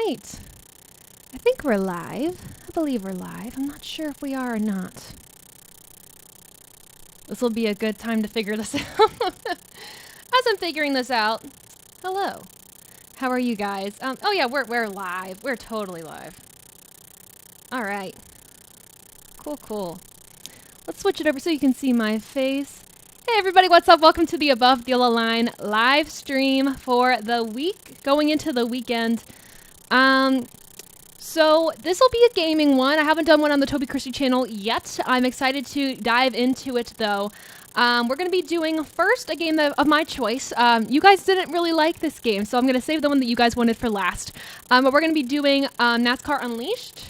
right. I think we're live. I believe we're live. I'm not sure if we are or not. This will be a good time to figure this out. As I'm figuring this out, hello. How are you guys? Oh yeah, we're live. We're totally live. All right. Cool. Let's switch it over so you can see my face. Hey everybody, what's up? Welcome to the Above the Yellow Line live stream for the week, going into the weekend. So this will be a gaming one. I haven't done one on the Toby Christie channel yet. I'm excited to dive into it though. We're going to be doing first a game of my choice. You guys didn't really like this game, so I'm going to save the one that you guys wanted for last. But we're going to be doing Nascar Unleashed.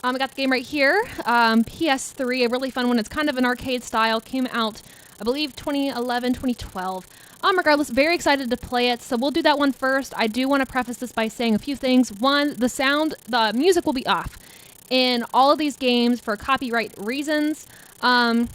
I got the game right here, PS3, a really fun one. It's kind of an arcade style, came out, I believe, 2011, 2012. Regardless, very excited to play it, so we'll do that one first. I do want to preface this by saying a few things. One, the music will be off in all of these games for copyright reasons. And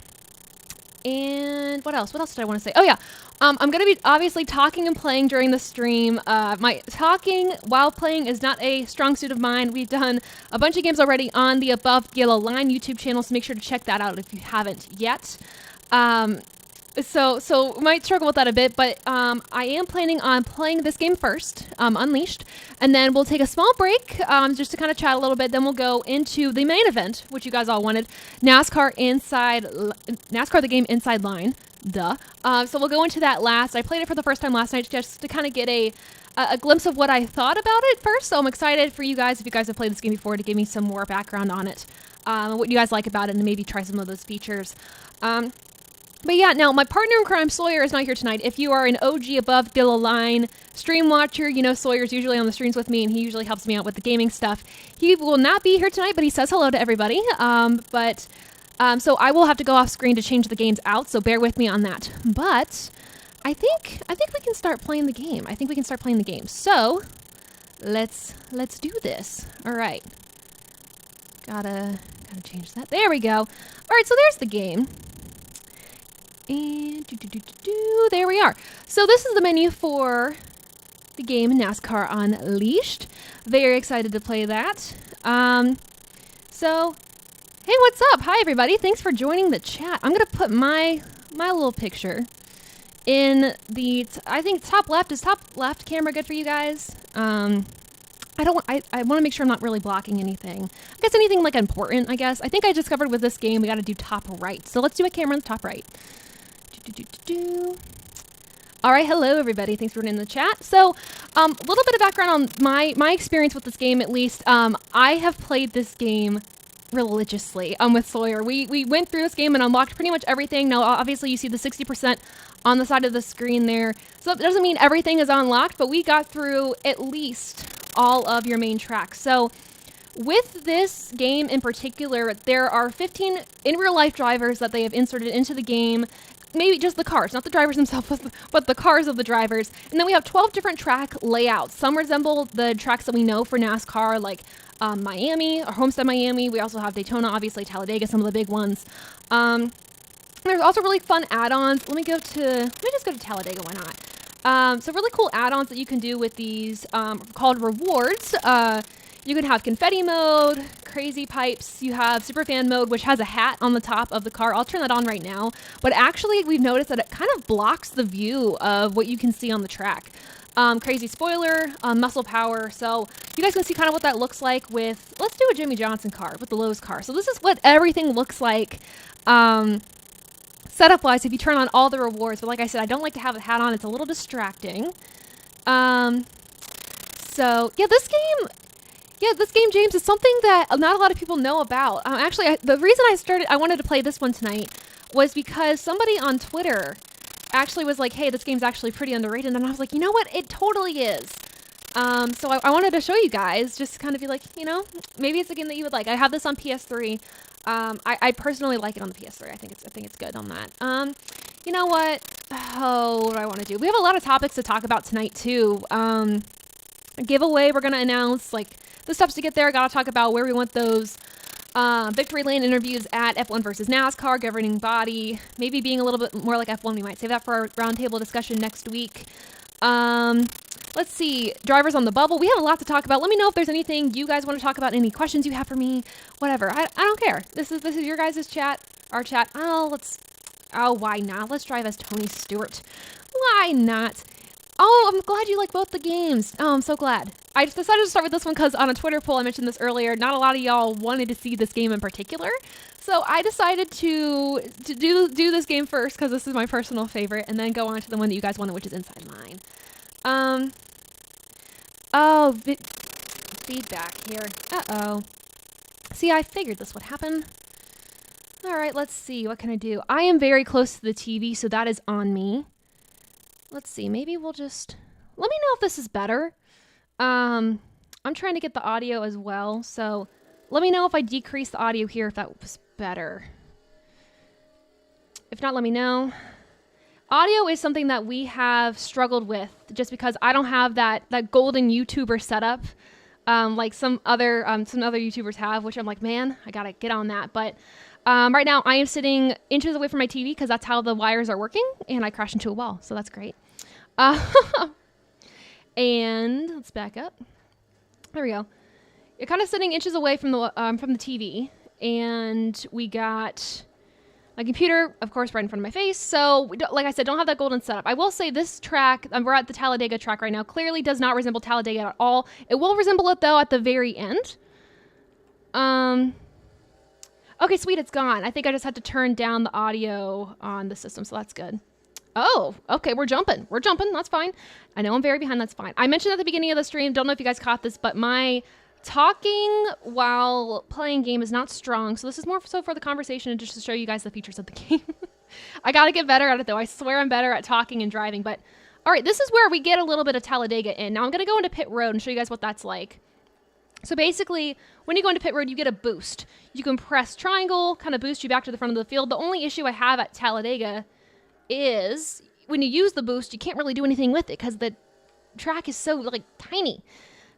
what else? What else did I want to say? Oh yeah, I'm going to be obviously talking and playing during the stream. My talking while playing is not a strong suit of mine. We've done a bunch of games already on the Above the Yellow Line YouTube channel, so make sure to check that out if you haven't yet. So we might struggle with that a bit, but I am planning on playing this game first, Unleashed, and then we'll take a small break just to kind of chat a little bit. Then we'll go into the main event, which you guys all wanted, NASCAR the game Inside Line. Duh. So we'll go into that last. I played it for the first time last night just to kind of get a glimpse of what I thought about it first. So I'm excited for you guys, if you guys have played this game before, to give me some more background on it, what you guys like about it, and maybe try some of those features. But yeah, now my partner in crime, Sawyer, is not here tonight. If you are an OG Above the Yellow Line stream watcher, you know Sawyer's usually on the streams with me, and he usually helps me out with the gaming stuff. He will not be here tonight, but he says hello to everybody. So I will have to go off screen to change the games out, so bear with me on that. But I think we can start playing the game. So let's do this. All right. Gotta change that. There we go. All right, so there's the game. And there we are. So this is the menu for the game NASCAR Unleashed. Very excited to play that. So hey, what's up? Hi everybody. Thanks for joining the chat. I'm gonna put my little picture in the I think top left. Is top left camera good for you guys? I want to make sure I'm not really blocking anything. I guess anything like important, I guess. I think I discovered with this game we got to do top right. So let's do a camera on the top right. All right, hello everybody. Thanks for being in the chat. So, a little bit of background on my experience with this game, at least. I have played this game religiously with Sawyer. We went through this game and unlocked pretty much everything. Now, obviously, you see the 60% on the side of the screen there. So that doesn't mean everything is unlocked, but we got through at least all of your main tracks. So with this game in particular, there are 15 in real life drivers that they have inserted into the game. Maybe just the cars, not the drivers themselves, but the cars of the drivers. And then we have 12 different track layouts. Some resemble the tracks that we know for NASCAR, like Miami or Homestead Miami. We also have Daytona, obviously Talladega, some of the big ones. There's also really fun add-ons. Let me just go to Talladega, why not? So really cool add-ons that you can do with these called rewards. You can have confetti mode, crazy pipes. You have superfan mode, which has a hat on the top of the car. I'll turn that on right now. But actually, we've noticed that it kind of blocks the view of what you can see on the track. Crazy spoiler, muscle power. So you guys can see kind of what that looks like with, let's do a Jimmy Johnson car, with the Lowe's car. So this is what everything looks like setup-wise if you turn on all the rewards. But like I said, I don't like to have the hat on. It's a little distracting. So yeah, this game, James, is something that not a lot of people know about. Actually, the reason I wanted to play this one tonight was because somebody on Twitter actually was like, hey, this game's actually pretty underrated. And I was like, you know what? It totally is. So I wanted to show you guys, just to kind of be like, you know, maybe it's a game that you would like. I have this on PS3. I personally like it on the PS3. I think it's good on that. You know what? Oh, what do I want to do? We have a lot of topics to talk about tonight, too. A giveaway we're going to announce, like, the steps to get there. Got to talk about where we want those victory lane interviews at F1 versus NASCAR, governing body, maybe being a little bit more like F1. We might save that for our roundtable discussion next week. Let's see. Drivers on the bubble. We have a lot to talk about. Let me know if there's anything you guys want to talk about, any questions you have for me, whatever. I don't care. This is your guys' chat, our chat. Why not? Let's drive as Tony Stewart. Why not? Oh, I'm glad you like both the games. Oh, I'm so glad. I just decided to start with this one because on a Twitter poll, I mentioned this earlier, not a lot of y'all wanted to see this game in particular. So I decided to do this game first because this is my personal favorite, and then go on to the one that you guys wanted, which is Inside Line. Feedback here. Uh-oh. See, I figured this would happen. All right, let's see. What can I do? I am very close to the TV, so that is on me. Let's see. Maybe we'll just... Let me know if this is better. I'm trying to get the audio as well, so let me know if I decrease the audio here, if that was better. If not, let me know. Audio is something that we have struggled with just because I don't have that golden YouTuber setup like some other YouTubers have, which I'm like, man, I gotta get on that. But right now I am sitting inches away from my TV because that's how the wires are working, and I crashed into a wall, so that's great. And let's back up. There we go. You're kind of sitting inches away from the TV, and we got my computer, of course, right in front of my face. So, like I said, don't have that golden setup. I will say this track, we're at the Talladega track right now, clearly does not resemble Talladega at all. It will resemble it, though, at the very end. Okay, sweet, it's gone. I think I just had to turn down the audio on the system, so that's good. Oh, okay, we're jumping. We're jumping, that's fine. I know I'm very behind, that's fine. I mentioned at the beginning of the stream, don't know if you guys caught this, but my talking while playing game is not strong, so this is more so for the conversation and just to show you guys the features of the game. I gotta get better at it though. I swear I'm better at talking and driving, but all right, this is where we get a little bit of Talladega in. Now I'm gonna go into pit road and show you guys what that's like. So basically, when you go into pit road, you get a boost. You can press triangle, kind of boost you back to the front of the field. The only issue I have at Talladega is when you use the boost, you can't really do anything with it because the track is so like tiny.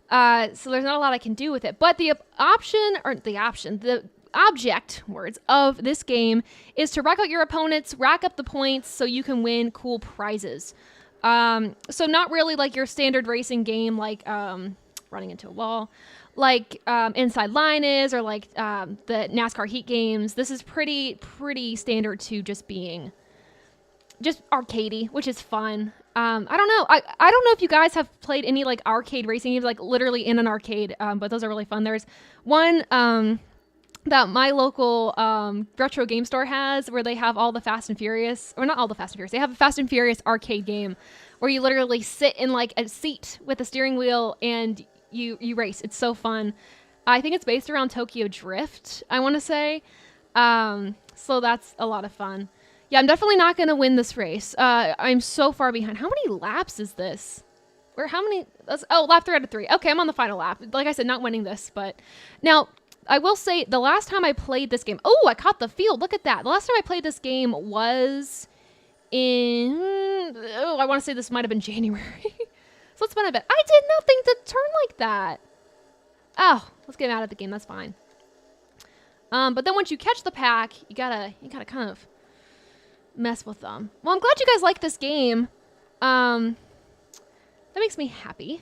So there's not a lot I can do with it. But the object of this game is to rack out your opponents, rack up the points so you can win cool prizes. So not really like your standard racing game like running into a wall, like Inside Line is, or like the NASCAR Heat games. This is pretty standard to just being just arcadey, which is fun. I don't know. I don't know if you guys have played any like arcade racing games, like literally in an arcade, but those are really fun. There's one that my local retro game store has where they have all the Fast and Furious, or not all the Fast and Furious. They have a Fast and Furious arcade game where you literally sit in like a seat with a steering wheel and you race. It's so fun. I think it's based around Tokyo Drift, I want to say. So that's a lot of fun. Yeah, I'm definitely not going to win this race. I'm so far behind. How many laps is this? Lap 3 out of 3. Okay, I'm on the final lap. Like I said, not winning this, but now I will say the last time I played this game, I caught the field. Look at that. The last time I played this game was in, I want to say this might have been January. So it's been a bit. I did nothing to turn like that. Oh, let's get out of the game. That's fine. But then once you catch the pack, you gotta kind of mess with them. Well, I'm glad you guys like this game. That makes me happy.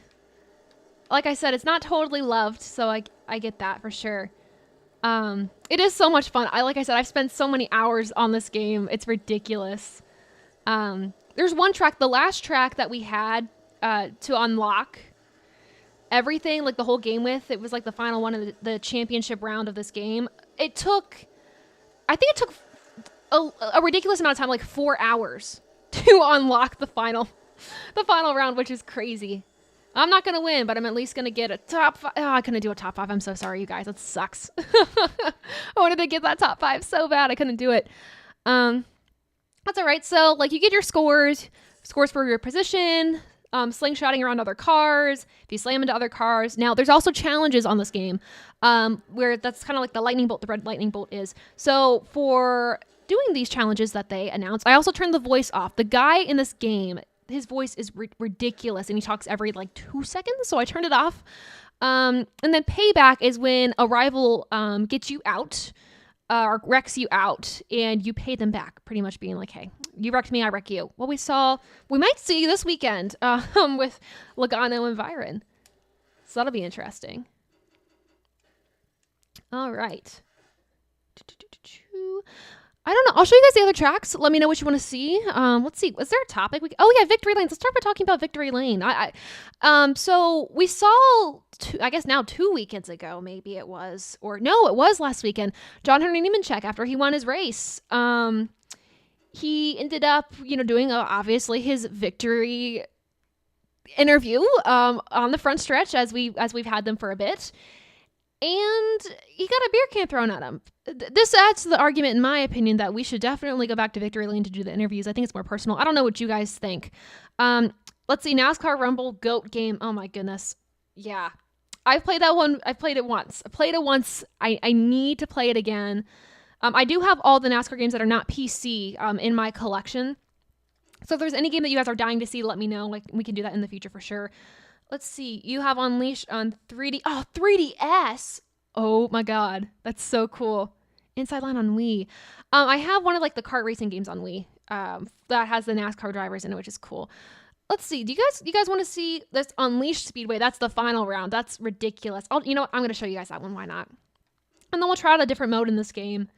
Like I said, it's not totally loved, so I get that for sure. It is so much fun. Like I said, I've spent so many hours on this game. It's ridiculous. There's one track, the last track that we had to unlock everything, like the whole game with. It was like the final one of the championship round of this game. I think it took a ridiculous amount of time, like 4 hours, to unlock the final round, which is crazy. I'm not going to win, but I'm at least going to get a top 5. Oh, I couldn't do a top 5. I'm so sorry, you guys. That sucks. I wanted to get that top 5 so bad. I couldn't do it. That's all right. So, like, you get your scores for your position, slingshotting around other cars, if you slam into other cars. Now, there's also challenges on this game, where that's kind of like the lightning bolt, the red lightning bolt is. So, for doing these challenges that they announced, I also turned the voice off. The guy in this game, his voice is ridiculous, and he talks every like 2 seconds, so I turned it off. And then payback is when a rival gets you out, or wrecks you out, and you pay them back, pretty much being like, hey, You wrecked me, I wreck you. Well, we might see this weekend with Logano and Byron. So that'll be interesting. All right. I don't know. I'll show you guys the other tracks. Let me know what you want to see. Let's see. Was there a topic? Victory lanes. Let's start by talking about victory lane. So we saw, I guess now 2 weekends ago, maybe it was, or no, it was last weekend. John Hunter Nemechek, after he won his race, he ended up, doing obviously his victory interview on the front stretch as we've had them for a bit. And he got a beer can thrown at him. This adds to the argument, in my opinion, that we should definitely go back to victory lane to do the interviews. I think it's more personal. I don't know what you guys think. Let's see. NASCAR Rumble GOAT game. Oh my goodness. Yeah. I've played that one. I played it once. I need to play it again. I do have all the NASCAR games that are not PC in my collection. So if there's any game that you guys are dying to see, let me know. Like, we can do that in the future for sure. Let's see. You have Unleashed on 3D. Oh, 3DS. Oh my God. That's so cool. Inside Line on Wii. I have one of like the kart racing games on Wii that has the NASCAR drivers in it, which is cool. Let's see. Do you guys want to see this Unleashed Speedway? That's the final round. That's ridiculous. You know what? I'm going to show you guys that one. Why not? And then we'll try out a different mode in this game.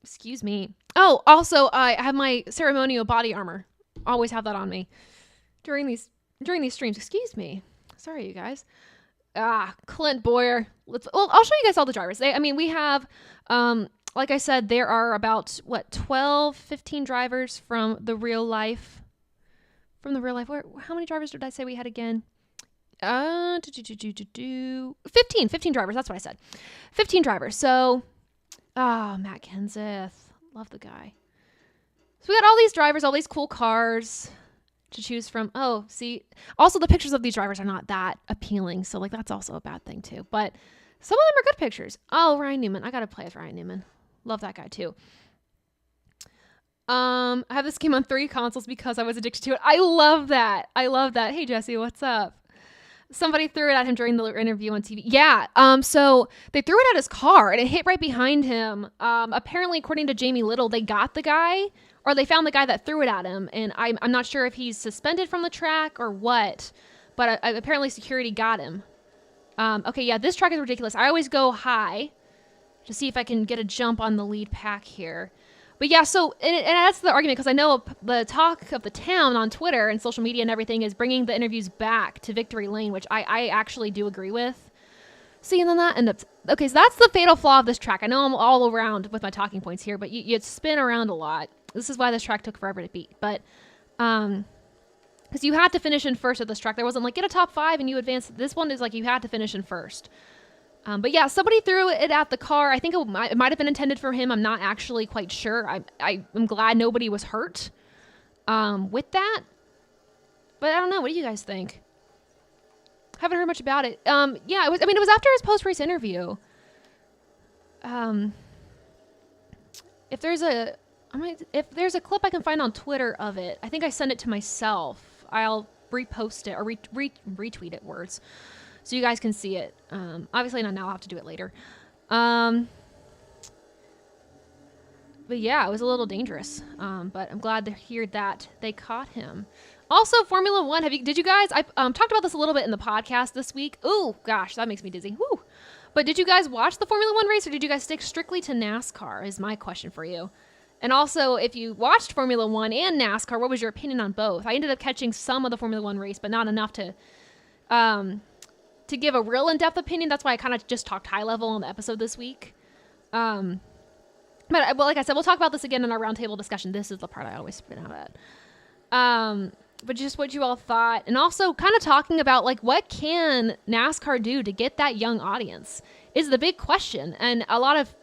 Excuse me. Oh, also, I have my ceremonial body armor. Always have that on me during these streams. Excuse me. Sorry, you guys. Clint Boyer. I'll show you guys all the drivers. We have, like I said, there are about 12, 15 drivers from the real life. How many drivers did I say we had again? 15 drivers. That's what I said. 15 drivers. So, Matt Kenseth. Love the guy. So we got all these drivers, all these cool cars to choose from. Oh, see, also the pictures of these drivers are not that appealing. So like, that's also a bad thing too, but some of them are good pictures. Oh, Ryan Newman. I got to play with Ryan Newman. Love that guy too. I have this game on 3 consoles because I was addicted to it. I love that. Hey, Jesse, what's up? Somebody threw it at him during the interview on TV. Yeah. So they threw it at his car and it hit right behind him. Apparently, according to Jamie Little, they got the guy, or they found the guy that threw it at him. And I'm not sure if he's suspended from the track or what, but apparently security got him. Okay, yeah, this track is ridiculous. I always go high to see if I can get a jump on the lead pack here. But yeah, so and that's the argument, because I know the talk of the town on Twitter and social media and everything is bringing the interviews back to victory lane, which I actually do agree with. See, and then that ends up... Okay, so that's the fatal flaw of this track. I know I'm all around with my talking points here, but you spin around a lot. This is why this track took forever to beat. But, because you had to finish in first at this track. There wasn't like, get a top 5 and you advance. This one is like, you had to finish in first. But yeah, somebody threw it at the car. I think it might have been intended for him. I'm not actually quite sure. I'm glad nobody was hurt with that. But I don't know. What do you guys think? Haven't heard much about it. Yeah, it was after his post-race interview. If there's a clip I can find on Twitter of it, I think I sent it to myself. I'll repost it or retweet it, words, so you guys can see it. Obviously not now. I'll have to do it later. But yeah, it was a little dangerous. But I'm glad to hear that they caught him. Also, Formula One. Did you guys? I talked about this a little bit in the podcast this week. Ooh, gosh, that makes me dizzy. Woo. But did you guys watch the Formula One race, or did you guys stick strictly to NASCAR? Is my question for you. And also, if you watched Formula One and NASCAR, what was your opinion on both? I ended up catching some of the Formula One race, but not enough to give a real in-depth opinion. That's why I kind of just talked high level on the episode this week. But like I said, we'll talk about this again in our roundtable discussion. This is the part I always spin out at. But just what you all thought, and also kind of talking about like, what can NASCAR do to get that young audience is the big question. And a lot of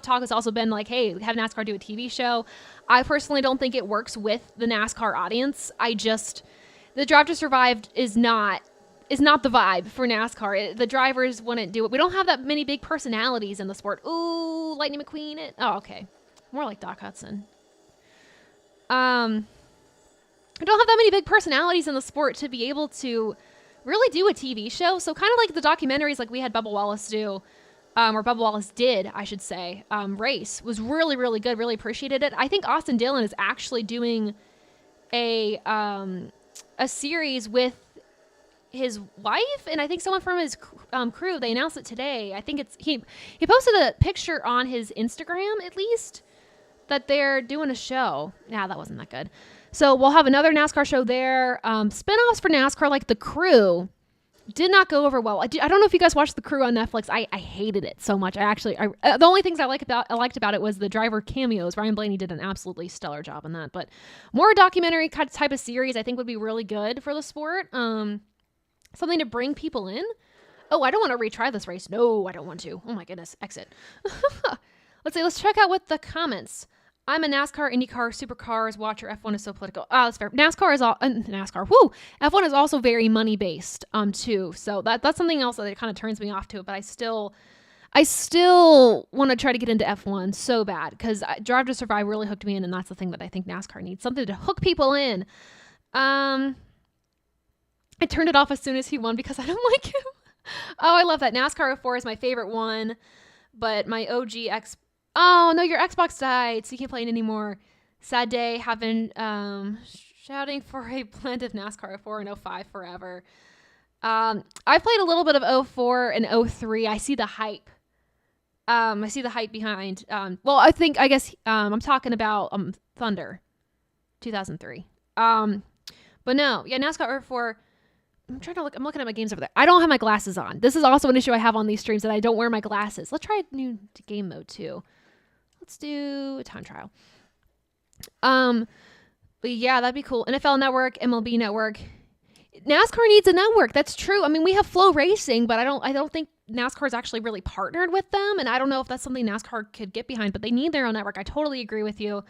talk has also been like, hey, have NASCAR do a TV show. I personally don't think it works with the NASCAR audience. The Drive to Survive is not the vibe for NASCAR. The drivers wouldn't do it. We don't have that many big personalities in the sport. Ooh, Lightning McQueen. Oh, okay. More like Doc Hudson. We don't have that many big personalities in the sport to be able to really do a TV show. So kind of like the documentaries like we had Bubba Wallace do. or Bubba Wallace did, I should say, race was really, really good. Really appreciated it. I think Austin Dillon is actually doing a series with his wife, and I think someone from his crew. They announced it today. I think he posted a picture on his Instagram, at least, that they're doing a show. Yeah, that wasn't that good. So we'll have another NASCAR show there. Spinoffs for NASCAR, like The Crew, did not go over well. I don't know if you guys watched The Crew on Netflix. I hated it so much. The only things I liked about it was the driver cameos. Ryan Blaney did an absolutely stellar job on that. But more documentary type of series, I think, would be really good for the sport. Something to bring people in. Oh, I don't want to retry this race. No, I don't want to. Oh my goodness. Exit. Let's see. Let's check out what the comments. I'm a NASCAR, IndyCar, Supercars watcher. F1 is so political. Oh, that's fair. NASCAR is NASCAR. Woo! F1 is also very money based, too. So that's something else that kind of turns me off to it. But I still want to try to get into F1 so bad because Drive to Survive really hooked me in, and that's the thing that I think NASCAR needs, something to hook people in. I turned it off as soon as he won because I don't like him. Oh, I love that. NASCAR 04 is my favorite one, but my OG Oh, no, your Xbox died, so you can't play it anymore. Sad day. Have been shouting for a blend of NASCR 04 and 05 forever. I played a little bit of 04 and 03. I see the hype. I see the hype behind. Well, I guess I'm talking about Thunder 2003. But no, yeah, NASCAR 04. I'm looking at my games over there. I don't have my glasses on. This is also an issue I have on these streams, that I don't wear my glasses. Let's try a new game mode too. Let's do a time trial. But yeah, that'd be cool. NFL Network, MLB Network. NASCAR needs a network. That's true. I mean, we have Flow Racing, but I don't think NASCAR is actually really partnered with them, and I don't know if that's something NASCAR could get behind, but they need their own network. I totally agree with you.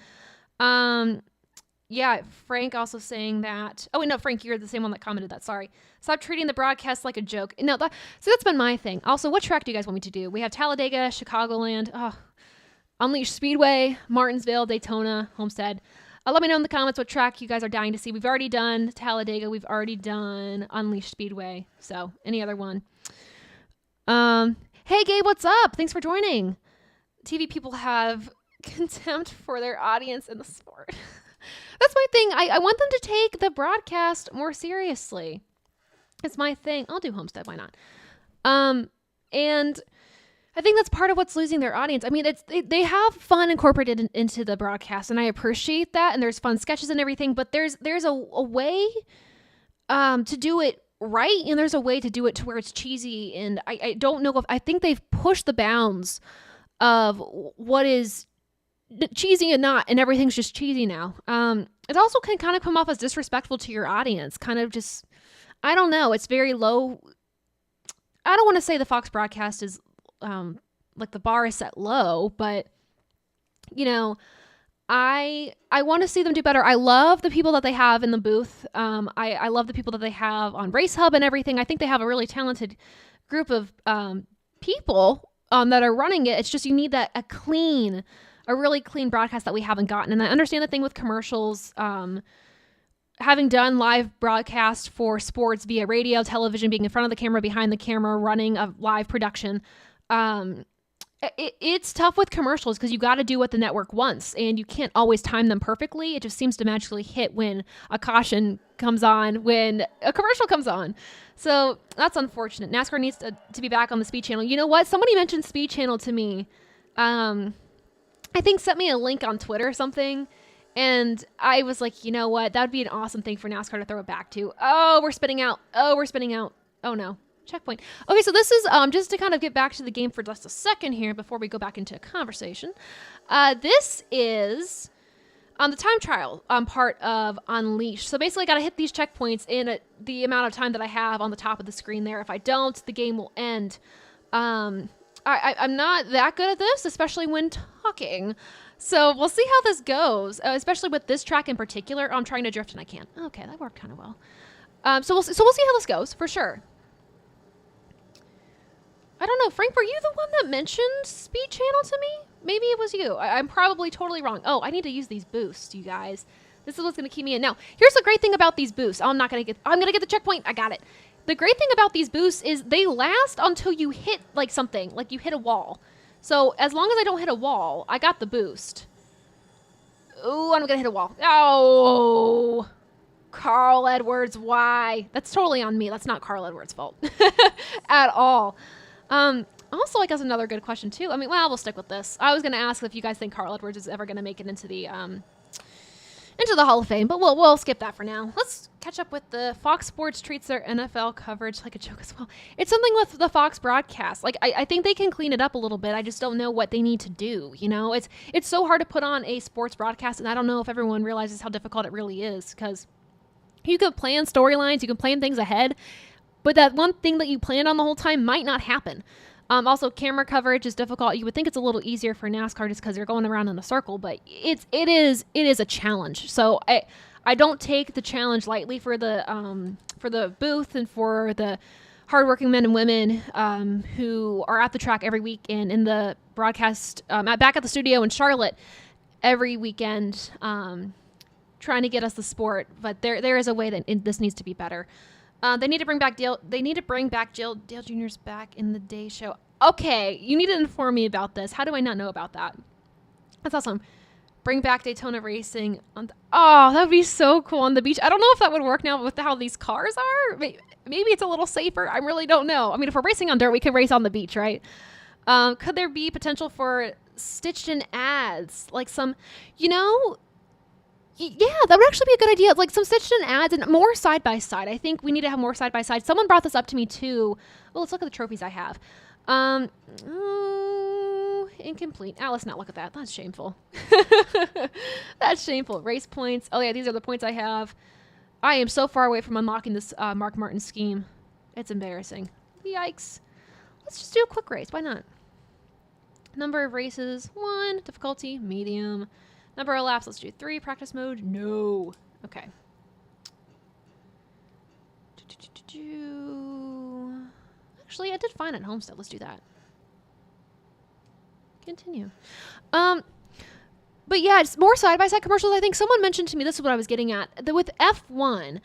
Yeah, Frank also saying that. Oh, wait, no, Frank, you're the same one that commented that. Sorry. Stop treating the broadcast like a joke. No, so that's been my thing. Also, what track do you guys want me to do? We have Talladega, Chicagoland, Unleashed Speedway, Martinsville, Daytona, Homestead. Let me know in the comments what track you guys are dying to see. We've already done Talladega. We've already done Unleashed Speedway. So, any other one. Hey, Gabe, what's up? Thanks for joining. TV people have contempt for their audience in the sport. That's my thing. I want them to take the broadcast more seriously. It's my thing. I'll do Homestead. Why not? And I think that's part of what's losing their audience. I mean, they have fun incorporated into the broadcast, and I appreciate that. And there's fun sketches and everything. But there's a way to do it right, and there's a way to do it to where it's cheesy. And I don't know if I think they've pushed the bounds of what is cheesy and not, and everything's just cheesy now. It also can kind of come off as disrespectful to your audience. Kind of just, I don't know. It's very low. I don't want to say the Fox broadcast is like the bar is set low, but you know, I want to see them do better. I love the people that they have in the booth. I love the people that they have on Race Hub and everything. I think they have a really talented group of people that are running it. It's just you need a really clean broadcast that we haven't gotten. And I understand the thing with commercials. Having done live broadcast for sports via radio, television, being in front of the camera, behind the camera, running a live production, it's tough with commercials because you got to do what the network wants, and you can't always time them perfectly. It just seems to magically hit when a caution comes on, when a commercial comes on. So that's unfortunate. NASCAR needs to be back on the Speed Channel. You know what? Somebody mentioned Speed Channel to me. I think sent me a link on Twitter or something. And I was like, you know what? That would be an awesome thing for NASCAR to throw it back to. Oh, we're spinning out. Oh, no. Checkpoint. Okay, so this is just to kind of get back to the game for just a second here before we go back into a conversation. This is the time trial part of Unleashed. So basically I got to hit these checkpoints in the amount of time that I have on the top of the screen there. If I don't, the game will end. I'm not that good at this, especially when talking. So we'll see how this goes, especially with this track in particular. I'm trying to drift and I can't. Okay, that worked kind of well. So we'll see how this goes for sure. I don't know, Frank, were you the one that mentioned Speed Channel to me? Maybe it was you. I'm probably totally wrong. Oh, I need to use these boosts, you guys. This is what's going to keep me in. Now, here's the great thing about these boosts. I'm going to get the checkpoint. I got it. The great thing about these boosts is they last until you hit like something, like you hit a wall. So as long as I don't hit a wall, I got the boost. Oh, I'm gonna hit a wall. Oh, Carl Edwards, why? That's totally on me. That's not Carl Edwards' fault at all. Also, I guess another good question too. I mean, well, we'll stick with this. I was gonna ask if you guys think Carl Edwards is ever gonna make it into the Hall of Fame, but we'll skip that for now. Let's catch up with the Fox Sports treats their NFL coverage like a joke as well. It's something with the Fox broadcast. Like I think they can clean it up a little bit. I just don't know what they need to do. You know, it's so hard to put on a sports broadcast, and I don't know if everyone realizes how difficult it really is, because you can plan storylines, you can plan things ahead, but that one thing that you planned on the whole time might not happen. Also, camera coverage is difficult. You would think it's a little easier for NASCAR just because you're going around in a circle, but it is a challenge. So I don't take the challenge lightly for the booth and for the hardworking men and women who are at the track every weekend in the broadcast back at the studio in Charlotte every weekend, trying to get us the sport. But there is a way that this needs to be better. They need to bring back Dale. They need to bring back Dale Jr.'s back in the day show. Okay, you need to inform me about this. How do I not know about that? That's awesome. Bring back Daytona racing. Oh, that would be so cool on the beach. I don't know if that would work now with how these cars are. Maybe it's a little safer. I really don't know. I mean, if we're racing on dirt, we can race on the beach, right? Could there be potential for stitched-in ads, like some, Yeah, that would actually be a good idea. Like some stitched-in ads and more side-by-side. I think we need to have more side-by-side. Someone brought this up to me too. Well, let's look at the trophies I have. Incomplete. Let's not look at that. That's shameful. That's shameful. Race points. Oh yeah, these are the points I have. I am so far away from unlocking this Mark Martin scheme. It's embarrassing. Yikes. Let's just do a quick race. Why not? Number of races, 1. Difficulty, medium. Number of laps, let's do 3. Practice mode, no. Okay. Actually, I did fine at Homestead. Let's do that. Continue. But yeah, it's more side-by-side commercials. I think someone mentioned to me, this is what I was getting at, that with F1,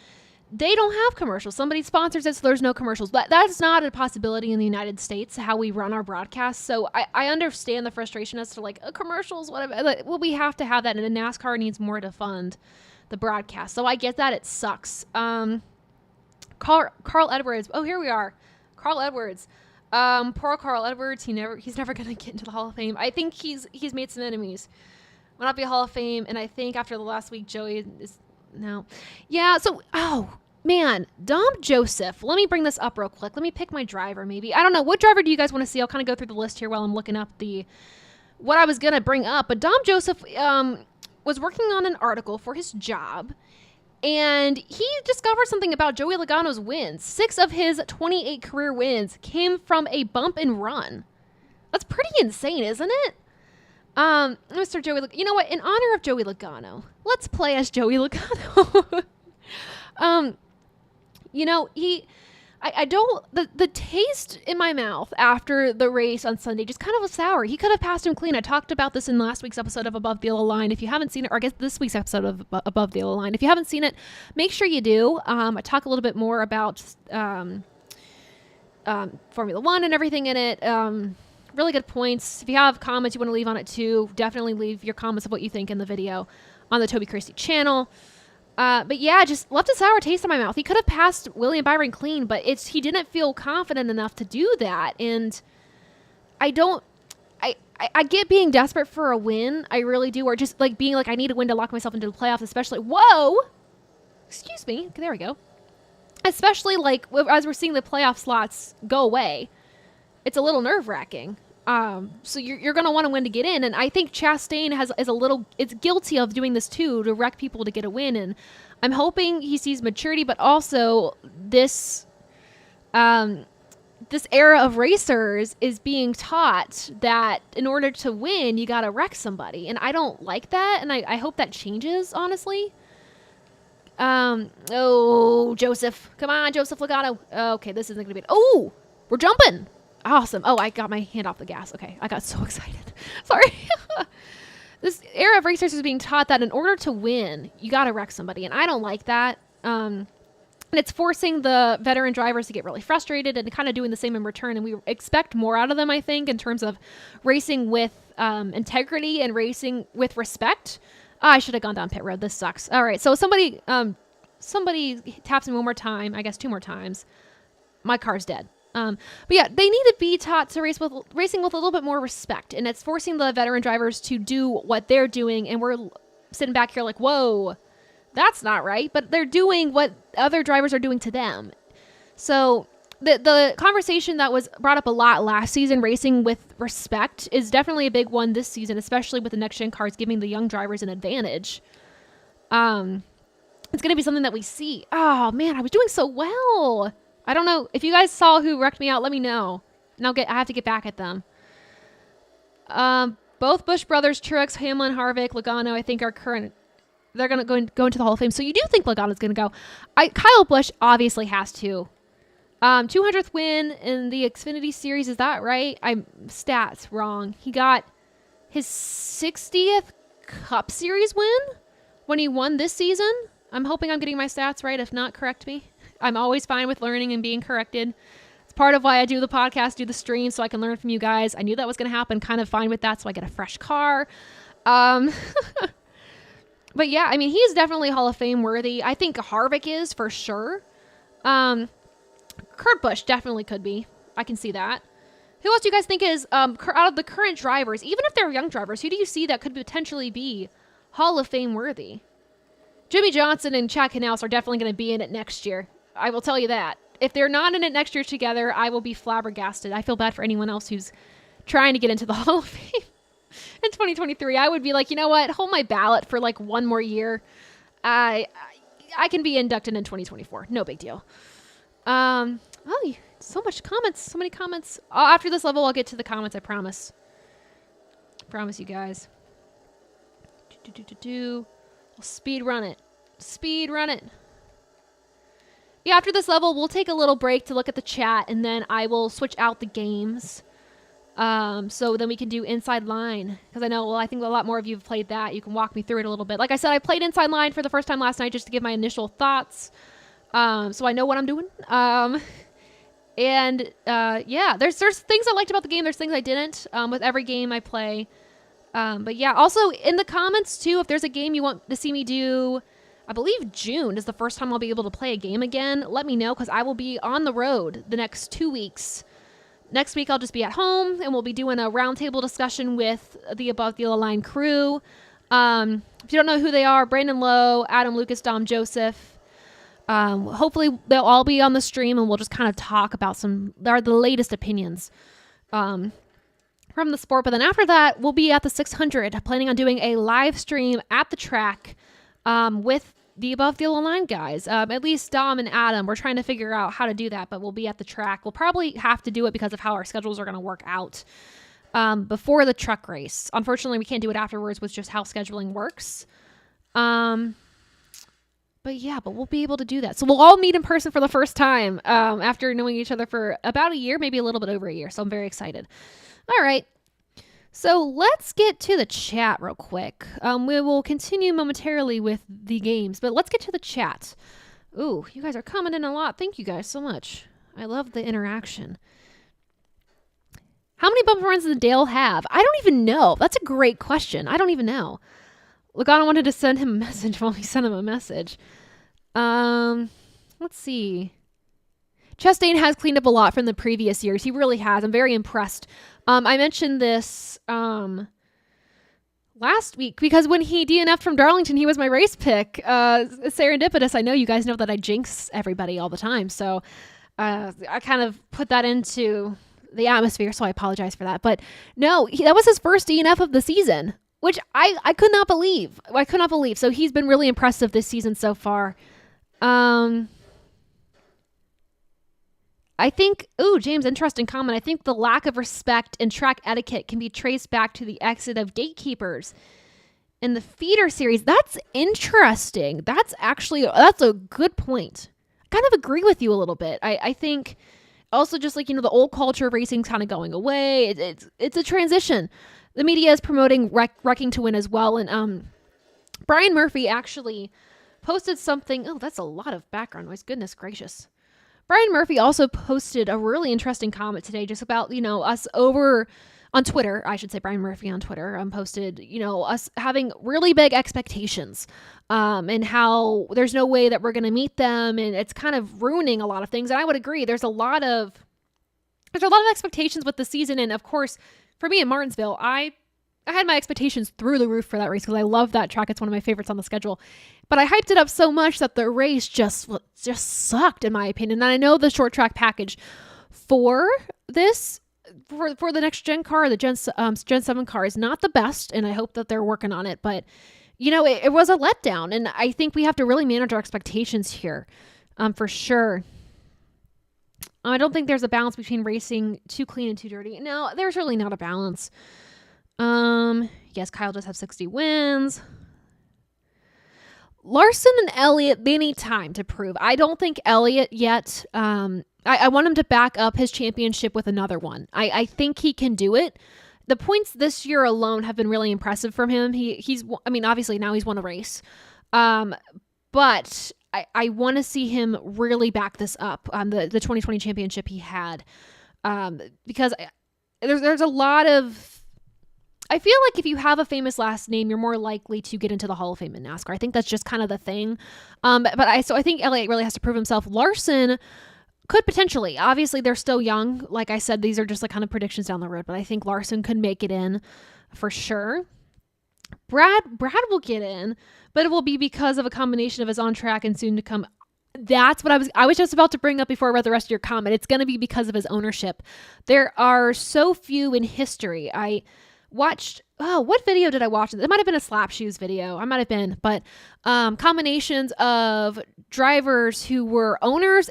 they don't have commercials. Somebody sponsors it, so there's no commercials. But that's not a possibility in the United States, how we run our broadcasts. So I understand the frustration as to like commercials, whatever. Like, well, we have to have that, and NASCAR needs more to fund the broadcast. So I get that. It sucks. Carl Edwards. Oh, here we are. Carl Edwards. Poor Carl Edwards. He's never gonna get into the Hall of Fame. I think he's made some enemies. Will not be a Hall of Fame, and I think after the last week, Joey is. No. Yeah, so, oh, man, Dom Joseph. Let me bring this up real quick. Let me pick my driver, maybe. I don't know. What driver do you guys want to see? I'll kind of go through the list here while I'm looking up what I was going to bring up. But Dom Joseph was working on an article for his job, and he discovered something about Joey Logano's wins. 6 of his 28 career wins came from a bump and run. That's pretty insane, isn't it? Mr. Joey, you know what? In honor of Joey Logano, let's play as Joey Logano. The taste in my mouth after the race on Sunday just kind of was sour. He could have passed him clean. I talked about this in last week's episode of Above the Yellow Line. If you haven't seen it, or I guess this week's episode of Above the Yellow Line, if you haven't seen it, make sure you do. I talk a little bit more about Formula One and everything in it. Really good points. If you have comments you want to leave on it too, definitely leave your comments of what you think in the video on the Toby Christie channel. But yeah, just left a sour taste in my mouth. He could have passed William Byron clean, but he didn't feel confident enough to do that. And I get being desperate for a win. I really do. Or just like being like, I need a win to lock myself into the playoffs, especially. Whoa! Excuse me. There we go. Especially like as we're seeing the playoff slots go away. It's a little nerve-wracking. So you're going to want to win to get in. And I think Chastain it's guilty of doing this too, to wreck people to get a win. And I'm hoping he sees maturity, but also this era of racers is being taught that in order to win, you got to wreck somebody. And I don't like that. And I hope that changes, honestly. Joseph. Come on, Joseph Logano. Okay, this isn't going to be... Oh, we're jumping. Awesome. Oh, I got my hand off the gas. Okay, I got so excited. Sorry. This era of racers is being taught that in order to win, you got to wreck somebody, and I don't like that. And it's forcing the veteran drivers to get really frustrated and kind of doing the same in return. And we expect more out of them, I think, in terms of racing with integrity and racing with respect. I should have gone down pit road. This sucks. All right. So somebody taps me one more time. I guess 2 more times. My car's dead. But yeah, they need to be taught to racing with a little bit more respect. And it's forcing the veteran drivers to do what they're doing. And we're sitting back here like, whoa, that's not right. But they're doing what other drivers are doing to them. So the conversation that was brought up a lot last season, racing with respect, is definitely a big one this season, especially with the next-gen cars giving the young drivers an advantage. It's going to be something that we see. Oh, man, I was doing so well. I don't know. If you guys saw who wrecked me out, let me know. And I have to get back at them. Both Busch brothers, Truex, Hamlin, Harvick, Logano, I think are current. They're going to go into the Hall of Fame. So you do think Logano's going to go. Kyle Busch obviously has to. 200th win in the Xfinity Series. Is that right? I'm stats wrong. He got his 60th Cup Series win when he won this season. I'm hoping I'm getting my stats right. If not, correct me. I'm always fine with learning and being corrected. It's part of why I do the podcast, do the stream, so I can learn from you guys. I knew that was going to happen. Kind of fine with that, so I get a fresh car. But yeah, I mean, he's definitely Hall of Fame worthy. I think Harvick is for sure. Kurt Busch definitely could be. I can see that. Who else do you guys think is, out of the current drivers, even if they're young drivers, who do you see that could potentially be Hall of Fame worthy? Jimmy Johnson and Chad Knaus are definitely going to be in it next year. I will tell you that. If they're not in it next year together, I will be flabbergasted. I feel bad for anyone else who's trying to get into the Hall of Fame in 2023. I would be like, you know what? Hold my ballot for like 1 more year. I can be inducted in 2024. No big deal. Oh, so much comments. So many comments. After this level, I'll get to the comments. I promise. Promise you guys. We'll speed run it. Speed run it. Yeah, after this level, we'll take a little break to look at the chat, and then I will switch out the games. So then we can do Inside Line. Because I think a lot more of you have played that. You can walk me through it a little bit. Like I said, I played Inside Line for the first time last night just to give my initial thoughts. So I know what I'm doing. Yeah, there's things I liked about the game. There's things I didn't, with every game I play. But yeah, also in the comments too, if there's a game you want to see me do, I believe June is the first time I'll be able to play a game again. Let me know, because I will be on the road the next 2 weeks. Next week I'll just be at home, and we'll be doing a roundtable discussion with the Above the Line crew. If you don't know who they are, Brandon Lowe, Adam Lucas, Dom Joseph. Hopefully they'll all be on the stream, and we'll just kind of talk about the latest opinions from the sport. But then after that, we'll be at the 600, planning on doing a live stream at the track with the Above the Line guys. At least Dom and Adam, we're trying to figure out how to do that, but we'll be at the track. We'll probably have to do it because of how our schedules are going to work out before the truck race. Unfortunately, we can't do it afterwards with just how scheduling works. But we'll be able to do that. So we'll all meet in person for the first time after knowing each other for about a year, maybe a little bit over a year. So I'm very excited. All right. So let's get to the chat real quick. We will continue momentarily with the games, but let's get to the chat. Ooh, you guys are commenting a lot. Thank you guys so much. I love the interaction. How many bumper runs does Dale have? I don't even know. That's a great question. I don't even know. Logano wanted to send him a message. Well, he sent him a message. Let's see. Chastain has cleaned up a lot from the previous years. He really has. I'm very impressed. I mentioned this last week because when he DNF'd from Darlington, he was my race pick. Serendipitous. I know you guys know that I jinx everybody all the time. So I kind of put that into the atmosphere, so I apologize for that. But no, that was his first DNF of the season, which I could not believe. I could not believe. So he's been really impressive this season so far. I think, James, interesting comment. I think the lack of respect and track etiquette can be traced back to the exit of gatekeepers in the feeder series. That's interesting. That's a good point. I kind of agree with you a little bit. I think also just like, the old culture of racing kind of going away. It's a transition. The media is promoting wrecking to win as well. And Brian Murphy actually posted something. Oh, that's a lot of background noise. Goodness gracious. Brian Murphy also posted a really interesting comment today just about, us over on Twitter. I should say Brian Murphy on Twitter posted, us having really big expectations and how there's no way that we're going to meet them. And it's kind of ruining a lot of things. And I would agree. There's a lot of expectations with the season. And of course, for me in Martinsville, I had my expectations through the roof for that race because I love that track. It's one of my favorites on the schedule. But I hyped it up so much that the race just sucked, in my opinion. And I know the short track package for this, for the next gen car, the Gen 7 car, is not the best. And I hope that they're working on it. But, it was a letdown. And I think we have to really manage our expectations here for sure. I don't think there's a balance between racing too clean and too dirty. No, there's really not a balance. Yes, Kyle does have 60 wins. Larson and Elliott, they need time to prove. I don't think Elliott yet. I want him to back up his championship with another one. I think he can do it. The points this year alone have been really impressive from him. He's obviously now he's won a race. But I want to see him really back this up on the 2020 championship he had. Because there's a lot of, I feel like if you have a famous last name, you're more likely to get into the Hall of Fame in NASCAR. I think that's just kind of the thing. I think Elliott really has to prove himself. Larson could potentially. Obviously, they're still young. Like I said, these are just like kind of predictions down the road. But I think Larson could make it in for sure. Brad will get in, but it will be because of a combination of his on track and soon to come. That's what I was just about to bring up before I read the rest of your comment. It's going to be because of his ownership. There are so few in history. I watched, what video did I watch? It might have been a Slap Shoes video. I might have been, but combinations of drivers who were owners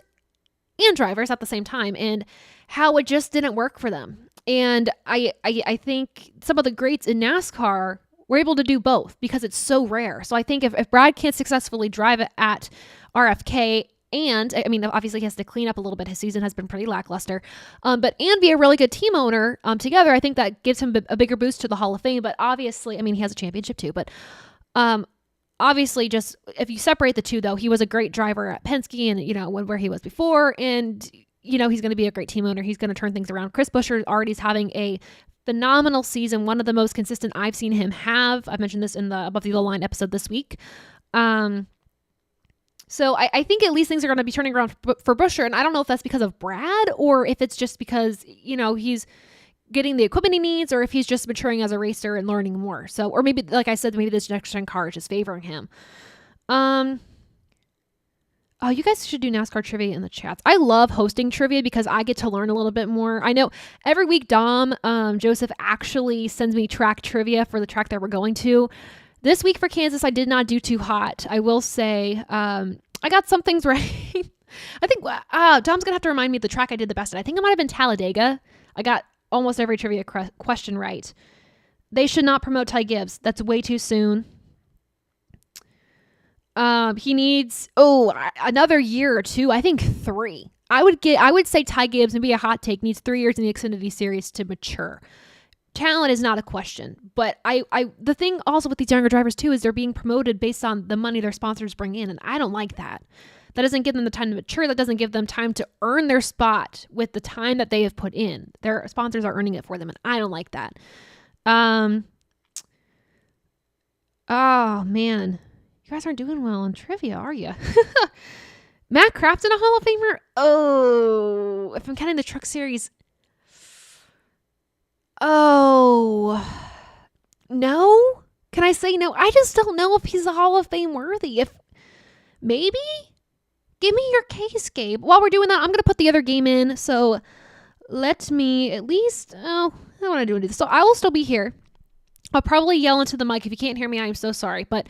and drivers at the same time and how it just didn't work for them. And I think some of the greats in NASCAR were able to do both because it's so rare. So I think if Brad can't successfully drive it at RFK, and obviously he has to clean up a little bit. His season has been pretty lackluster, and be a really good team owner together. I think that gives him a bigger boost to the Hall of Fame. But obviously, he has a championship too. But obviously, just if you separate the two, though, he was a great driver at Penske, and where he was before, and he's going to be a great team owner. He's going to turn things around. Chris Buescher already is having a phenomenal season, one of the most consistent I've seen him have. I've mentioned this in the Above the Yellow Line episode this week. So I think at least things are going to be turning around for Buescher, and I don't know if that's because of Brad or if it's just because, he's getting the equipment he needs, or if he's just maturing as a racer and learning more. So, or maybe, like I said, maybe this next gen car is just favoring him. Oh, you guys should do NASCAR trivia in the chats. I love hosting trivia because I get to learn a little bit more. I know every week Dom Joseph actually sends me track trivia for the track that we're going to. This week for Kansas, I did not do too hot. I will say I got some things right. I think Dom's going to have to remind me of the track I did the best at. I think it might have been Talladega. I got almost every trivia question right. They should not promote Ty Gibbs. That's way too soon. He needs, another year or two. I think 3. I would say Ty Gibbs, and be a hot take, needs 3 years in the Xfinity Series to mature. Talent is not a question, but the thing also with these younger drivers too is they're being promoted based on the money their sponsors bring in, and I don't like that. That doesn't give them the time to mature. That doesn't give them time to earn their spot with the time that they have put in. Their sponsors are earning it for them, and I don't like that. Oh man, you guys aren't doing well in trivia, are you? Matt Crafton, a Hall of Famer? Oh, if I'm counting the Truck Series. Oh, no? Can I say no? I just don't know if he's a Hall of Fame worthy. If maybe? Give me your case, Gabe. While we're doing that, I'm going to put the other game in. So let me at least, I don't want to do this. So I will still be here. I'll probably yell into the mic. If you can't hear me, I am so sorry. But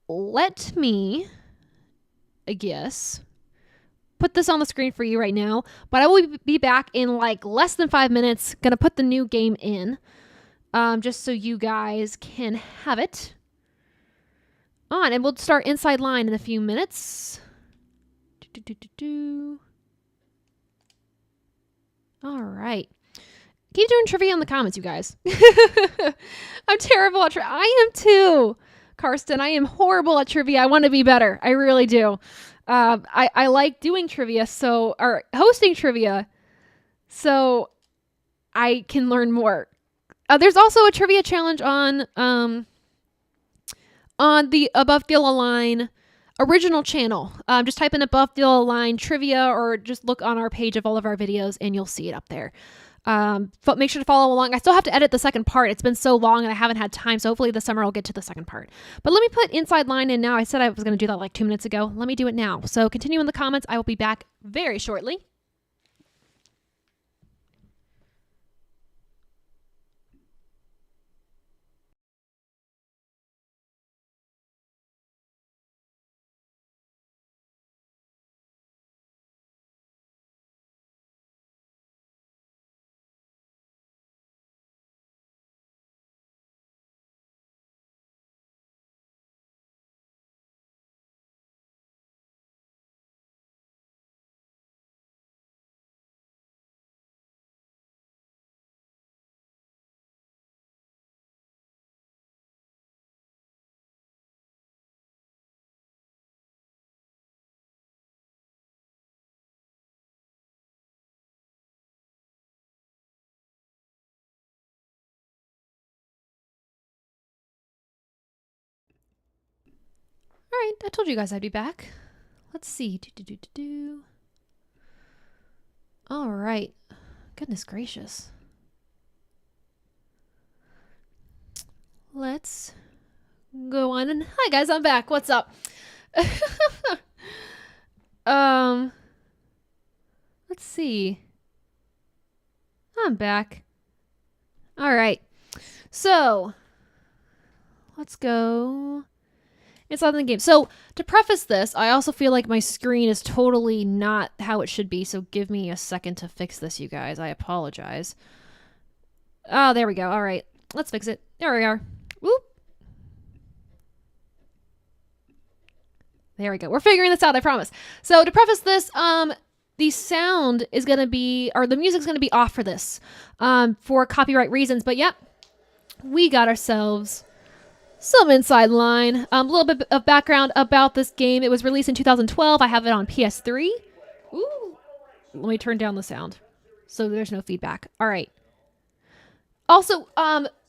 let me, I guess, put this on the screen for you right now. But I will be back in like less than 5 minutes. Gonna put the new game in, just so you guys can have it on. And we'll start Inside Line in a few minutes. All right. Keep doing trivia in the comments, you guys. I'm terrible at I am too. Karsten. I am horrible at trivia. I want to be better. I really do. I like doing trivia, or hosting trivia, so I can learn more. There's also a trivia challenge on the Above the Line original channel. Just type in Above the Line trivia, or just look on our page of all of our videos and you'll see it up there. But make sure to follow along. I still have to edit the second part. It's been so long and I haven't had time, so hopefully this summer I'll get to the second part. But let me put Inside Line in now. I said I was going to do that like 2 minutes ago. Let me do it now. So continue in the comments. I will be back very shortly. All right, I told you guys I'd be back. Let's see. All right. Goodness gracious. Let's go on and hi guys, I'm back. What's up? Let's see. I'm back. All right. So, let's go inside the game. So, to preface this, I also feel like my screen is totally not how it should be, so give me a second to fix this, you guys. I apologize. Oh, there we go. All right. Let's fix it. There we are. Whoop. There we go. We're figuring this out, I promise. So, to preface this, the sound is going to be, or the music's going to be off for this, for copyright reasons. But yep, we got ourselves some Inside Line. A little bit of background about this game. It was released in 2012. I have it on PS3. Ooh. Let me turn down the sound so there's no feedback. All right. Also,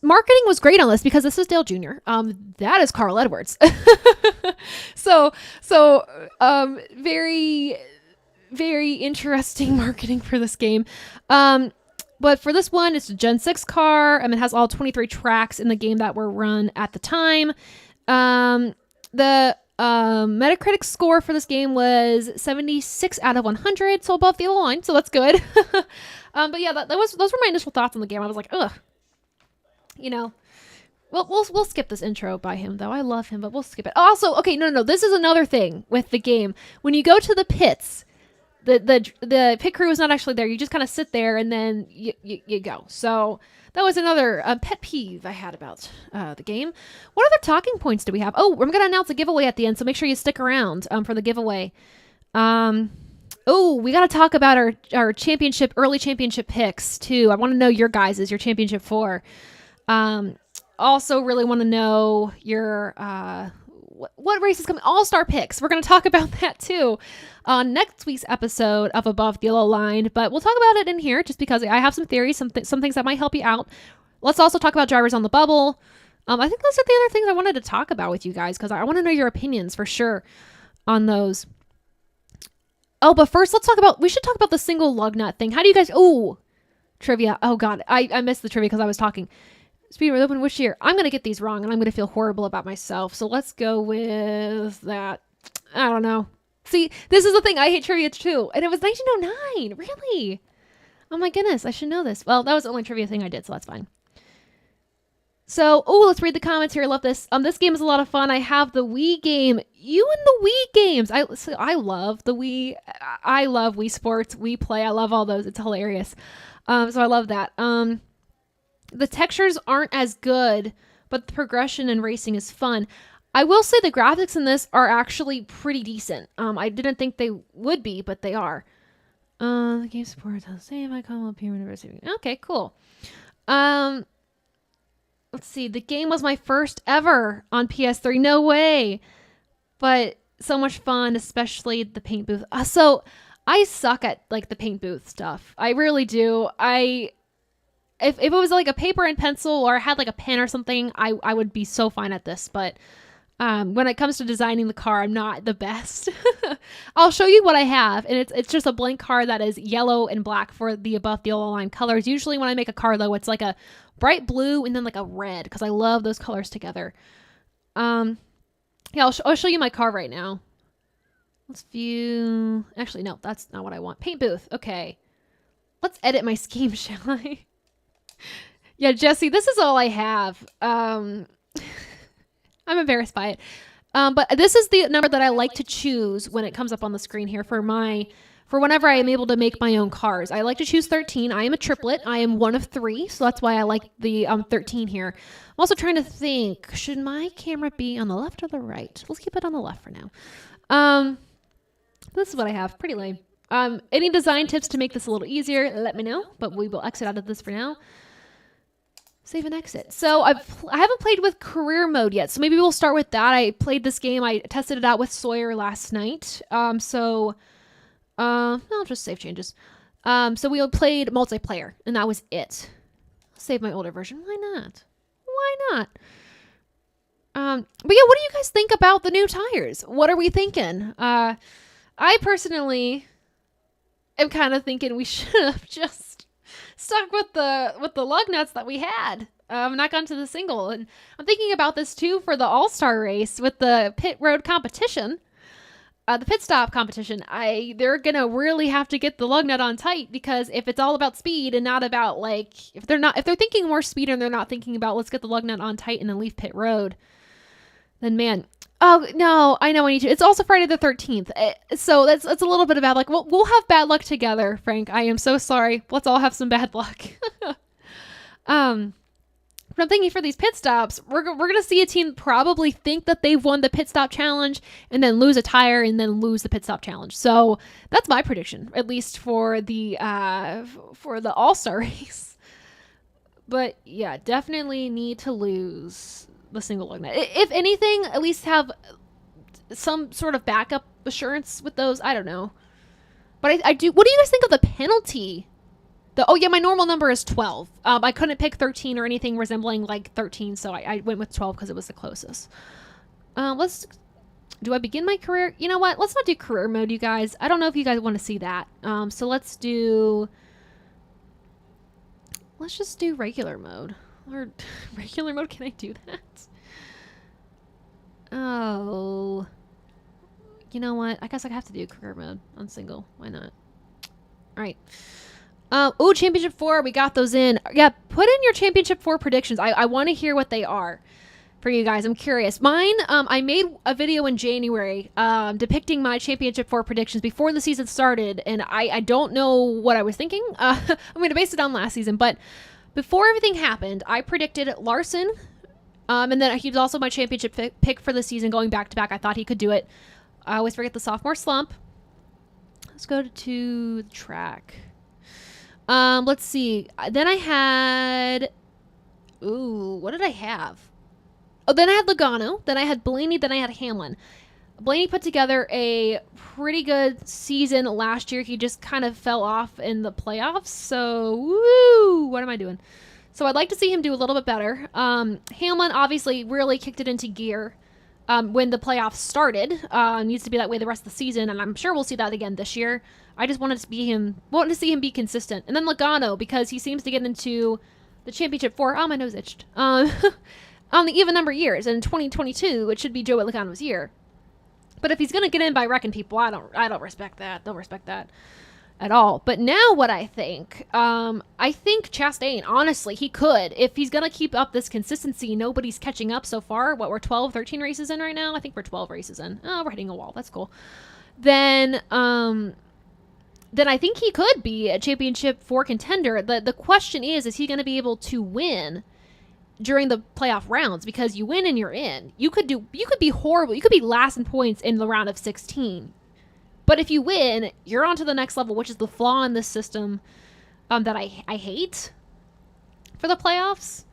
marketing was great on this because this is Dale Jr. That is Carl Edwards. so, very, very interesting marketing for this game. But for this one, it's a Gen 6 car. It has all 23 tracks in the game that were run at the time. The Metacritic score for this game was 76 out of 100, so above the line, so that's good. But yeah, those were my initial thoughts on the game. I was like, ugh. You know, we'll skip this intro by him, though. I love him, but we'll skip it. Also, okay, no. This is another thing with the game. When you go to the pits, the pit crew is not actually there. You just kind of sit there and then you go. So that was another pet peeve I had about the game. What other talking points do we have? Oh, I'm going to announce a giveaway at the end, so make sure you stick around for the giveaway. Oh, we got to talk about our championship, early championship picks, too. I want to know your championship 4. Also really want to know your what race is coming. All-star picks. We're going to talk about that too on next week's episode of Above the Yellow Line, but we'll talk about it in here just because I have some theories, some things that might help you out. Let's also talk about drivers on the bubble. I think those are the other things I wanted to talk about with you guys because I want to know your opinions for sure on those. Oh, but first we should talk about the single lug nut thing. How do you guys, trivia. Oh God, I missed the trivia because I was talking. Speed open which year? I'm going to get these wrong and I'm going to feel horrible about myself. So let's go with that. I don't know. See, this is the thing. I hate trivia too. And it was 1909. Really? Oh my goodness. I should know this. Well, that was the only trivia thing I did, so that's fine. So, let's read the comments here. I love this. This game is a lot of fun. I have the Wii game. You and the Wii games. I love the Wii. I love Wii Sports, Wii Play. I love all those. It's hilarious. So I love that. The textures aren't as good, but the progression and racing is fun. I will say the graphics in this are actually pretty decent. I didn't think they would be, but they are. The game supports how to save icon will appear when receiving. Okay, cool. let's see. The game was my first ever on PS3. No way. But so much fun, especially the paint booth. So I suck at like the paint booth stuff. I really do. If it was like a paper and pencil or I had like a pen or something, I would be so fine at this. But when it comes to designing the car, I'm not the best. I'll show you what I have, and it's just a blank car that is yellow and black for the above the yellow line colors. Usually when I make a car, though, it's like a bright blue and then like a red because I love those colors together. Yeah, I'll show you my car right now. Let's view. Actually, no, that's not what I want. Paint booth. Okay. Let's edit my scheme, shall I? Yeah, Jesse, this is all I have. I'm embarrassed by it. But this is the number that I like to choose when it comes up on the screen here for whenever I am able to make my own cars. I like to choose 13. I am a triplet. I am one of 3, so that's why I like the 13 here. I'm also trying to think, should my camera be on the left or the right? Let's keep it on the left for now. This is what I have. Pretty lame. Any design tips to make this a little easier, let me know, but we will exit out of this for now. Save and exit. So I haven't played with career mode yet, so maybe we'll start with that. I played this game. I tested it out with Sawyer last night. I'll just save changes. So we played multiplayer, and that was it. Save my older version. Why not? Why not? But yeah, what do you guys think about the new tires? What are we thinking? I personally am kind of thinking we should have just stuck with the lug nuts that we had. Not gone to the single. And I'm thinking about this too for the All-Star race with the pit road competition. The pit stop competition. They're gonna really have to get the lug nut on tight, because if it's all about speed and not about like if they're thinking more speed and they're not thinking about let's get the lug nut on tight and then leave pit road, then man. Oh no, I know I need to. It's also Friday the 13th, so that's a little bit of bad luck. We'll have bad luck together, Frank. I am so sorry. Let's all have some bad luck. But I'm thinking for these pit stops, we're gonna see a team probably think that they've won the pit stop challenge and then lose a tire and then lose the pit stop challenge. So that's my prediction, at least for the All-Star race. But yeah, definitely need to lose the single lug nut. If anything, at least have some sort of backup assurance with those. I don't know. But I do. What do you guys think of the penalty? Oh yeah, my normal number is 12. I couldn't pick 13 or anything resembling like 13, so I went with 12 because it was the closest. Do I begin my career? You know what? Let's not do career mode, you guys. I don't know if you guys want to see that. So let's just do regular mode. Or regular mode, can I do that? Oh. You know what? I guess I have to do career mode on single. Why not? Alright. Oh, Championship 4. We got those in. Yeah, put in your Championship 4 predictions. I want to hear what they are for you guys. I'm curious. Mine, I made a video in January depicting my Championship 4 predictions before the season started, and I don't know what I was thinking. I'm going to base it on last season, but before everything happened, I predicted Larson, and then he was also my championship pick for the season going back to back. I thought he could do it. I always forget the sophomore slump. Let's go to the track. Let's see. Then I had... Ooh, what did I have? Oh, then I had Logano. Then I had Blaney. Then I had Hamlin. Blaney put together a pretty good season last year. He just kind of fell off in the playoffs. So, woo! What am I doing? So I'd like to see him do a little bit better. Hamlin obviously really kicked it into gear when the playoffs started. Needs to be that way the rest of the season, and I'm sure we'll see that again this year. I just wanted to see him be consistent. And then Logano, because he seems to get into the championship 4. Oh, my nose itched. On the even number years. In 2022, it should be Joey Logano's year. But if he's going to get in by wrecking people, I don't respect that. Don't respect that at all. But now what I think Chastain, honestly, he could. If he's going to keep up this consistency, nobody's catching up so far. What, we're 12, 13 races in right now? I think we're 12 races in. Oh, we're hitting a wall. That's cool. Then I think he could be a championship 4 contender. The question is he going to be able to win during the playoff rounds? Because you win and you're in. You could be horrible. You could be last in points in the round of 16. But if you win, you're on to the next level, which is the flaw in this system that I hate for the playoffs.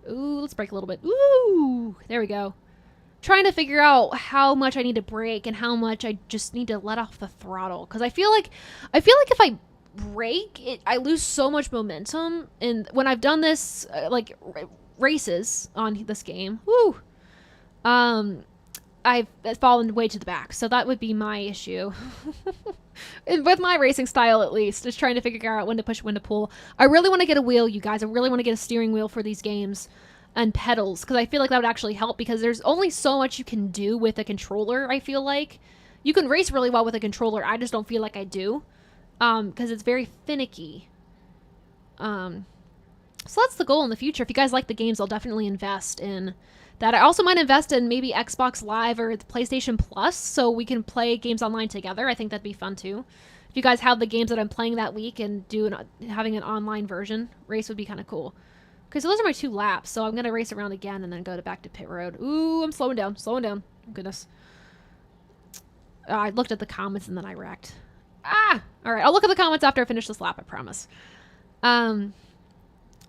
Ooh, let's brake a little bit. Ooh, there we go. Trying to figure out how much I need to brake and how much I just need to let off the throttle. Because I feel like if I brake, I lose so much momentum. And when I've done this, races on this game, woo, I've fallen way to the back. So that would be my issue. With my racing style, at least, is trying to figure out when to push, when to pull. I really want to get a wheel, you guys. I really want to get a steering wheel for these games and pedals, because I feel like that would actually help, because there's only so much you can do with a controller. I feel like you can race really well with a controller. I just don't feel like I do, because it's very finicky. So that's the goal in the future. If you guys like the games, I'll definitely invest in that. I also might invest in maybe Xbox Live or the PlayStation Plus, so we can play games online together. I think that'd be fun too. If you guys have the games that I'm playing that week and having an online version race would be kind of cool. Okay, so those are my 2 laps, so I'm gonna race around again and then go back to pit road. Ooh, I'm slowing down. Oh, goodness. I looked at the comments and then I wrecked. Ah! Alright, I'll look at the comments after I finish this lap, I promise. But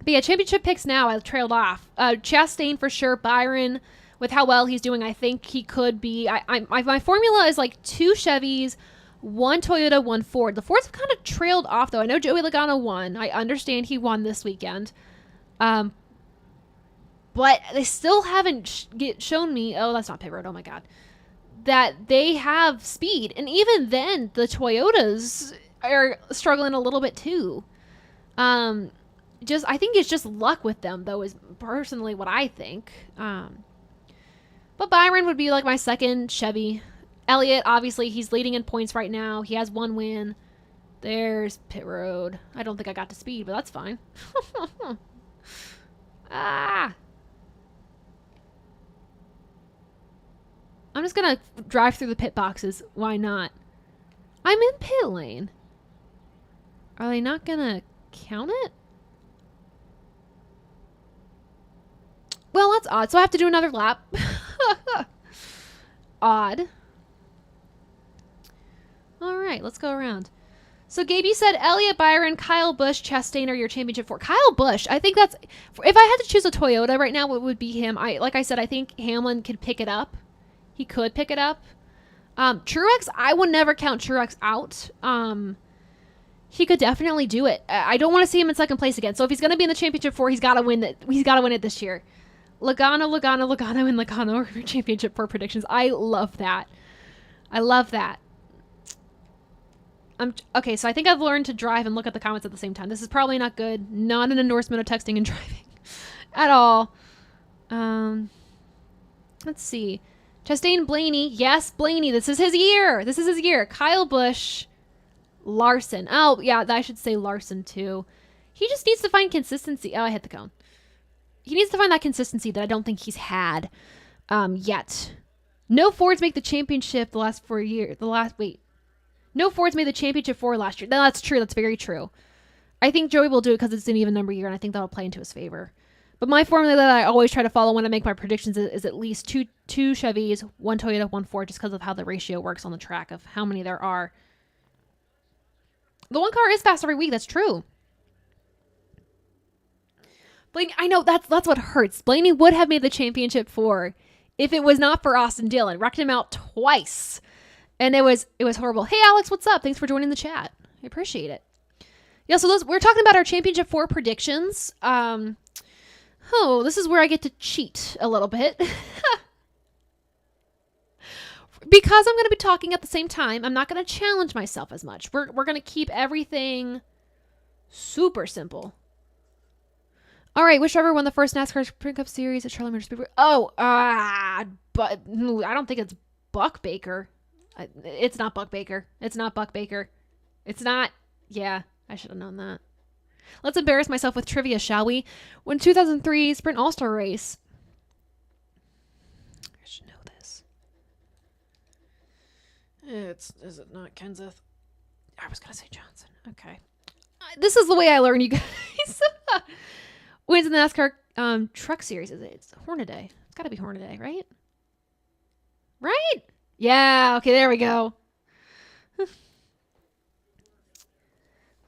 yeah, championship picks now. I trailed off. Chastain for sure. Byron, with how well he's doing, I think he could be. My formula is like 2 Chevys, 1 Toyota, 1 Ford. The Fords have kind of trailed off, though. I know Joey Logano won. I understand he won this weekend. But they still haven't shown me. Oh, that's not pit road. Oh, my God. That they have speed. And even then, the Toyotas are struggling a little bit, too. I think it's just luck with them, though, is personally what I think. But Byron would be like my second Chevy. Elliott, obviously, he's leading in points right now. He has 1 win. There's pit road. I don't think I got to speed, but that's fine. Ah! I'm just gonna drive through the pit boxes. Why not? I'm in pit lane. Are they not gonna count it? Well, that's odd. So I have to do another lap. Odd. All right, let's go around. So Gabe, you said Elliott, Byron, Kyle Busch, Chastain are your championship 4. Kyle Busch, I think that's... If I had to choose a Toyota right now, it would be him. Like I said, I think Hamlin could pick it up. He could pick it up. Truex, I would never count Truex out. He could definitely do it. I don't want to see him in second place again. So if he's going to be in the championship 4, he's got to win it. He's got to win it this year. Logano, and Logano are your championship 4 predictions. I love that. I love that. Okay, so I think I've learned to drive and look at the comments at the same time. This is probably not good. Not an endorsement of texting and driving at all. Let's see. Chastain, Blaney. Yes, Blaney. This is his year. This is his year. Kyle Busch. Larson. Oh, yeah, I should say Larson too. He just needs to find consistency. Oh, I hit the cone. He needs to find that consistency that I don't think he's had yet. No Fords make the championship the last 4 years. No Fords made the championship 4 last year. No, that's true. That's very true. I think Joey will do it because it's an even number year, and I think that'll play into his favor. But my formula that I always try to follow when I make my predictions is at least two Chevys, 1 Toyota, 1 Ford, just because of how the ratio works on the track of how many there are. The one car is fast every week. That's true. Blaney, I know that's what hurts. Blaney would have made the championship 4 if it was not for Austin Dillon. Wrecked him out twice. And it was horrible. Hey, Alex, what's up? Thanks for joining the chat. I appreciate it. Yeah, so we're talking about our championship 4 predictions. This is where I get to cheat a little bit. Because I'm going to be talking at the same time, I'm not going to challenge myself as much. We're going to keep everything super simple. All right, which driver won the first NASCAR Sprint Cup Series at Charlie Miller Speedway? But I don't think it's Buck Baker. It's not Buck Baker. It's not Buck Baker. It's not. Yeah, I should have known that. Let's embarrass myself with trivia, shall we? When 2003 Sprint All-Star Race. I should know this. Is it not Kenseth? I was going to say Johnson. Okay. This is the way I learn, you guys. Wins in the NASCAR Truck Series. It's Hornaday. It's got to be Hornaday, right? Right? Yeah. Okay, there we go.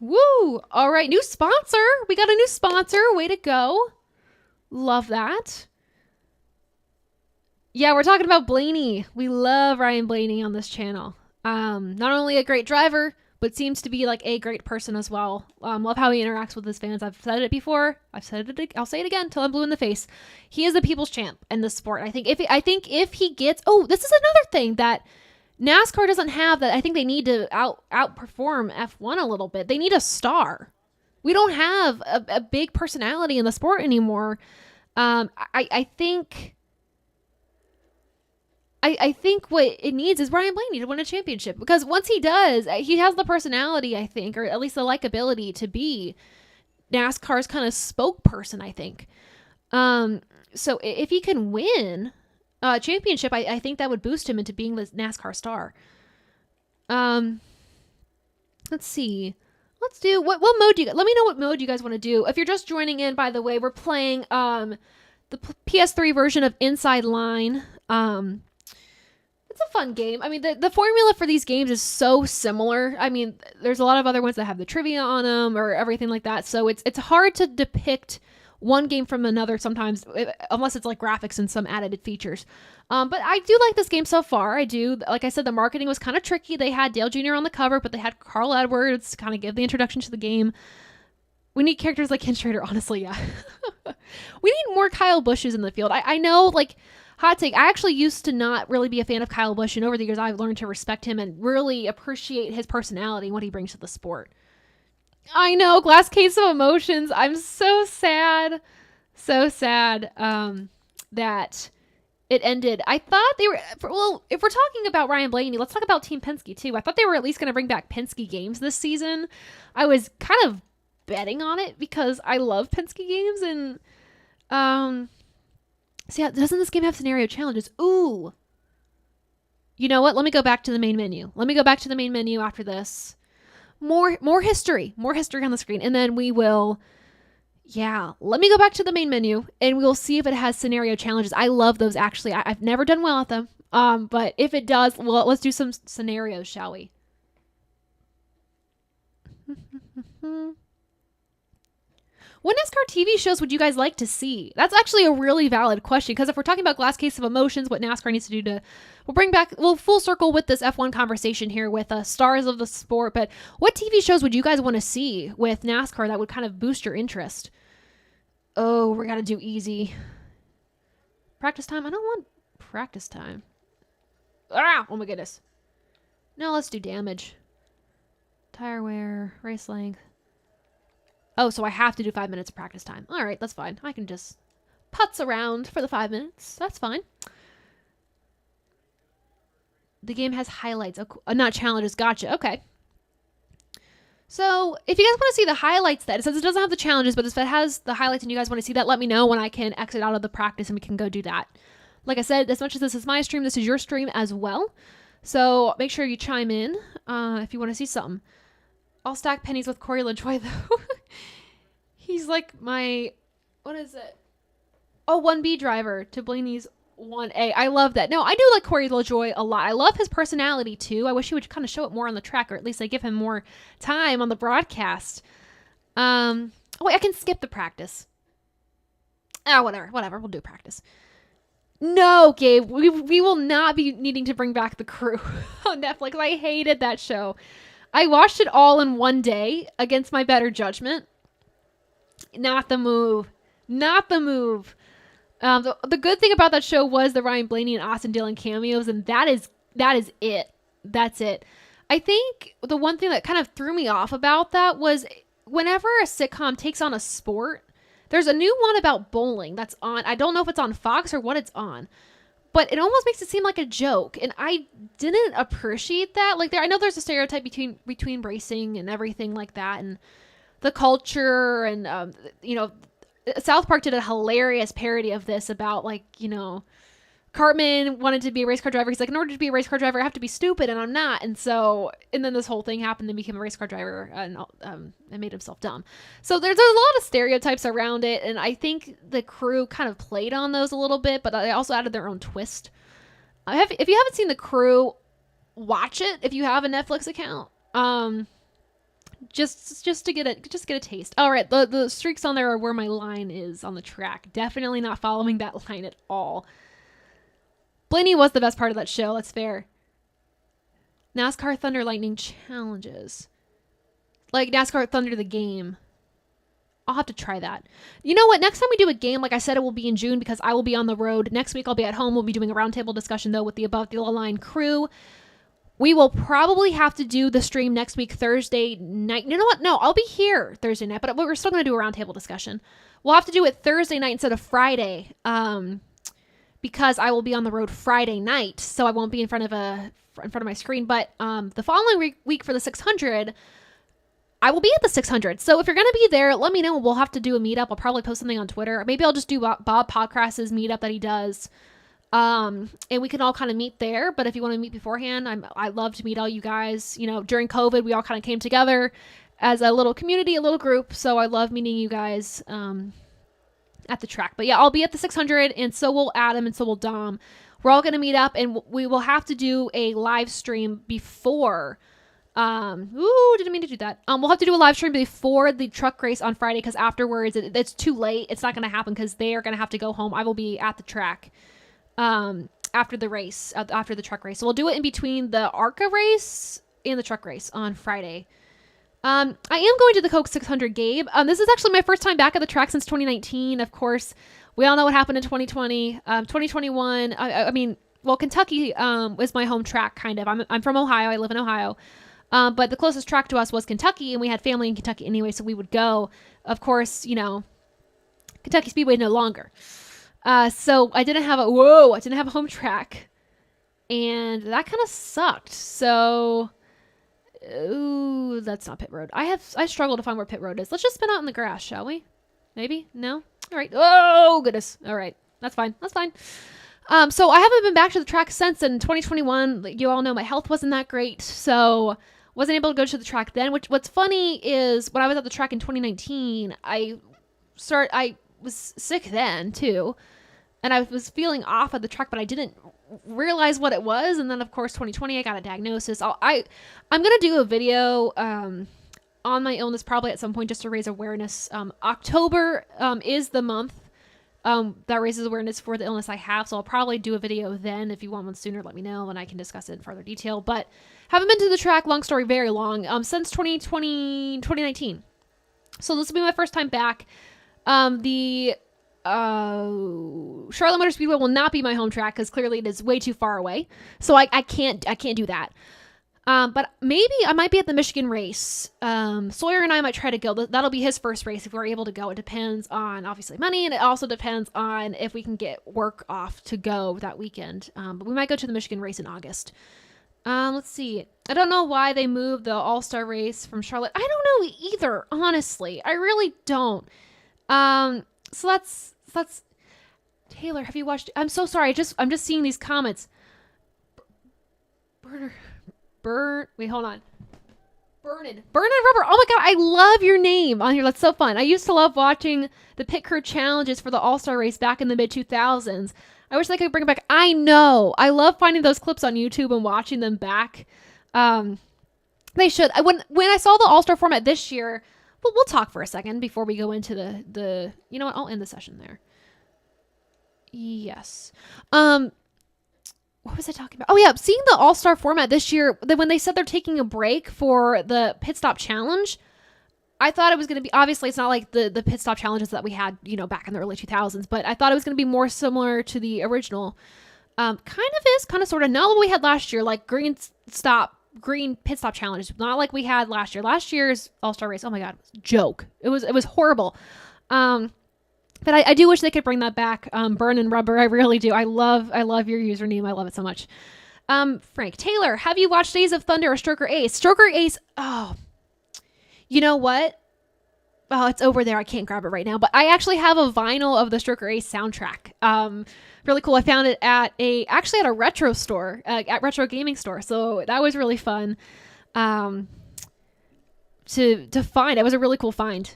Woo! All right, new sponsor. We got a new sponsor. Way to go. Love that. Yeah, we're talking about Blaney. We love Ryan Blaney on this channel. Not only a great driver, but seems to be like a great person as well. Love how he interacts with his fans. I've said it before. I'll say it again till I'm blue in the face. He is the people's champ in this sport. I think if he gets, this is another thing that NASCAR doesn't have that I think they need to outperform F1 a little bit. They need a star. We don't have a big personality in the sport anymore. I think what it needs is Ryan Blaney to win a championship, because once he does, he has the personality, I think, or at least the likability to be NASCAR's kind of spokesperson, I think. So if he can win a championship, I think that would boost him into being the NASCAR star. Let's see. Let's do what mode do you? Let me know what mode you guys want to do. If you're just joining in, by the way, we're playing the PS3 version of Inside Line. It's a fun game. I mean, the formula for these games is so similar. I mean, there's a lot of other ones that have the trivia on them or everything like that. So it's hard to depict one game from another sometimes, unless it's like graphics and some added features. But I do like this game so far. I do. Like I said, the marketing was kind of tricky. They had Dale Jr. on the cover, but they had Carl Edwards to kind of give the introduction to the game. We need characters like Ken Schrader, honestly, yeah. We need more Kyle Bushes in the field. I know, like, hot take, I actually used to not really be a fan of Kyle Busch, and over the years I've learned to respect him and really appreciate his personality and what he brings to the sport. I know, glass case of emotions. I'm so sad that it ended. I thought they were, if we're talking about Ryan Blaney, let's talk about Team Penske too. I thought they were at least going to bring back Penske games this season. I was kind of betting on it because I love Penske games, and see, doesn't this game have scenario challenges? Ooh. You know what? Let me go back to the main menu. After this. More history on the screen, and then we will, let me go back to the main menu and we'll see if it has scenario challenges. I love those, actually. I've never done well at them, but if it does, well, let's do some scenarios, shall we? What NASCAR TV shows would you guys like to see? That's actually a really valid question, because if we're talking about glass case of emotions, what NASCAR needs to do we'll full circle with this F1 conversation here with stars of the sport, but what TV shows would you guys want to see with NASCAR that would kind of boost your interest? Oh, we got to do easy. Practice time? I don't want practice time. Oh my goodness. No, let's do damage. Tire wear, race length. Oh, so I have to do 5 minutes of practice time. All right, that's fine. I can just putz around for the 5 minutes. That's fine. The game has highlights. Not challenges. Gotcha. Okay. So if you guys want to see the highlights, it says it doesn't have the challenges, but if it has the highlights and you guys want to see that, let me know when I can exit out of the practice and we can go do that. Like I said, as much as this is my stream, this is your stream as well. So make sure you chime in if you want to see something. I'll stack pennies with Corey LaJoy, though. He's like my, what is it? Oh, 1B driver to Blaney's 1A. I love that. No, I do like Corey LaJoy a lot. I love his personality, too. I wish he would kind of show it more on the track, or at least give him more time on the broadcast. Oh, wait, I can skip the practice. Whatever. We'll do practice. No, Gabe, we will not be needing to bring back The Crew on Netflix. I hated that show. I watched it all in one day against my better judgment. Not the move. The good thing about that show was the Ryan Blaney and Austin Dillon cameos, and that is it. That's it. I think the one thing that kind of threw me off about that was whenever a sitcom takes on a sport, there's a new one about bowling that's on. I don't know if it's on Fox or what it's on, but it almost makes it seem like a joke, and I didn't appreciate that. Like, I know there's a stereotype between racing and everything like that, and the culture, and South Park did a hilarious parody of this about, Cartman wanted to be a race car driver. He's like, in order to be a race car driver, I have to be stupid, and I'm not. And then this whole thing happened, and became a race car driver, and made himself dumb. So there's a lot of stereotypes around it, and I think The Crew kind of played on those a little bit, but they also added their own twist. If you haven't seen The Crew, watch it if you have a Netflix account. just to get a taste. All right, the streaks on there are where my line is on the track. Definitely not following that line at all. Blaney was the best part of that show. That's fair. NASCAR Thunder Lightning challenges, like NASCAR Thunder the game. I'll have to try that. You know what? Next time we do a game, like I said, it will be in June because I will be on the road. Next week I'll be at home. We'll be doing a roundtable discussion though with the Above the Line crew. We will probably have to do the stream next week, Thursday night. You know what? No, I'll be here Thursday night, but we're still going to do a roundtable discussion. We'll have to do it Thursday night instead of Friday, because I will be on the road Friday night, so I won't be in front of my screen. But the following week for the 600, I will be at the 600. So if you're going to be there, let me know. We'll have to do a meetup. I'll probably post something on Twitter. Maybe I'll just do Bob Podcast's meetup that he does. And we can all kind of meet there. But if you want to meet beforehand, I love to meet all you guys. You know, during COVID, we all kind of came together as a little community, a little group. So I love meeting you guys at the track. But yeah, I'll be at the 600, and so will Adam, and so will Dom. We're all going to meet up, and we will have to do a live stream before. Didn't mean to do that. We'll have to do a live stream before the truck race on Friday, because afterwards it's too late. It's not going to happen because they are going to have to go home. I will be at the track after the race, after the truck race. So we'll do it in between the ARCA race and the truck race on Friday. I am going to the Coke 600, Gabe. This is actually my first time back at the track since 2019. Of course, we all know what happened in 2020. 2021, I mean, well, Kentucky is my home track, kind of. I'm from Ohio. I live in Ohio. But the closest track to us was Kentucky, and we had family in Kentucky anyway, so we would go. Of course, you know, Kentucky Speedway no longer. So I didn't have a home track, and that kind of sucked. So, ooh, that's not pit road. I struggle to find where pit road is. Let's just spin out in the grass, shall we? Maybe? No? All right. Oh, goodness. All right. That's fine. That's fine. So I haven't been back to the track since in 2021. You all know my health wasn't that great, so wasn't able to go to the track then. What's funny is when I was at the track in 2019, I was sick then too, and I was feeling off at the track, but I didn't realize what it was. And then of course 2020, I got a diagnosis. I'm gonna do a video on my illness probably at some point just to raise awareness. October is the month that raises awareness for the illness I have, so I'll probably do a video then. If you want one sooner, let me know and I can discuss it in further detail. But haven't been to the track, long story very long, since 2019. So this will be my first time back. The Charlotte Motor Speedway will not be my home track because clearly it is way too far away, so I can't do that. But maybe I might be at the Michigan race. Sawyer and I might try to go. That'll be his first race if we're able to go. It depends on obviously money, and it also depends on if we can get work off to go that weekend. But we might go to the Michigan race in August. Let's see. I don't know why they moved the All-Star race from Charlotte. I don't know either, honestly. I really don't. So that's Taylor, have you watched? I'm so sorry. I'm just seeing these comments. Wait, hold on. Burnin' Rubber. Oh my god, I love your name on here. That's so fun. I used to love watching the pit crew challenges for the All-Star race back in the mid-2000s. I wish they could bring it back. I know. I love finding those clips on YouTube and watching them back. They should. When I saw the All-Star format this year, well, we'll talk for a second before we go into the you know what? I'll end the session there. Yes. What was I talking about? Oh yeah, seeing the All-Star format this year, when they said they're taking a break for the pit stop challenge, I thought it was going to be, obviously it's not like the pit stop challenges that we had, you know, back in the early 2000s, but I thought it was going to be more similar to the original. Kind of sort of, not what we had last year, like green pit stop challenges, not like we had last year. Last year's All-Star race, oh my god, joke. It was horrible. But I do wish they could bring that back. Burnin' Rubber, I really do. I love your username. I love it so much. Frank Taylor, have you watched Days of Thunder or Stroker Ace? Stroker Ace, oh, you know what? Oh, it's over there. I can't grab it right now. But I actually have a vinyl of the Stroker Ace soundtrack. Really cool. I found it at a retro store, at Retro Gaming Store. So that was really fun to find. It was a really cool find.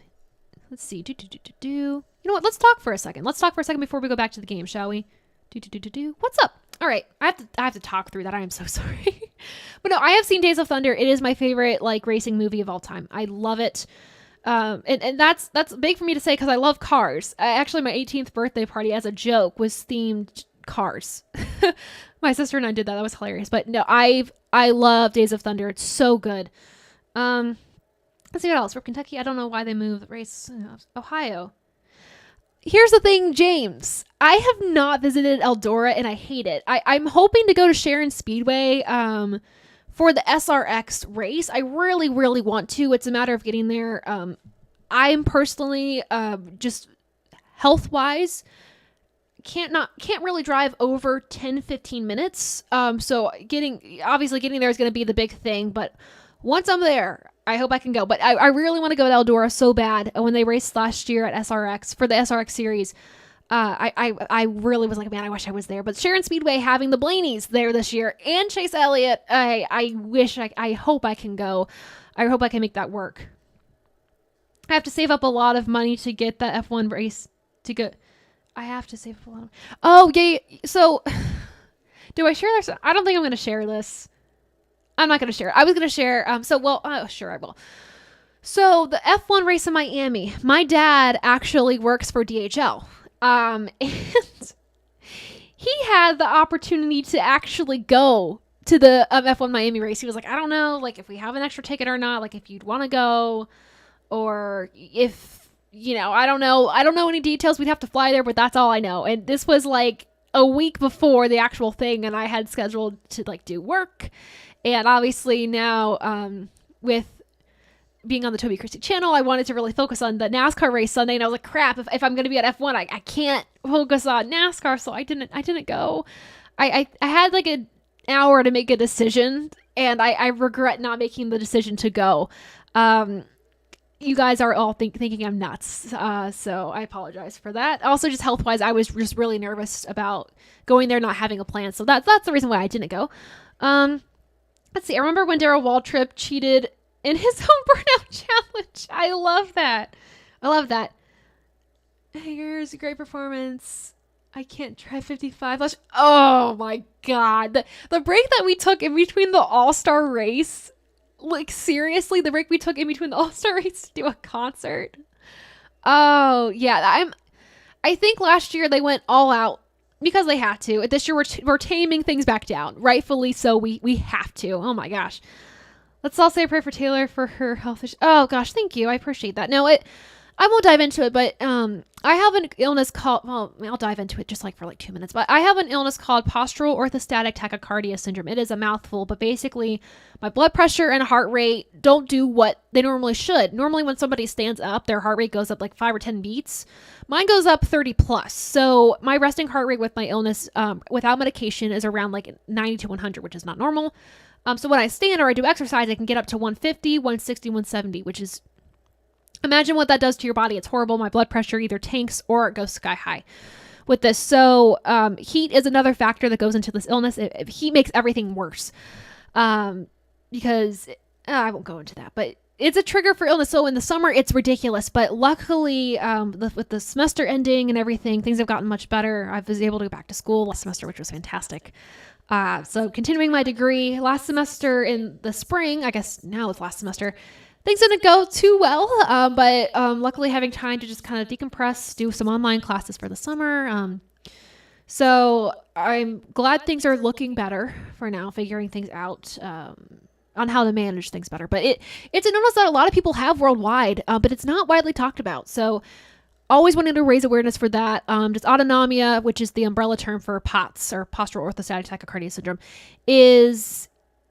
Let's see. You know what? Let's talk for a second. Before we go back to the game, shall we? What's up? All right. I have to talk through that. I am so sorry. But no, I have seen Days of Thunder. It is my favorite like racing movie of all time. I love it. And that's big for me to say because I love cars. Actually, my 18th birthday party as a joke was themed cars. My sister and I did that. That was hilarious. But no, I love Days of Thunder. It's so good. Let's see what else. We're Kentucky. I don't know why they moved the race. Ohio. Here's the thing, James. I have not visited Eldora and I hate it. I'm hoping to go to Sharon Speedway for the SRX race. I really, really want to. It's a matter of getting there. I'm personally just health-wise can't really drive over 10-15 minutes. So getting there is going to be the big thing. But once I'm there, I hope I can go. But I really want to go to Eldora so bad. When they raced last year at SRX for the SRX series, I really was like, man, I wish I was there. But Sharon Speedway having the Blaneys there this year and Chase Elliott, I hope I can go. I hope I can make that work. I have to save up a lot of money to get the F1 race to go. I have to save up a lot of. Oh yeah. So, do I share this? I don't think I'm going to share this. I'm not going to share. I was going to share. Sure I will. So the F1 race in Miami. My dad actually works for DHL. And he had the opportunity to actually go to the F1 Miami race. He was like, I don't know, like if we have an extra ticket or not, like if you'd want to go, or if, I don't know any details. We'd have to fly there, but that's all I know. And this was like a week before the actual thing, and I had scheduled to like do work. And obviously now, with being on the Toby Christie channel, I wanted to really focus on the NASCAR race Sunday, and I was like, crap, if I'm going to be at F1, I can't focus on NASCAR, so I didn't go. I had like an hour to make a decision, and I regret not making the decision to go. You guys are all thinking I'm nuts, so I apologize for that. Also, just health-wise, I was just really nervous about going there, not having a plan, so that's the reason why I didn't go. Let's see, I remember when Darrell Waltrip cheated in his own burnout challenge. I love that. Here's a great performance. I can't try 55. Oh my God. The break that we took in between the All-Star race. Like seriously, the break we took in between the All-Star race to do a concert. Oh yeah. I think last year they went all out because they had to. This year we're taming things back down. Rightfully so. We have to. Oh my gosh. Let's all say a prayer for Taylor for her health issues. Oh gosh, thank you. I appreciate that. No, I won't dive into it, but I have an illness called, well, I'll dive into it just like for like 2 minutes, but I have an illness called postural orthostatic tachycardia syndrome. It is a mouthful, but basically my blood pressure and heart rate don't do what they normally should. Normally when somebody stands up, their heart rate goes up like 5 or 10 beats. Mine goes up 30 plus. So my resting heart rate with my illness without medication is around like 90 to 100, which is not normal. So when I stand or I do exercise, I can get up to 150, 160, 170, which is, imagine what that does to your body. It's horrible. My blood pressure either tanks or it goes sky high with this. So heat is another factor that goes into this illness. Heat makes everything worse because I won't go into that, but it's a trigger for illness. So in the summer, it's ridiculous. But luckily, with the semester ending and everything, things have gotten much better. I was able to go back to school last semester, which was fantastic. So continuing my degree last semester in the spring, I guess now it's last semester, things didn't go too well, but luckily having time to just kind of decompress, do some online classes for the summer. So I'm glad things are looking better for now, figuring things out on how to manage things better. But it's an illness that a lot of people have worldwide, but it's not widely talked about. So always wanting to raise awareness for that. Just autonomia, which is the umbrella term for POTS, or postural orthostatic tachycardia syndrome, is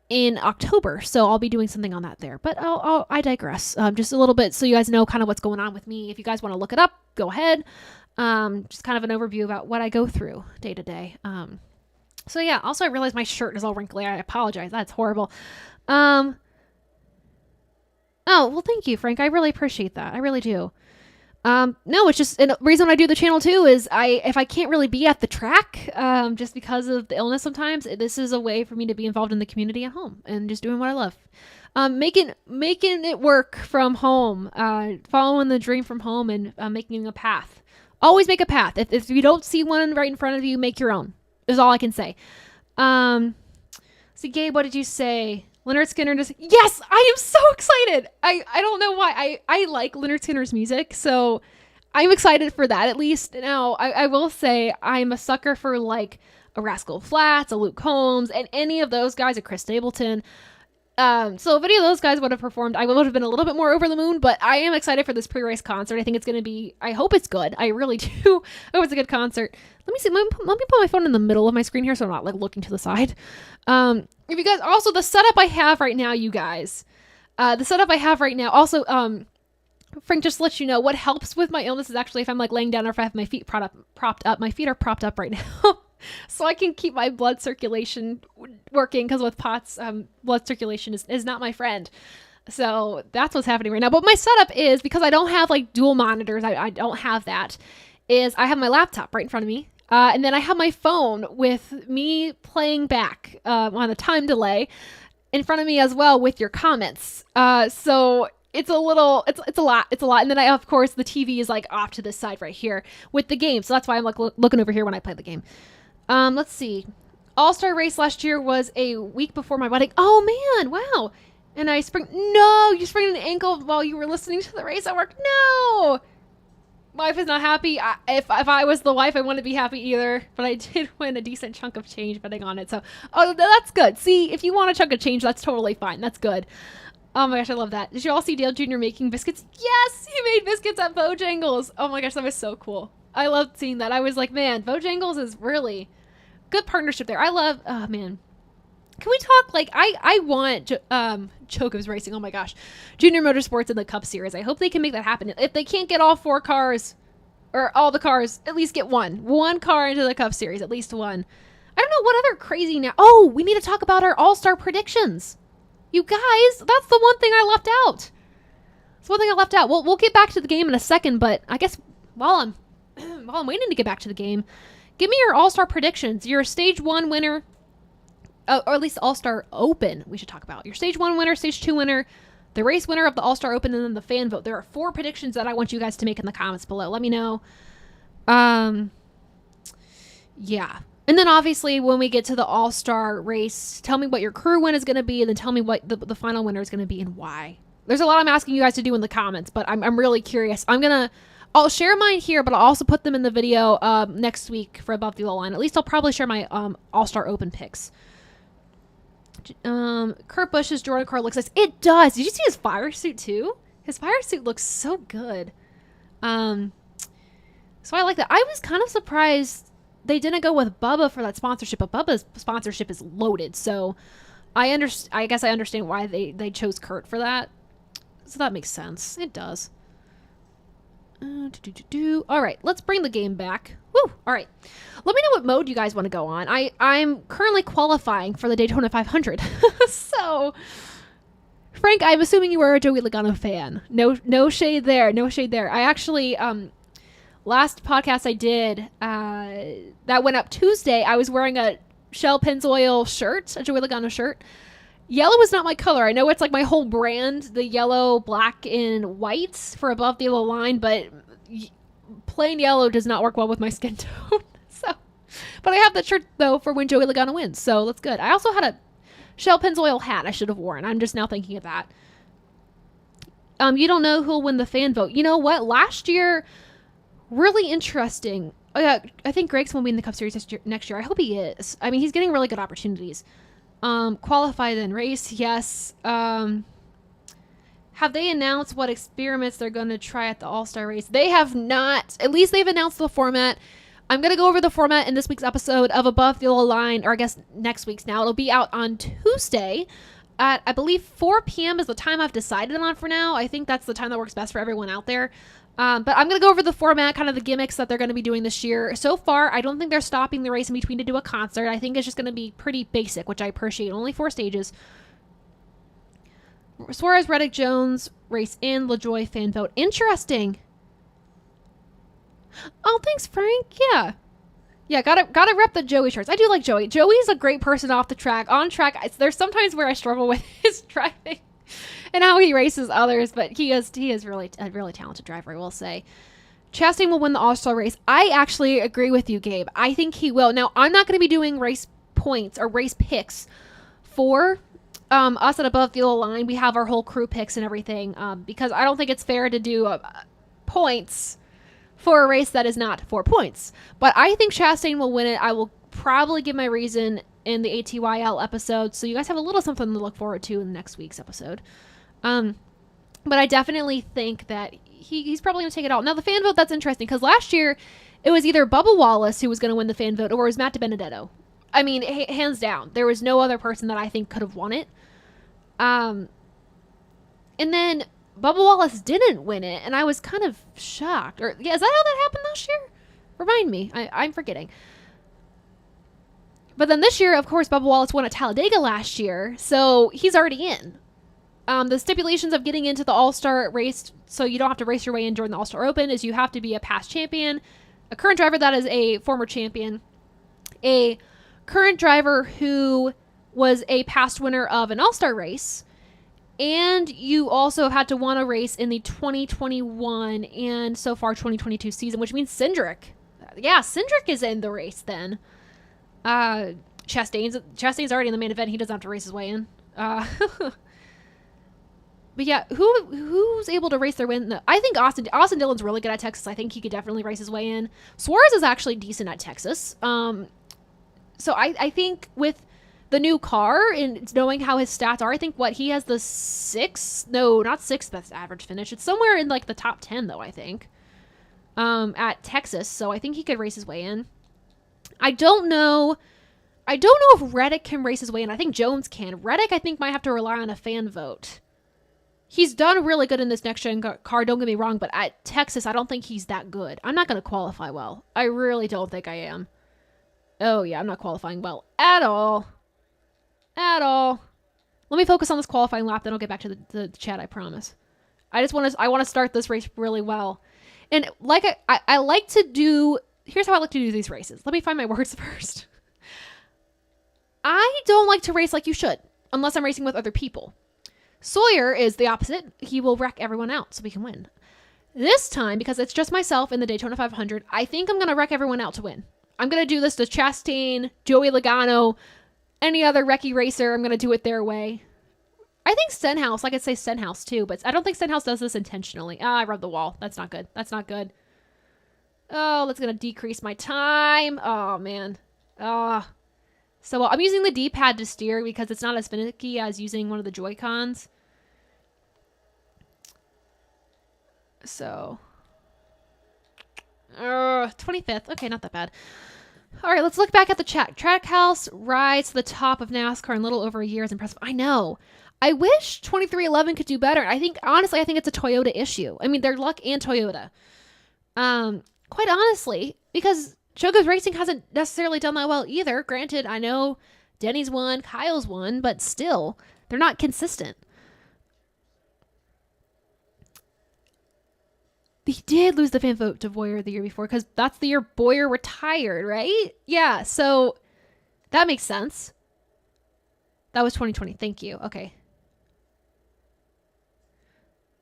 in October. So I'll be doing something on that there. But I digress. Just a little bit so you guys know kind of what's going on with me. If you guys want to look it up, go ahead. Just kind of an overview about what I go through day to day. So yeah, also I realized my shirt is all wrinkly. I apologize. That's horrible. Oh, well, thank you, Frank. I really appreciate that. I really do. No, it's just, and the reason I do the channel too is if I can't really be at the track, just because of the illness sometimes, this is a way for me to be involved in the community at home and just doing what I love. Making it work from home, following the dream from home and making a path. Always make a path. If you don't see one right in front of you, make your own, is all I can say. See, Gabe, what did you say? Leonard Skinner just... Yes! I am so excited! I don't know why. I like Leonard Skinner's music, so I'm excited for that, at least. Now, I will say I'm a sucker for, like, a Rascal Flatts, a Luke Combs, and any of those guys, a Chris Stapleton. So if any of those guys would have performed, I would have been a little bit more over the moon, but I am excited for this pre-race concert. I think it's going to be, I hope it's good. I really do. I hope it's a good concert. Let me see. Let me put my phone in the middle of my screen here so I'm not like looking to the side. If you guys, also the setup I have right now, you guys, also, Frank, just to let you know, what helps with my illness is actually if I'm like laying down or if I have my feet propped up. My feet are propped up right now. So I can keep my blood circulation working, because with POTS, blood circulation is not my friend. So that's what's happening right now. But my setup is, because I don't have like dual monitors, I don't have that, is I have my laptop right in front of me. And then I have my phone with me playing back on a time delay in front of me as well with your comments. So it's a lot. And then of course, the TV is like off to this side right here with the game. So that's why I'm like looking over here when I play the game. Let's see. All-Star race last year was a week before my wedding. Oh man, wow. And you sprained an ankle while you were listening to the race at work. No. Wife is not happy. If I was the wife, I wouldn't be happy either. But I did win a decent chunk of change betting on it. So, that's good. See, if you want a chunk of change, that's totally fine. That's good. Oh my gosh, I love that. Did you all see Dale Jr. making biscuits? Yes, he made biscuits at Bojangles. Oh my gosh, that was so cool. I loved seeing that. I was like, man, Bojangles is really good partnership there. I love, oh man. Can we talk, like, I want Jacobs Racing, oh my gosh, Junior Motorsports in the Cup Series. I hope they can make that happen. If they can't get all 4 cars, or all the cars, at least get one car into the Cup Series, at least one. I don't know what other crazy now. Oh, we need to talk about our All-Star predictions. You guys, that's the one thing I left out. That's one thing I left out. We'll get back to the game in a second, but I guess while I'm waiting to get back to the game, give me your All-Star predictions. Your Stage 1 winner, or at least All-Star Open, we should talk about. Your Stage 1 winner, Stage 2 winner, the race winner of the All-Star Open, and then the fan vote. There are 4 predictions that I want you guys to make in the comments below. Let me know. Yeah. And then obviously when we get to the All-Star race, tell me what your crew win is going to be, and then tell me what the final winner is going to be and why. There's a lot I'm asking you guys to do in the comments, but I'm really curious. I'll share mine here, but I'll also put them in the video next week for Above the Yellow Line. At least I'll probably share my All-Star Open picks. Kurt Busch's Jordan car looks nice. It does. Did you see his fire suit too? His fire suit looks so good. So I like that. I was kind of surprised they didn't go with Bubba for that sponsorship, but Bubba's sponsorship is loaded. So I guess I understand why they chose Kurt for that. So that makes sense. It does. All right, let's bring the game back. Woo! All right, let me know what mode you guys want to go on. I'm currently qualifying for the Daytona 500. So, Frank, I'm assuming you are a Joey Logano fan. No shade there. No shade there. I actually last podcast I did that went up Tuesday. I was wearing a Shell Pennzoil shirt, a Joey Logano shirt. Yellow is not my color. I know it's like my whole brand, the yellow, black, and white for Above the Yellow Line, but plain yellow does not work well with my skin tone. But I have that shirt, though, for when Joey Logano wins, so that's good. I also had a Shell Pennzoil hat I should have worn. I'm just now thinking of that. You don't know who'll win the fan vote. You know what? Last year, really interesting. Oh, yeah, I think Greg's will win the Cup Series next year. I hope he is. I mean, he's getting really good opportunities. Qualify then race, yes. Have they announced what experiments they're going to try at the All-Star race? They have not. At least they've announced the format. I'm going to go over the format in this week's episode of Above the Yellow Line, or I guess next week's now. It'll be out on Tuesday at, I believe, 4 p.m. is the time I've decided on for now. I think that's the time that works best for everyone out there. But I'm going to go over the format, kind of the gimmicks that they're going to be doing this year. So far, I don't think they're stopping the race in between to do a concert. I think it's just going to be pretty basic, which I appreciate. Only 4 stages. Suarez, Reddick, Jones, race in, LaJoy, fan vote. Interesting. Oh, thanks, Frank. Yeah. Yeah, gotta rep the Joey shirts. I do like Joey. Joey's a great person off the track. On track, there's sometimes where I struggle with his driving and how he races others, but he is really a really talented driver, I will say. Chastain will win the All-Star race. I actually agree with you, Gabe. I think he will. Now, I'm not going to be doing race points or race picks 4, us at Above the Line, we have our whole crew picks and everything, because I don't think it's fair to do points for a race that is not 4 points. But I think Chastain will win it. I will probably give my reason in the ATYL episode, so you guys have a little something to look forward to in next week's episode. But I definitely think that he's probably going to take it all. Now, the fan vote, that's interesting, because last year, it was either Bubba Wallace who was going to win the fan vote, or it was Matt DiBenedetto. I mean, hands down. There was no other person that I think could have won it. And then Bubba Wallace didn't win it, and I was kind of shocked. Or, yeah, is that how that happened last year? Remind me. I'm forgetting. But then this year, of course, Bubba Wallace won at Talladega last year, so he's already in. The stipulations of getting into the All-Star race, so you don't have to race your way in during the All-Star Open, is you have to be a past champion, a current driver that is a former champion, a current driver who was a past winner of an All-Star race, and you also had to want a race in the 2021 and so far 2022 season, which means Cindric. Yeah, Cindric is in the race then. Chastain's already in the main event. He doesn't have to race his way in. But yeah, who's able to race their win? No, I think Austin Dillon's really good at Texas. I think he could definitely race his way in. Suarez is actually decent at Texas. So I think with the new car and knowing how his stats are, I think he has the not sixth best average finish. It's somewhere in like the top 10 though, I think. At Texas, so I think he could race his way in. I don't know if Reddick can race his way in. I think Jones can. Reddick, I think, might have to rely on a fan vote. He's done really good in this next-gen car, don't get me wrong, but at Texas, I don't think he's that good. I'm not going to qualify well. I really don't think I am. Oh, yeah, I'm not qualifying well at all. At all. Let me focus on this qualifying lap, then I'll get back to the chat, I promise. I want to start this race really well. And like I like to do... Here's how I like to do these races. Let me find my words first. I don't like to race like you should, unless I'm racing with other people. Sawyer is the opposite. He will wreck everyone out so we can win. This time, because it's just myself in the Daytona 500, I think I'm going to wreck everyone out to win. I'm going to do this to Chastain, Joey Logano, any other wrecky racer. I'm going to do it their way. I think Stenhouse, I could say Stenhouse too, but I don't think Stenhouse does this intentionally. I rubbed the wall. That's not good. That's not good. Oh, that's going to decrease my time. Oh, man. So I'm using the D-pad to steer because it's not as finicky as using one of the Joy-Cons. So, 25th. Okay, not that bad. All right, let's look back at the chat. Trackhouse rides to the top of NASCAR in a little over a year is impressive. I know. I wish 2311 could do better. Honestly, I think it's a Toyota issue. I mean, their luck and Toyota. Quite honestly, because Choco's Racing hasn't necessarily done that well either. Granted, I know Denny's won, Kyle's won, but still, they're not consistent. He did lose the fan vote to Boyer the year before, because that's the year Boyer retired, right? Yeah, so that makes sense. That was 2020. Thank you. Okay.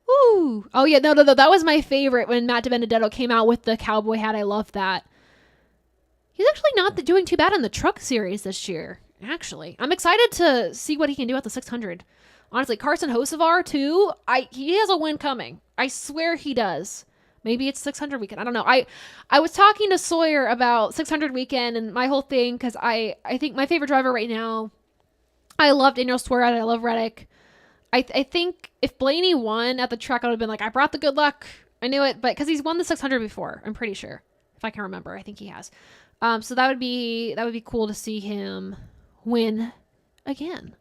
Ooh. Oh, yeah. No. That was my favorite when Matt DiBenedetto came out with the cowboy hat. I love that. He's actually not doing too bad in the truck series this year, actually. I'm excited to see what he can do at the 600. Honestly, Carson Hocevar, too. He has a win coming. I swear he does. Maybe it's 600 weekend. I don't know. I was talking to Sawyer about 600 weekend and my whole thing, because I think my favorite driver right now, I love Daniel Suarez. I love Reddick. I think if Blaney won at the track, I would have been like, I brought the good luck. I knew it, but because he's won the 600 before, I'm pretty sure. If I can remember, I think he has. So that would be cool to see him win again.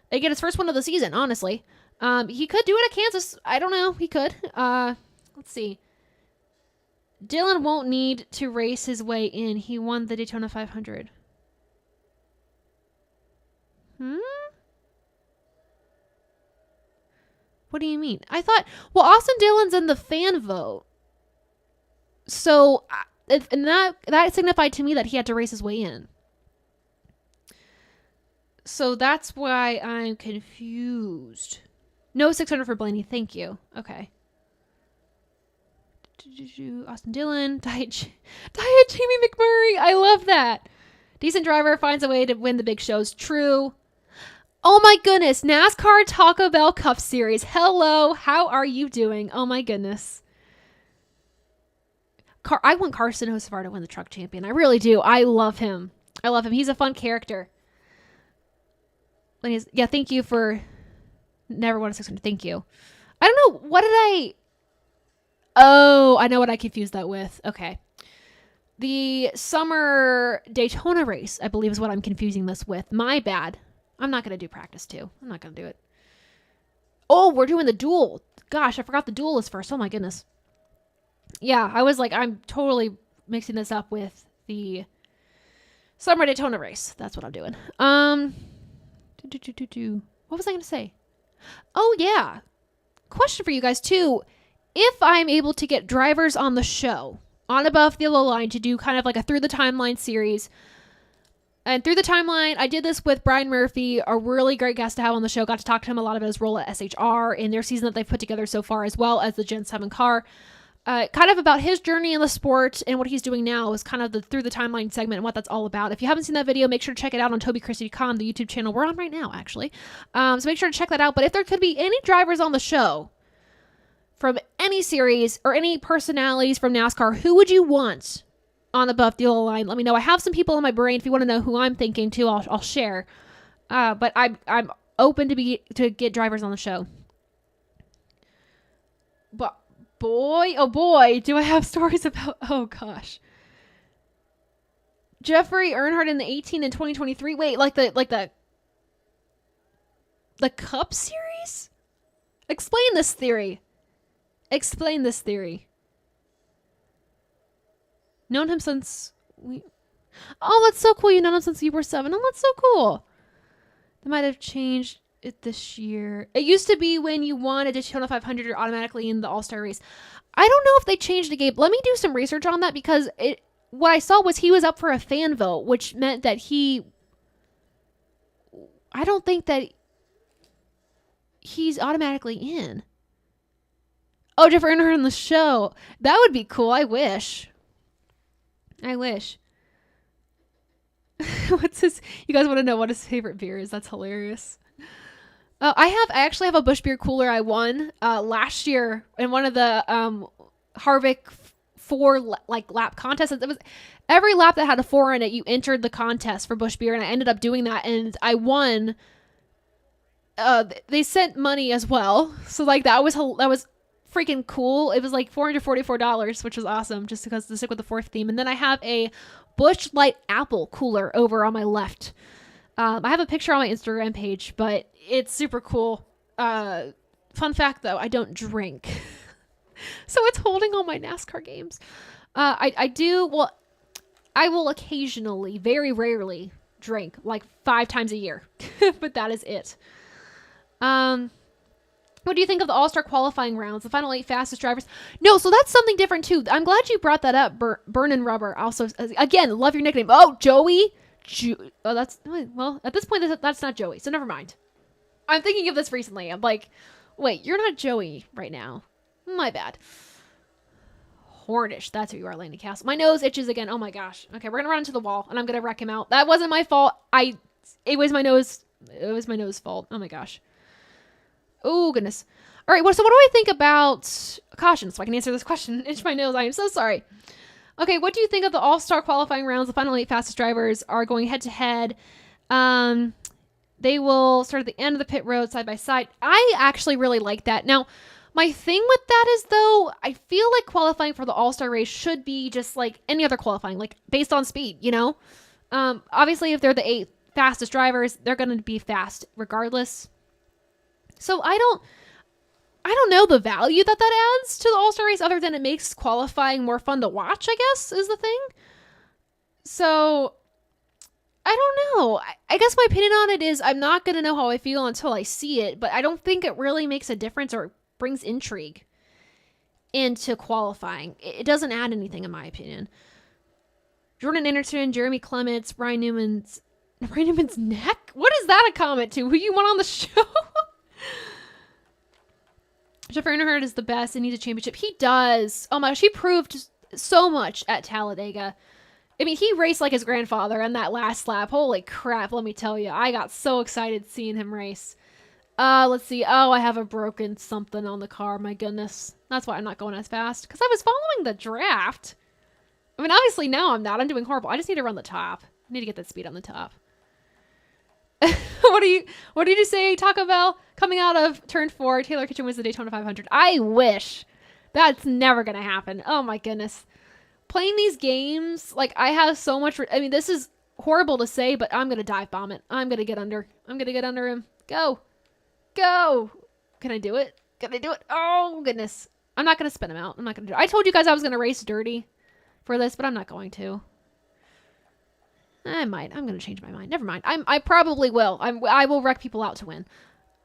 Get his first win of the season, honestly. He could do it at Kansas. I don't know. He could. Let's see. Dylan won't need to race his way in. He won the Daytona 500. What do you mean? I thought, well, Austin Dillon's in the fan vote. So, and that signified to me that he had to race his way in. So that's why I'm confused. No 600 for Blaney. Thank you. Okay. Austin Dillon. Diet Jamie McMurray. I love that. Decent driver finds a way to win the big shows. True. Oh my goodness, NASCAR Taco Bell Cup Series. Hello, how are you doing? Oh my goodness. I want Carson Hocevar to win the truck champion. I really do. I love him. I love him. He's a fun character. Yeah, thank you for never won a 600. Thank you. I don't know. What did I... Oh, I know what I confused that with. Okay. The summer Daytona race, I believe, is what I'm confusing this with. My bad. I'm not going to do practice 2. I'm not going to do it. Oh, we're doing the duel. Gosh, I forgot the duel is first. Oh my goodness. Yeah, I was like, I'm totally mixing this up with the summer Daytona race. That's what I'm doing. What was I going to say? Oh, yeah. Question for you guys, too. If I'm able to get drivers on the show, on Above the Yellow Line, to do kind of like a Through the Timeline series. And Through the Timeline, I did this with Brian Murphy, a really great guest to have on the show. Got to talk to him a lot about his role at SHR in their season that they've put together so far, as well as the Gen 7 car. Kind of about his journey in the sport and what he's doing now is kind of the Through the Timeline segment and what that's all about. If you haven't seen that video, make sure to check it out on TobyChristy.com, the YouTube channel we're on right now, actually. So make sure to check that out. But if there could be any drivers on the show from any series or any personalities from NASCAR, who would you want on Above the Yellow Line? Let me know. I have some people in my brain. If you want to know who I'm thinking too, I'll share. But I'm open to get drivers on the show. But boy, oh boy, do I have stories about, oh gosh. Jeffrey Earnhardt in the 18 in 2023. Wait, like the Cup Series? Explain this theory. Explain this theory. Known him since Oh, that's so cool. You've known him since you were 7. Oh, that's so cool. They might have changed it this year. It used to be when you won a Daytona 500, you're automatically in the All-Star race. I don't know if they changed the game. Let me do some research on that, because what I saw was he was up for a fan vote, which meant that I don't think that he's automatically in. Oh, Jeff Earnhardt on the show. That would be cool. I wish. What's his... You guys want to know what his favorite beer is? That's hilarious. I actually have a Busch beer cooler I won last year in one of the Harvick 4 lap contests. It was every lap that had a 4 in it, you entered the contest for Busch beer, and I ended up doing that, and I won. They sent money as well, so like that was freaking cool. It was like $444, which was awesome, just because to stick with the 4th theme. And then I have a Busch Light Apple cooler over on my left. I have a picture on my Instagram page, but it's super cool. Fun fact though, I don't drink. So it's holding all my NASCAR games. I will occasionally, very rarely, drink, like 5 times a year. But that is it. What do you think of the All-Star qualifying rounds, the final 8 fastest drivers? No, so that's something different too. I'm glad you brought that up, Burnin' Rubber. Also, again, love your nickname. Oh, Joey. Well, at this point, that's not Joey, so never mind. I'm thinking of this recently. I'm like, wait, you're not Joey right now. My bad. Hornish, that's who you are, Landon Castle. My nose itches again. Oh my gosh. Okay, we're gonna run into the wall, and I'm gonna wreck him out. That wasn't my fault. It was my nose. It was my nose fault. Oh my gosh. Oh, goodness. All right, so what do I think about caution? So I can answer this question. Itch my nose. I am so sorry. Okay, what do you think of the All-Star qualifying rounds? The final 8 fastest drivers are going head-to-head. They will start at the end of the pit road, side by side. I actually really like that. Now, my thing with that is, though, I feel like qualifying for the All-Star race should be just like any other qualifying, like based on speed, you know? Obviously, if they're the 8 fastest drivers, they're going to be fast regardless. So I don't know the value that adds to the All-Star race, other than it makes qualifying more fun to watch, I guess, is the thing. So I don't know. I guess my opinion on it is I'm not going to know how I feel until I see it, but I don't think it really makes a difference or brings intrigue into qualifying. It doesn't add anything, in my opinion. Jordan Anderson, Jeremy Clements, Ryan Newman's neck? What is that a comment to? Who you want on the show? Jeff Earnhardt is the best and needs a championship. He does. Oh my gosh, he proved so much at Talladega. I mean, he raced like his grandfather on that last lap. Holy crap, let me tell you. I got so excited seeing him race. Let's see. Oh, I have a broken something on the car. My goodness. That's why I'm not going as fast. Because I was following the draft. I mean, obviously now I'm not. I'm doing horrible. I just need to run the top. I need to get that speed on the top. What did you say, Taco Bell? Coming out of turn 4, Taylor Kitchen wins the Daytona 500. I wish. That's never going to happen. Oh my goodness. Playing these games, like, I have so much... I mean, this is horrible to say, but I'm going to dive bomb it. I'm going to get under. I'm going to get under him. Go. Go. Can I do it? Can I do it? Oh, goodness. I'm not going to spin him out. I'm not going to do it. I told you guys I was going to race dirty for this, but I'm not going to. I might. I'm going to change my mind. Never mind. I probably will. I will wreck people out to win.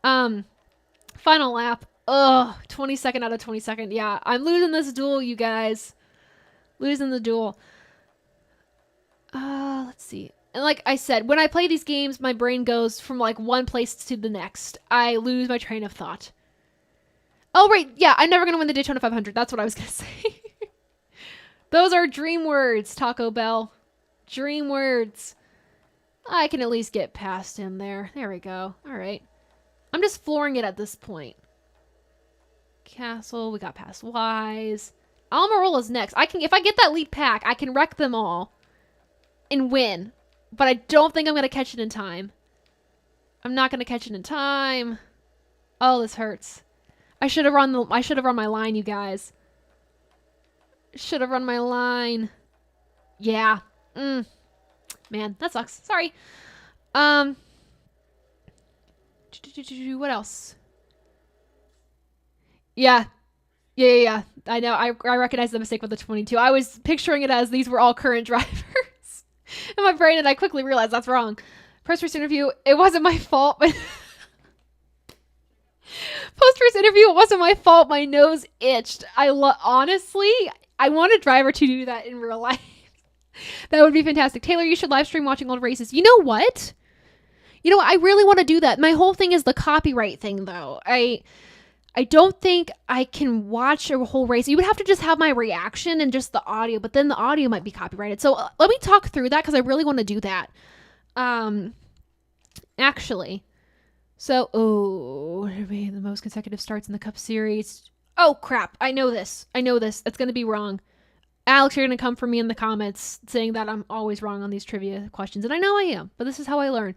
Final lap. Ugh. 22nd out of 22nd. Yeah, I'm losing this duel, you guys. Losing the duel. Let's see. And like I said, when I play these games, my brain goes from like one place to the next. I lose my train of thought. Oh, right. Yeah, I'm never going to win the Daytona 500. That's what I was going to say. Those are dream words, Taco Bell. Dream words. I can at least get past him there. There we go. All right. I'm just flooring it at this point. Castle. We got past Wise. Almirola's next. If I get that lead pack, I can wreck them all and win. But I don't think I'm going to catch it in time. I'm not going to catch it in time. Oh, this hurts. I should have run my line, you guys. Should have run my line. Yeah. Man, that sucks. Sorry. What else? Yeah. Yeah. I know. I recognize the mistake with the 22. I was picturing it as these were all current drivers in my brain, and I quickly realized that's wrong. Post-race interview, it wasn't my fault, but post-race interview, it wasn't my fault. My nose itched. Honestly, I want a driver to do that in real life. That would be fantastic. Taylor, you should live stream watching old races. You know what? I really want to do that. My whole thing is the copyright thing, though. I don't think I can watch a whole race. You would have to just have my reaction and just the audio, but then the audio might be copyrighted. So let me talk through that because I really want to do that. Actually. So, the most consecutive starts in the Cup Series. Oh, crap. I know this. It's going to be wrong. Alex, you're going to come for me in the comments saying that I'm always wrong on these trivia questions. And I know I am, but this is how I learn.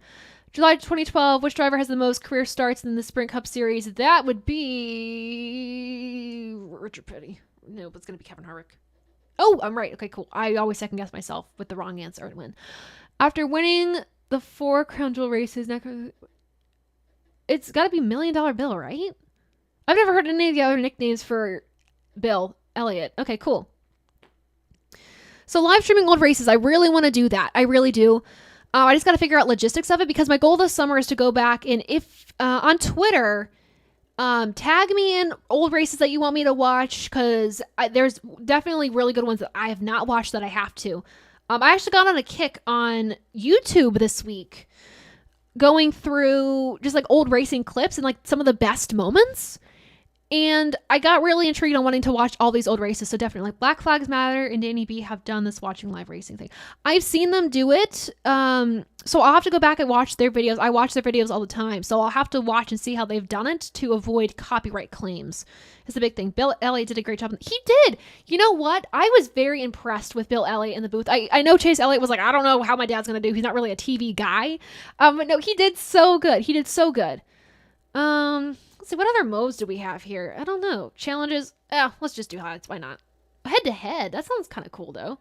July 2012, which driver has the most career starts in the Sprint Cup Series? That would be Richard Petty. No, but it's going to be Kevin Harvick. Oh, I'm right. Okay, cool. I always second guess myself with the wrong answer and win. After winning the 4 Crown Jewel races, it's got to be $1 Million Bill, right? I've never heard any of the other nicknames for Bill Elliott. Okay, cool. So live streaming old races, I really want to do that. I really do. I just got to figure out logistics of it because my goal this summer is to go back and if on Twitter, tag me in old races that you want me to watch because there's definitely really good ones that I have not watched that I have to. I actually got on a kick on YouTube this week going through just like old racing clips and like some of the best moments. And I got really intrigued on wanting to watch all these old races. So definitely like Black Flags Matter and Danny B have done this watching live racing thing. I've seen them do it. So I'll have to go back and watch their videos. I watch their videos all the time. So I'll have to watch and see how they've done it to avoid copyright claims. It's the big thing. Bill Elliott did a great job. He did. You know what? I was very impressed with Bill Elliott in the booth. I know Chase Elliott was like, I don't know how my dad's going to do. He's not really a TV guy. But no, he did so good. Let's see, what other modes do we have here? I don't know. Challenges. Let's just do highlights. Why not? Head to head. That sounds kind of cool, though.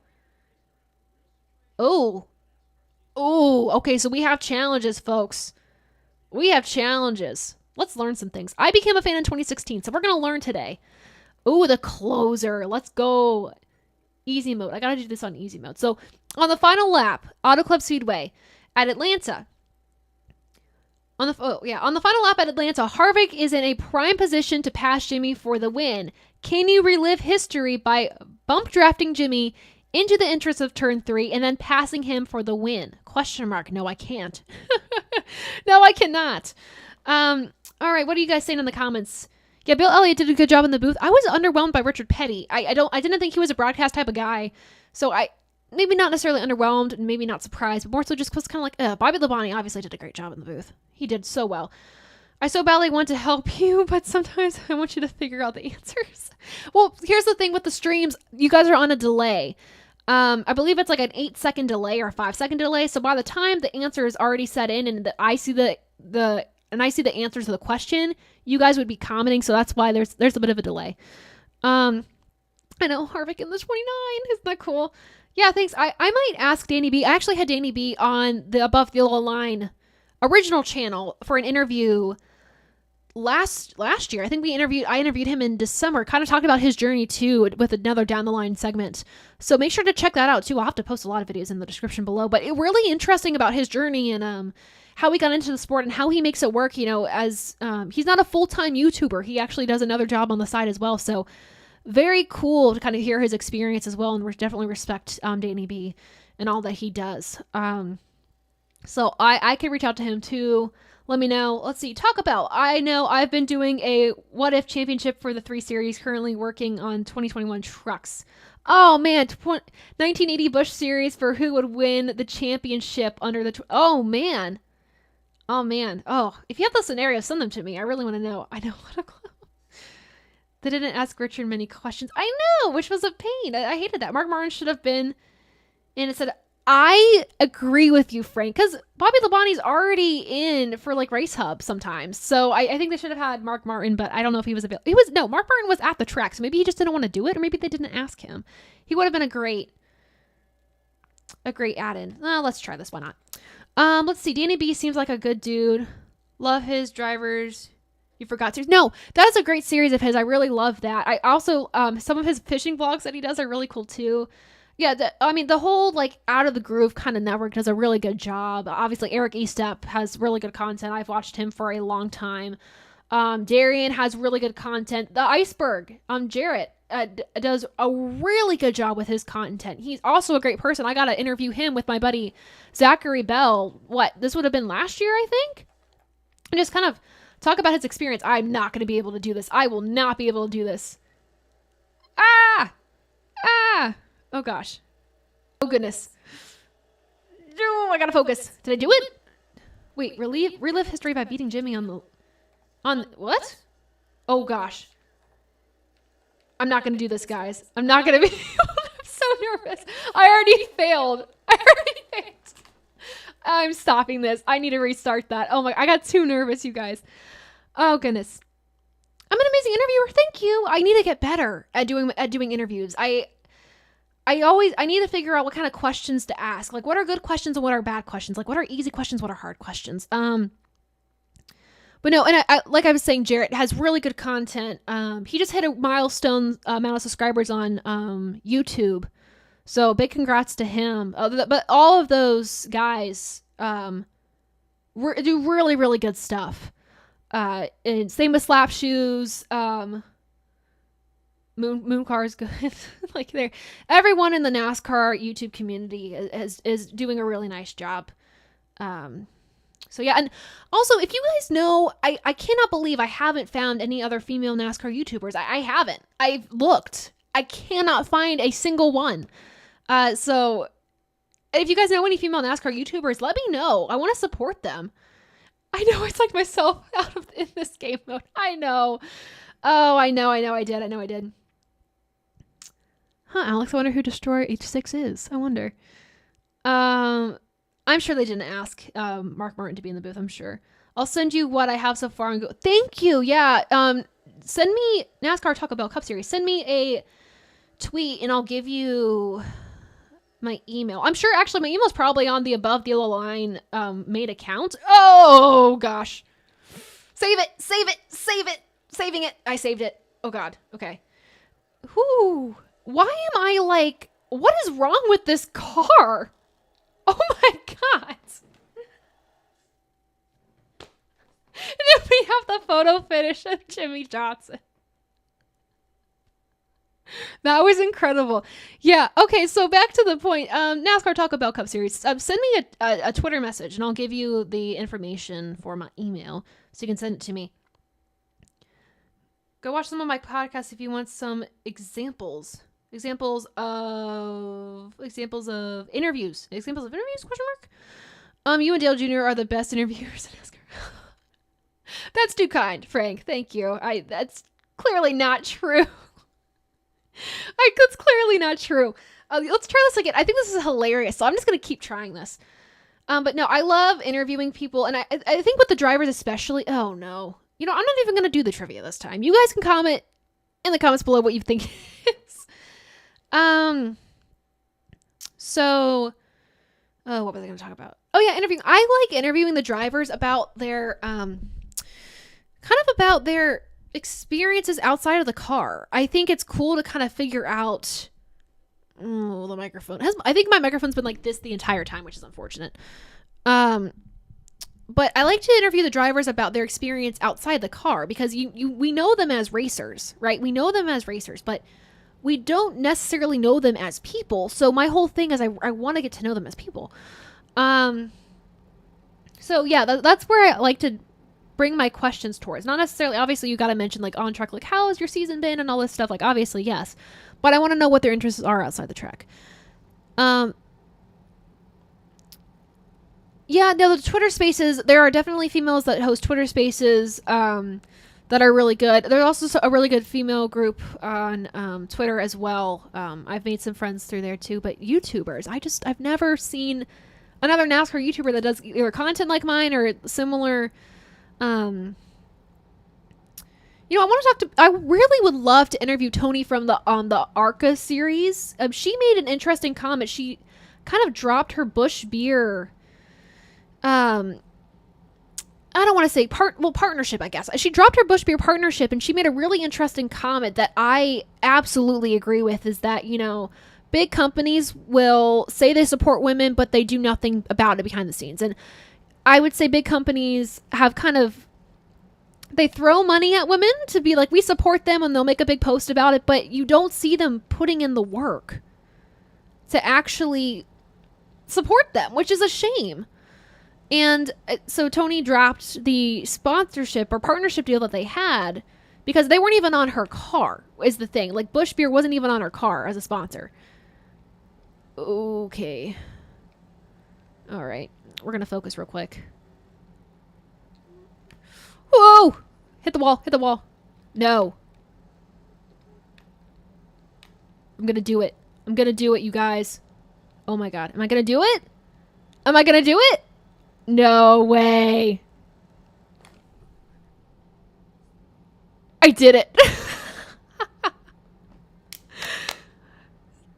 Oh, okay. So we have challenges, folks. We have challenges. Let's learn some things. I became a fan in 2016, so we're going to learn today. Oh, the closer. Let's go. Easy mode. I got to do this on easy mode. So on the final lap, Auto Club Speedway at Atlanta. On the final lap at Atlanta, Harvick is in a prime position to pass Jimmy for the win. Can you relive history by bump drafting Jimmy into the entrance of turn 3 and then passing him for the win? Question mark. No, I can't. No, I cannot. All right, what are you guys saying in the comments? Yeah, Bill Elliott did a good job in the booth. I was underwhelmed by Richard Petty. I didn't think he was a broadcast type of guy. So maybe not necessarily underwhelmed, maybe not surprised, but more so just was kind of like, Bobby Labonte obviously did a great job in the booth. He did so well. I so badly want to help you, but sometimes I want you to figure out the answers. Well, here's the thing with the streams. You guys are on a delay. I believe it's like an 8-second delay or a 5-second delay. So by the time the answer is already set in and I see the answers to the question, you guys would be commenting. So that's why there's a bit of a delay. I know Harvick in the 29. Isn't that cool? Yeah, thanks. I might ask Danny B. I actually had Danny B on the Above the Yellow Line original channel for an interview last year. I think I interviewed him in December, kind of talked about his journey too with another down the line segment. So make sure to check that out too. I'll have to post a lot of videos in the description below, but it really interesting about his journey and how he got into the sport and how he makes it work, as he's not a full-time YouTuber. He actually does another job on the side as well. So very cool to kind of hear his experience as well, and we definitely respect Danny B and all that he does. So I can reach out to him too. Let me know. Let's see. Talk about. I know I've been doing a what if championship for the 3 Series, currently working on 2021 trucks. Oh man, 1980 Busch Series for who would win the championship under the. Oh man. Oh, if you have those scenarios, send them to me. I really want to know. I know what a clue. They didn't ask Richard many questions. I know, which was a pain. I hated that. Mark Martin should have been. And it said, I agree with you, Frank, because Bobby Labonte's already in for like Race Hub sometimes. So I think they should have had Mark Martin, but I don't know if he was available. Mark Martin was at the track, so maybe he just didn't want to do it, or maybe they didn't ask him. He would have been a great add-in. Let's try this. Why not? Let's see. Danny B seems like a good dude. Love his drivers. You forgot series. No, that is a great series of his. I really love that. I also, some of his fishing vlogs that he does are really cool too. Yeah, the whole like Out of the Groove kind of network does a really good job. Obviously, Eric Estep has really good content. I've watched him for a long time. Darian has really good content. The Iceberg, Jarrett, does a really good job with his content. He's also a great person. I got to interview him with my buddy Zachary Bell. This would have been last year, I think? And just kind of talk about his experience. I'm not going to be able to do this. I will not be able to do this. Ah! Oh gosh. Oh goodness. Oh, I gotta focus. Did I do it? Wait, relive history by beating Jimmy on what? Oh gosh. I'm not gonna do this, guys. I'm not gonna be I'm so nervous. I already failed. I'm stopping this. I need to restart that. Oh my, I got too nervous, you guys. Oh goodness. I'm an amazing interviewer. Thank you. I need to get better at doing interviews. I need to figure out what kind of questions to ask. Like, what are good questions and what are bad questions? Like, what are easy questions? What are hard questions? But no, and I like I was saying, Jarrett has really good content. He just hit a milestone amount of subscribers on YouTube. So big congrats to him. But all of those guys do really, really good stuff. And same with Slap Shoes. Moon Car is good. Like everyone in the NASCAR YouTube community is doing a really nice job. So yeah, and also if you guys know, I cannot believe I haven't found any other female NASCAR YouTubers. I haven't. I've looked. I cannot find a single one. So if you guys know any female NASCAR YouTubers, let me know. I want to support them. I know it's like myself in this game mode. I know. Oh, I know I did. Huh, Alex, I wonder who Destroyer H6 is. I wonder. I'm sure they didn't ask Mark Martin to be in the booth, I'm sure. I'll send you what I have so far and go. Thank you. Yeah. Send me NASCAR Taco Bell Cup Series. Send me a tweet and I'll give you my email. I'm sure actually my email's probably on the Above the Yellow Line made account. Oh gosh. Save it. Saving it. I saved it. Oh god. Okay. Whoo. Why am I like, what is wrong with this car? Oh my god. And then we have the photo finish of Jimmy Johnson. That was incredible. Yeah. Okay. So back to the point. NASCAR Taco Bell Cup Series. Send me a Twitter message and I'll give you the information for my email so you can send it to me. Go watch some of my podcasts if you want some examples. Examples of interviews. Examples of interviews? Question mark. You and Dale Jr. are the best interviewers in NASCAR. That's too kind, Frank. Thank you. That's clearly not true. That's clearly not true. Let's try this again. I think this is hilarious, so I'm just gonna keep trying this. But no, I love interviewing people, and I think with the drivers especially. Oh no, I'm not even gonna do the trivia this time. You guys can comment in the comments below what you think it is. So, what was I gonna talk about? Oh yeah, interviewing. I like interviewing the drivers about their about their experiences outside of the car. I think it's cool to kind of figure out. Oh, the microphone I think my microphone's been like this the entire time, which is unfortunate. But I like to interview the drivers about their experience outside the car, because we know them as racers, right? We know them as racers, but we don't necessarily know them as people. So my whole thing is I want to get to know them as people. So yeah, that's where I like to bring my questions towards. Not necessarily, obviously you got to mention like on track, like how has your season been and all this stuff. Like obviously, yes. But I want to know what their interests are outside the track. Yeah, no, the Twitter spaces, there are definitely females that host Twitter spaces that are really good. There's also a really good female group on Twitter as well. I've made some friends through there too. But YouTubers, I've never seen another NASCAR YouTuber that does either content like mine or similar. I really would love to interview Tony from the ARCA series. She made an interesting comment. She kind of dropped her Busch beer. I don't want to say partnership, I guess. She dropped her Busch beer partnership, and she made a really interesting comment that I absolutely agree with, is that, big companies will say they support women, but they do nothing about it behind the scenes. And I would say big companies have they throw money at women to be like, we support them, and they'll make a big post about it, but you don't see them putting in the work to actually support them, which is a shame. And so Tony dropped the sponsorship or partnership deal that they had because they weren't even on her car, is the thing. Like, Busch Beer wasn't even on her car as a sponsor. Okay. All right. We're going to focus real quick. Whoa! Hit the wall. Hit the wall. No. I'm going to do it. I'm going to do it, you guys. Oh my god. Am I going to do it? Am I going to do it? No way. I did it.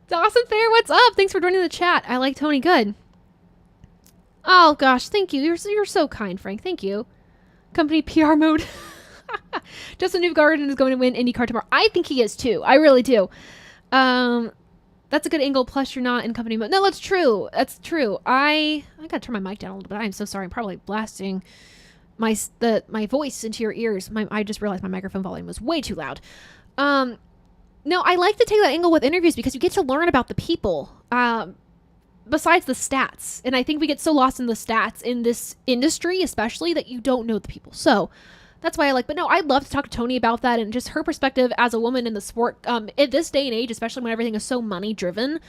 Dawson Fair, what's up? Thanks for joining the chat. I like Tony good. Oh gosh, thank you. You're so kind, Frank. Thank you. Company PR mode. Justin Newgarden is going to win IndyCar tomorrow. I think he is too. I really do. That's a good angle. Plus, you're not in company mode. No, that's true. That's true. I gotta turn my mic down a little bit. I'm so sorry. I'm probably blasting my voice into your ears. I just realized my microphone volume was way too loud. No, I like to take that angle with interviews because you get to learn about the people. Besides the stats. And I think we get so lost in the stats in this industry, especially, that you don't know the people. So that's why I like, but no, I'd love to talk to Tony about that and just her perspective as a woman in the sport, at this day and age, especially when everything is so money driven,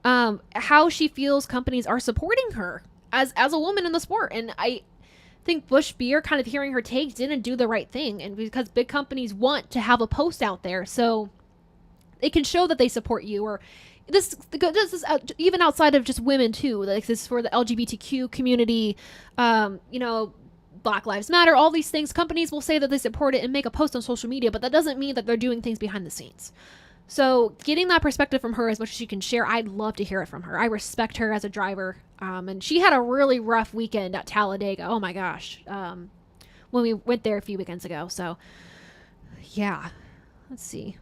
how she feels companies are supporting her as a woman in the sport. And I think Busch Beer, kind of hearing her take, didn't do the right thing. And because big companies want to have a post out there so it can show that they support you, or this is even outside of just women too. Like, this is for the LGBTQ community, Black Lives Matter, all these things. Companies will say that they support it and make a post on social media, but that doesn't mean that they're doing things behind the scenes. So getting that perspective from her as much as she can share, I'd love to hear it from her. I respect her as a driver. And she had a really rough weekend at Talladega. Oh my gosh. When we went there a few weekends ago. So yeah, let's see.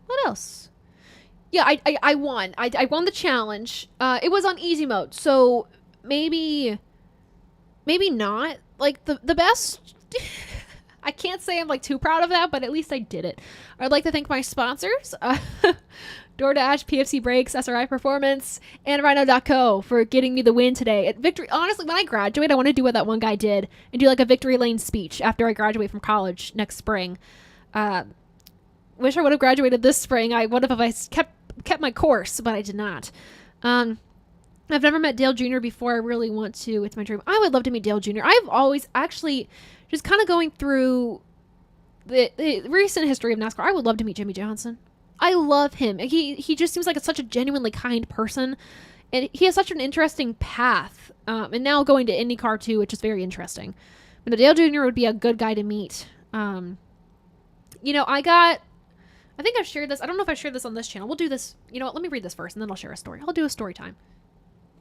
What else? Yeah, I won. I won the challenge. It was on easy mode. So maybe not like the best. I can't say I'm like too proud of that, but at least I did it. I'd like to thank my sponsors, DoorDash, PFC Brakes, SRI Performance, and Rhino.co for getting me the win today at Victory. Honestly, when I graduate, I want to do what that one guy did and do like a Victory Lane speech after I graduate from college next spring. wish I would have graduated this spring. I would have if I kept my course, but I did not. I've never met Dale Jr. before. I really want to. It's my dream. I would love to meet Dale Jr. I've always actually just kind of going through the recent history of NASCAR. I would love to meet Jimmy Johnson. I love him. He just seems like such a genuinely kind person, and he has such an interesting path. And now going to IndyCar too, which is very interesting. But Dale Jr. would be a good guy to meet. You know, I think I've shared this. I don't know if I shared this on this channel. We'll do this. You know what? Let me read this first, and then I'll share a story. I'll do a story time.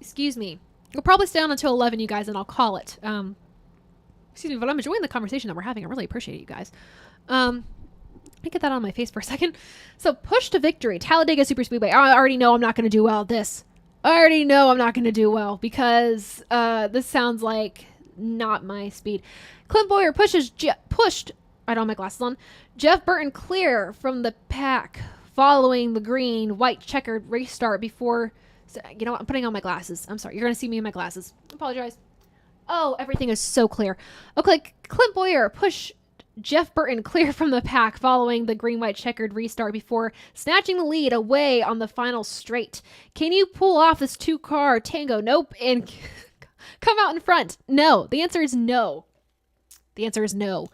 Excuse me. We'll probably stay on until 11, you guys, and I'll call it. Excuse me, but I'm enjoying the conversation that we're having. I really appreciate it, you guys. Let me get that on my face for a second. So, push to victory. Talladega Super Speedway. I already know I'm not going to do well at this. I already know I'm not going to do well because this sounds like not my speed. Clint Bowyer pushed. I don't have my glasses on. Jeff Burton clear from the pack following the green, white checkered race start before. You know what? I'm putting on my glasses. I'm sorry. You're going to see me in my glasses. I apologize. Oh, everything is so clear. Okay, Clint Bowyer pushed Jeff Burton clear from the pack following the green, white checkered restart before snatching the lead away on the final straight. Can you pull off this two-car tango? Nope. And come out in front? No. The answer is no. The answer is no.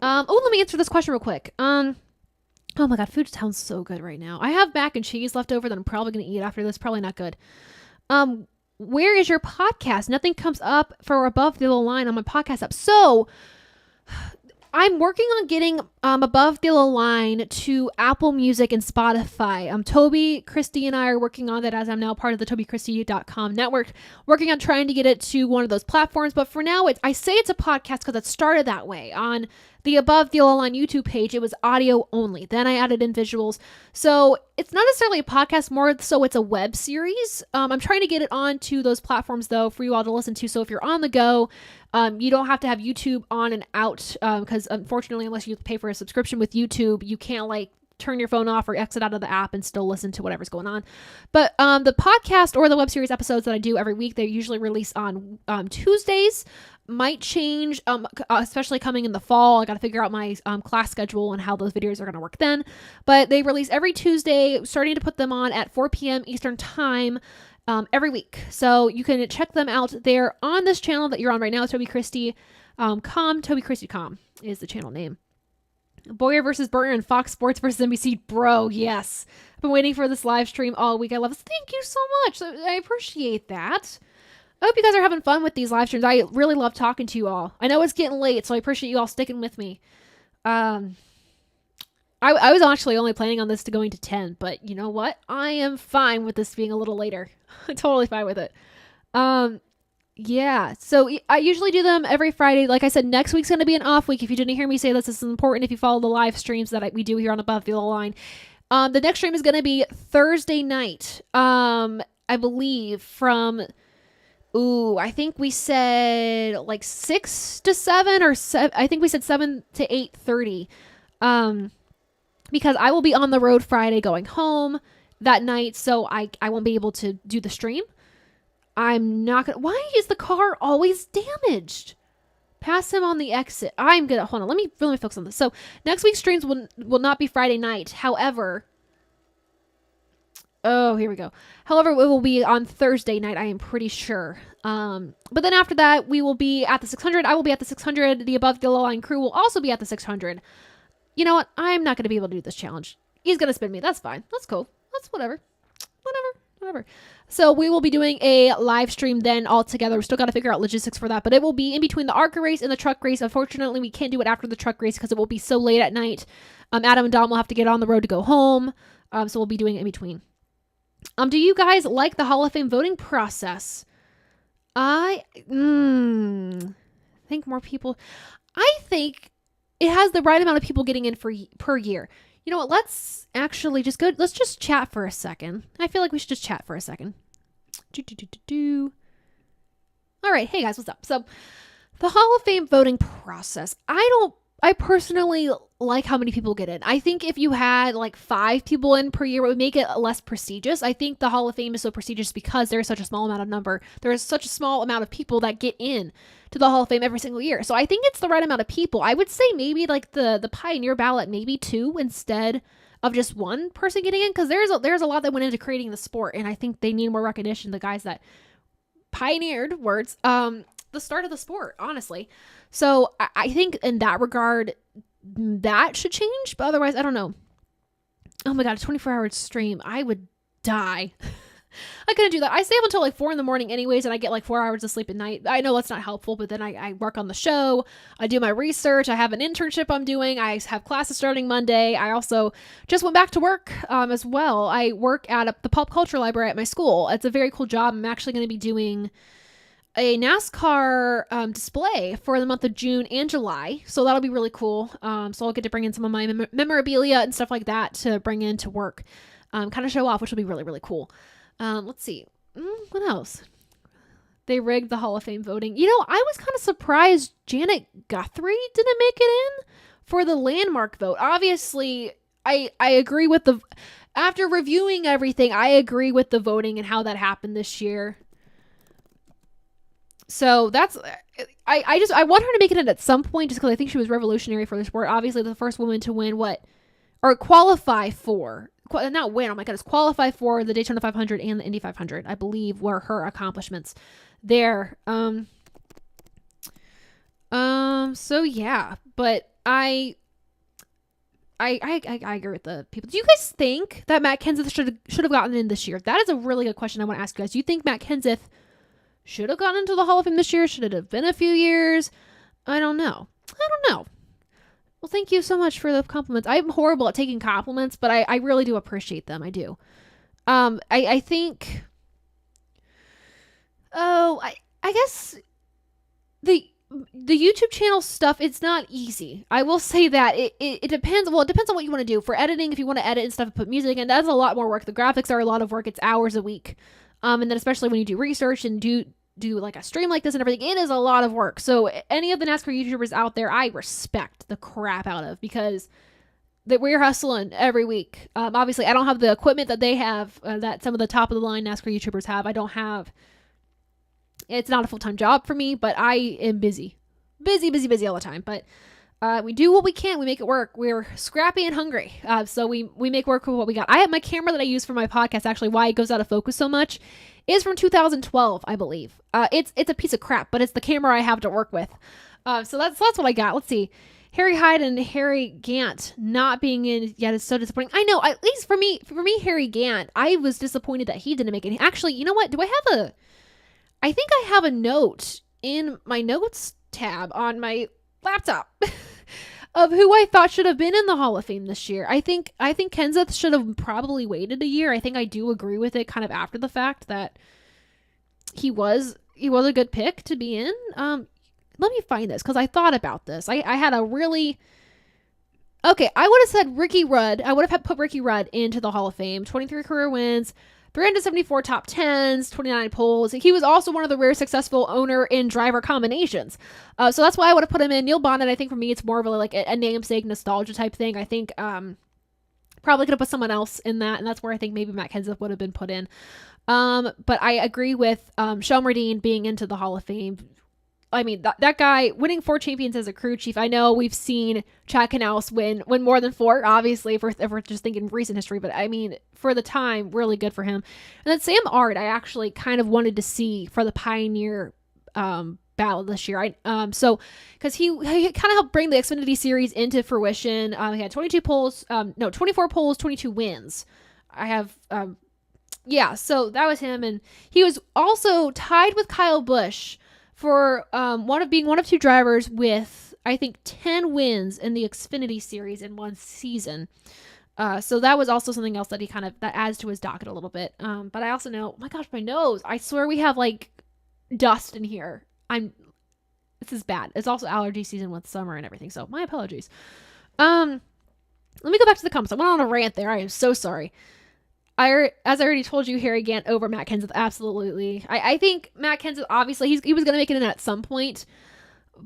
Let me answer this question real quick. Oh my god, food sounds so good right now. I have mac and cheese left over that I'm probably going to eat after this. Probably not good. Where is your podcast? Nothing comes up for Above the Line on my podcast app. So, I'm working on getting Above the Line to Apple Music and Spotify. Toby Christie and I are working on that as I'm now part of the TobyChristie.com network. Working on trying to get it to one of those platforms. But for now, I say it's a podcast because it started that way. On the Above the Line YouTube page, it was audio only. Then I added in visuals. So it's not necessarily a podcast, more so it's a web series. I'm trying to get it onto those platforms, though, for you all to listen to. So if you're on the go, you don't have to have YouTube on and out because unfortunately, unless you pay for a subscription with YouTube, you can't turn your phone off or exit out of the app and still listen to whatever's going on. But the podcast or the web series episodes that I do every week, they usually release on Tuesdays. Might change, especially coming in the fall. I got to figure out my class schedule and how those videos are going to work then. But they release every Tuesday, starting to put them on at 4 p.m. Eastern Time every week. So you can check them out there on this channel that you're on right now, Toby Christie. Toby Christie.com is the channel name. Bowyer versus Burton and Fox Sports versus NBC. Bro, yes. I've been waiting for this live stream all week. I love this. Thank you so much. I appreciate that. I hope you guys are having fun with these live streams. I really love talking to you all. I know it's getting late, so I appreciate you all sticking with me. I was actually only planning on this to going to 10, but you know what? I am fine with this being a little later. I'm totally fine with it. Yeah, so I usually do them every Friday. Like I said, next week's going to be an off week. If you didn't hear me say this is important if you follow the live streams that we do here on Above the Line. The next stream is going to be Thursday night, I believe, from... I think we said 6 to 7 or 7. I think we said 7 to 8:30. Because I will be on the road Friday going home that night, so I won't be able to do the stream. I'm not gonna. Why is the car always damaged? Pass him on the exit. I'm gonna hold on. Let me focus on this. So next week's streams will not be Friday night. However. Oh, here we go. However, it will be on Thursday night, I am pretty sure. But then after that, we will be at the 600. I will be at the 600. The Above the Line crew will also be at the 600. You know what? I'm not going to be able to do this challenge. He's going to spin me. That's fine. That's cool. That's whatever. Whatever. So we will be doing a live stream then all together. We still got to figure out logistics for that, but it will be in between the ARCA race and the truck race. Unfortunately, we can't do it after the truck race because it will be so late at night. Adam and Dom will have to get on the road to go home. So we'll be doing it in between. Do you guys like the Hall of Fame voting process? I think more people... I think it has the right amount of people getting in per year. You know what? Let's actually just go... Let's just chat for a second. I feel like we should just chat for a second. All right. Hey, guys. What's up? So, the Hall of Fame voting process. I don't I personally like how many people get in. I think if you had like 5 people in per year, it would make it less prestigious. I think the Hall of Fame is so prestigious because there is such a small amount of number. There is such a small amount of people that get in to the Hall of Fame every single year. So I think it's the right amount of people. I would say maybe like the Pioneer ballot, maybe 2 instead of just 1 person getting in, because there's a lot that went into creating the sport, and I think they need more recognition. The guys that pioneered the start of the sport, honestly. So I think in that regard, that should change. But otherwise, I don't know. Oh my God, a 24-hour stream. I would die. I couldn't do that. I stay up until like 4 in the morning anyways, and I get like 4 hours of sleep at night. I know that's not helpful, but then I work on the show. I do my research. I have an internship I'm doing. I have classes starting Monday. I also just went back to work as well. I work at the pop culture library at my school. It's a very cool job. I'm actually going to be doing a NASCAR display for the month of June and July. So that'll be really cool. So I'll get to bring in some of my memorabilia and stuff like that to bring into work. Kind of show off, which will be really, really cool. Let's see. What else? They rigged the Hall of Fame voting. You know, I was kind of surprised Janet Guthrie didn't make it in for the landmark vote. Obviously, I agree with after reviewing everything, I agree with the voting and how that happened this year. So that's, I want her to make it in at some point just because I think she was revolutionary for the sport. Obviously, the first woman to win qualify for, not win, oh my goodness, qualify for the Daytona 500 and the Indy 500, I believe, were her accomplishments there. So yeah, but I agree with the people. Do you guys think that Matt Kenseth should have gotten in this year? That is a really good question I want to ask you guys. Do you think Matt Kenseth should have gotten into the Hall of Fame this year? Should it have been a few years? I don't know. Well, thank you so much for the compliments. I'm horrible at taking compliments, but I really do appreciate them. I do. I think... Oh, I guess the YouTube channel stuff, it's not easy. I will say that it depends. Well, it depends on what you want to do. For editing, if you want to edit and stuff and put music in, that's a lot more work. The graphics are a lot of work. It's hours a week. And then especially when you do research and do like a stream like this and everything, it is a lot of work. So any of the NASCAR YouTubers out there, I respect the crap out of, because that we're hustling every week. Obviously, I don't have the equipment that they have, that some of the top of the line NASCAR YouTubers have. I don't have. It's not a full-time job for me, but I am busy all the time. But we do what we can. We make it work. We're scrappy and hungry. So we make work with what we got. I have my camera that I use for my podcast. Actually, why it goes out of focus so much is from 2012, I believe. It's a piece of crap, but it's the camera I have to work with. So that's what I got. Let's see. Harry Hyde and Harry Gant not being in yet is so disappointing. I know, at least for me, Harry Gant, I was disappointed that he didn't make it. Actually, you know what? I think I have a note in my notes tab on my laptop of who I thought should have been in the Hall of Fame this year. I think Kenseth should have probably waited a year. I think I do agree with it kind of after the fact that he was a good pick to be in. Let me find this because I thought about this. I had a really... Okay, I would have said Ricky Rudd. I would have put Ricky Rudd into the Hall of Fame. 23 career wins, 374 top 10s, 29 poles. He was also one of the rare successful owner in driver combinations. So that's why I would have put him in. Neil Bonnet, I think for me, it's more of a namesake nostalgia type thing. I think probably could have put someone else in that, and that's where I think maybe Matt Kenseth would have been put in. But I agree with Sean Murdine being into the Hall of Fame. I mean, that guy winning 4 champions as a crew chief. I know we've seen Chad Knaus win more than 4, obviously, if we're just thinking recent history. But I mean, for the time, really good for him. And then Sam Ard, I actually kind of wanted to see for the Pioneer battle this year. Because he kind of helped bring the Xfinity Series into fruition. He had 24 poles, 22 wins. So that was him. And he was also tied with Kyle Busch for being one of 2 drivers with, I think, 10 wins in the Xfinity Series in one season. So that was also something else that he that adds to his docket a little bit. But I also know, oh my gosh, my nose. I swear we have like dust in here. This is bad. It's also allergy season with summer and everything. So my apologies. Let me go back to the comments. I went on a rant there. I am so sorry. As I already told you, Harry Gant over Matt Kenseth, absolutely. I think Matt Kenseth, obviously, he was going to make it in at some point,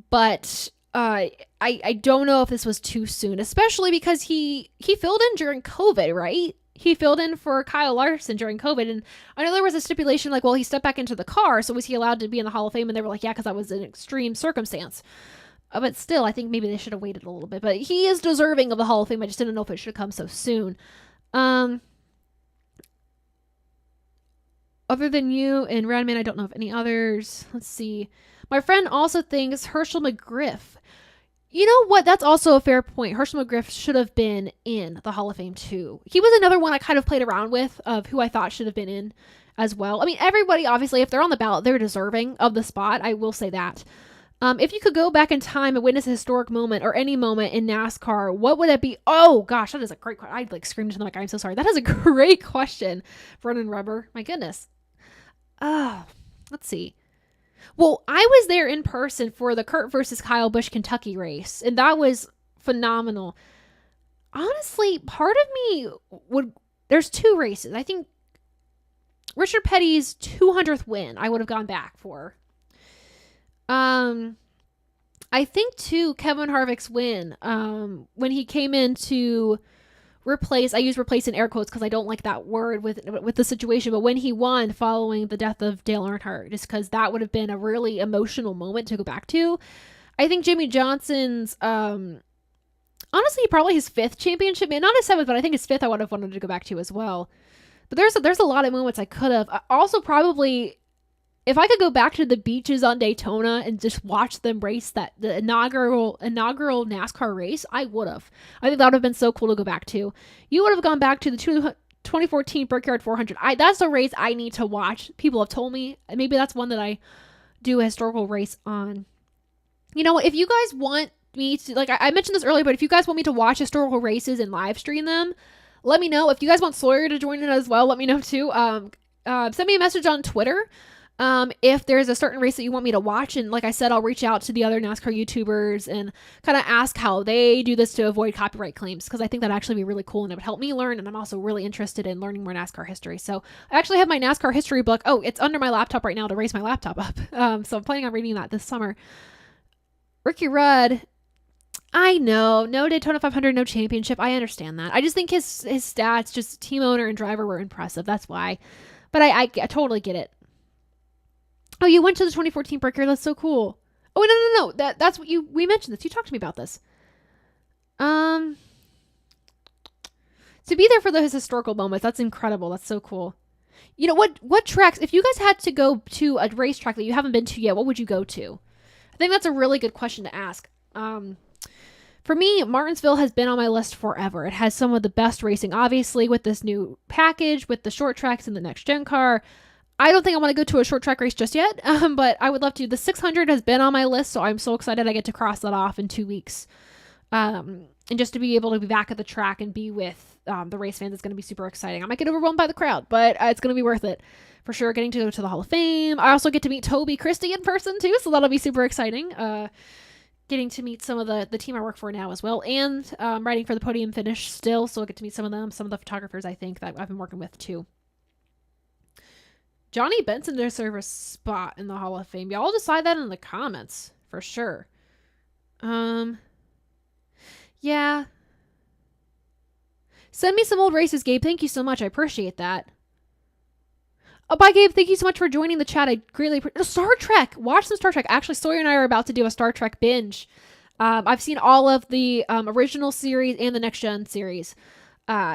but I don't know if this was too soon, especially because he filled in during COVID, right? He filled in for Kyle Larson during COVID, and I know there was a stipulation like, well, he stepped back into the car, so was he allowed to be in the Hall of Fame? And they were like, yeah, because that was an extreme circumstance. But still, I think maybe they should have waited a little bit. But he is deserving of the Hall of Fame. I just didn't know if it should have come so soon. Other than you and Radman, I don't know of any others. Let's see. My friend also thinks Herschel McGriff. You know what? That's also a fair point. Herschel McGriff should have been in the Hall of Fame too. He was another one I kind of played around with of who I thought should have been in as well. I mean, everybody, obviously, if they're on the ballot, they're deserving of the spot. I will say that. If you could go back in time and witness a historic moment or any moment in NASCAR, what would it be? Oh, gosh, that is a great question. I like screamed into the mic. I'm so sorry. That is a great question. Vernon Rubber. My goodness. Oh, let's see. Well, I was there in person for the Kurt versus Kyle Busch Kentucky race, and that was phenomenal. Honestly, part of me would... There's two races. I think Richard Petty's 200th win I would have gone back for. I think too Kevin Harvick's win when he came in to replace, I use replace in air quotes because I don't like that word with the situation, but when he won following the death of Dale Earnhardt, just because that would have been a really emotional moment to go back to. I think Jimmy Johnson's honestly probably his 5th championship, not his 7th, but I think his 5th I would have wanted to go back to as well. But there's a lot of moments I could have. Also probably, if I could go back to the beaches on Daytona and just watch them race the inaugural NASCAR race, I would have. I think that would have been so cool to go back to. You would have gone back to the 2014 Brickyard 400. That's a race I need to watch. People have told me. Maybe that's one that I do a historical race on. You know what? If you guys want me to, like I mentioned this earlier, but if you guys want me to watch historical races and live stream them, let me know. If you guys want Sawyer to join in as well, let me know too. Send me a message on Twitter. If there's a certain race that you want me to watch, and like I said, I'll reach out to the other NASCAR YouTubers and kind of ask how they do this to avoid copyright claims, because I think that'd actually be really cool and it would help me learn, and I'm also really interested in learning more NASCAR history. So I actually have my NASCAR history book. Oh, it's under my laptop right now to raise my laptop up. So I'm planning on reading that this summer. Ricky Rudd, I know, no Daytona 500, no championship. I understand that. I just think his stats, just team owner and driver, were impressive. That's why. But I totally get it. Oh, you went to the 2014 Brickyard. That's so cool. Oh, no. That's what we mentioned this. You talked to me about this. To be there for those historical moments, that's incredible. That's so cool. You know, what tracks, if you guys had to go to a racetrack that you haven't been to yet, what would you go to? I think that's a really good question to ask. For me, Martinsville has been on my list forever. It has some of the best racing, obviously, with this new package, with the short tracks and the next gen car. I don't think I want to go to a short track race just yet, but I would love to. The 600 has been on my list, so I'm so excited I get to cross that off in 2 weeks. And just to be able to be back at the track and be with the race fans is going to be super exciting. I might get overwhelmed by the crowd, but it's going to be worth it. For sure, getting to go to the Hall of Fame. I also get to meet Toby Christie in person, too, so that'll be super exciting. Getting to meet some of the team I work for now as well, and writing for the Podium Finish still, so I'll get to meet some of them, some of the photographers I think that I've been working with, too. Johnny Benson deserves a spot in the Hall of Fame. Y'all decide that in the comments, for sure. Yeah. Send me some old races, Gabe. Thank you so much. I appreciate that. Oh, bye, Gabe. Thank you so much for joining the chat. I greatly appreciate Star Trek. Watch some Star Trek. Actually, Sawyer and I are about to do a Star Trek binge. I've seen all of the original series and the Next Gen series.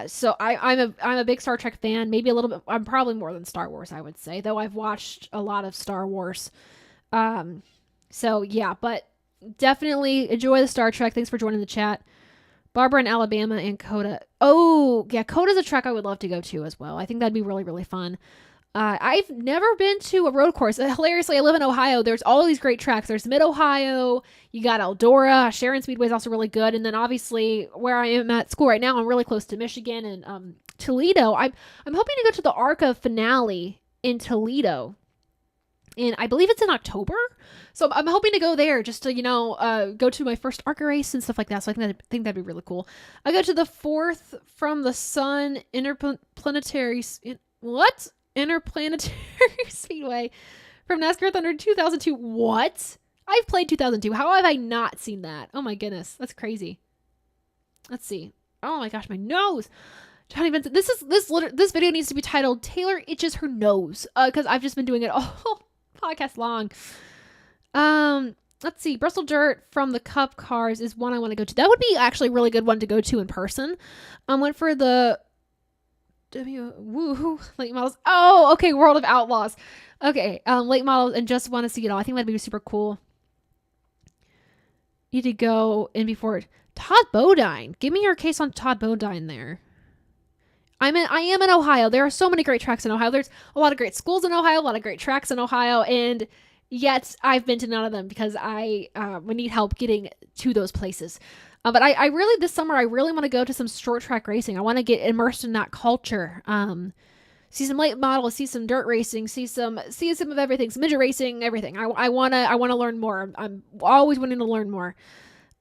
So I'm a big Star Trek fan. Maybe a little bit. I'm probably more than Star Wars, I would say. Though I've watched a lot of Star Wars. So yeah, but definitely enjoy the Star Trek. Thanks for joining the chat. Barbara in Alabama and Coda. Oh, yeah, Coda's a track I would love to go to as well. I think that'd be really, really fun. I've never been to a road course. Hilariously, I live in Ohio. There's all of these great tracks. There's Mid-Ohio. You got Eldora. Sharon Speedway is also really good. And then obviously where I am at school right now, I'm really close to Michigan and Toledo. I'm hoping to go to the ARCA finale in Toledo. And I believe it's in October. So I'm hoping to go there just to, go to my first ARCA race and stuff like that. So I think that'd be really cool. I go to the 4th from the Sun Interplanetary Speedway from NASCAR Thunder 2002. What? I've played 2002. How have I not seen that? Oh my goodness, that's crazy. Let's see. Oh my gosh, my nose. Johnny Vincent. This video needs to be titled "Taylor Itches Her Nose" because I've just been doing it all podcast long. Let's see. Bristol Dirt from the Cup Cars is one I want to go to. That would be actually a really good one to go to in person. Went for the late models. Oh, okay. World of Outlaws. Okay. Late models and just want to see it all. I think that'd be super cool. Need to go in before Todd Bodine. Give me your case on Todd Bodine there. I am in Ohio. There are so many great tracks in Ohio. There's a lot of great schools in Ohio, a lot of great tracks in Ohio, and yet I've been to none of them because I would need help getting to those places. But I really, this summer, I really want to go to some short track racing. I want to get immersed in that culture. See some late models, see some dirt racing, see some of everything, some midget racing, everything. I wanna learn more. I'm always wanting to learn more.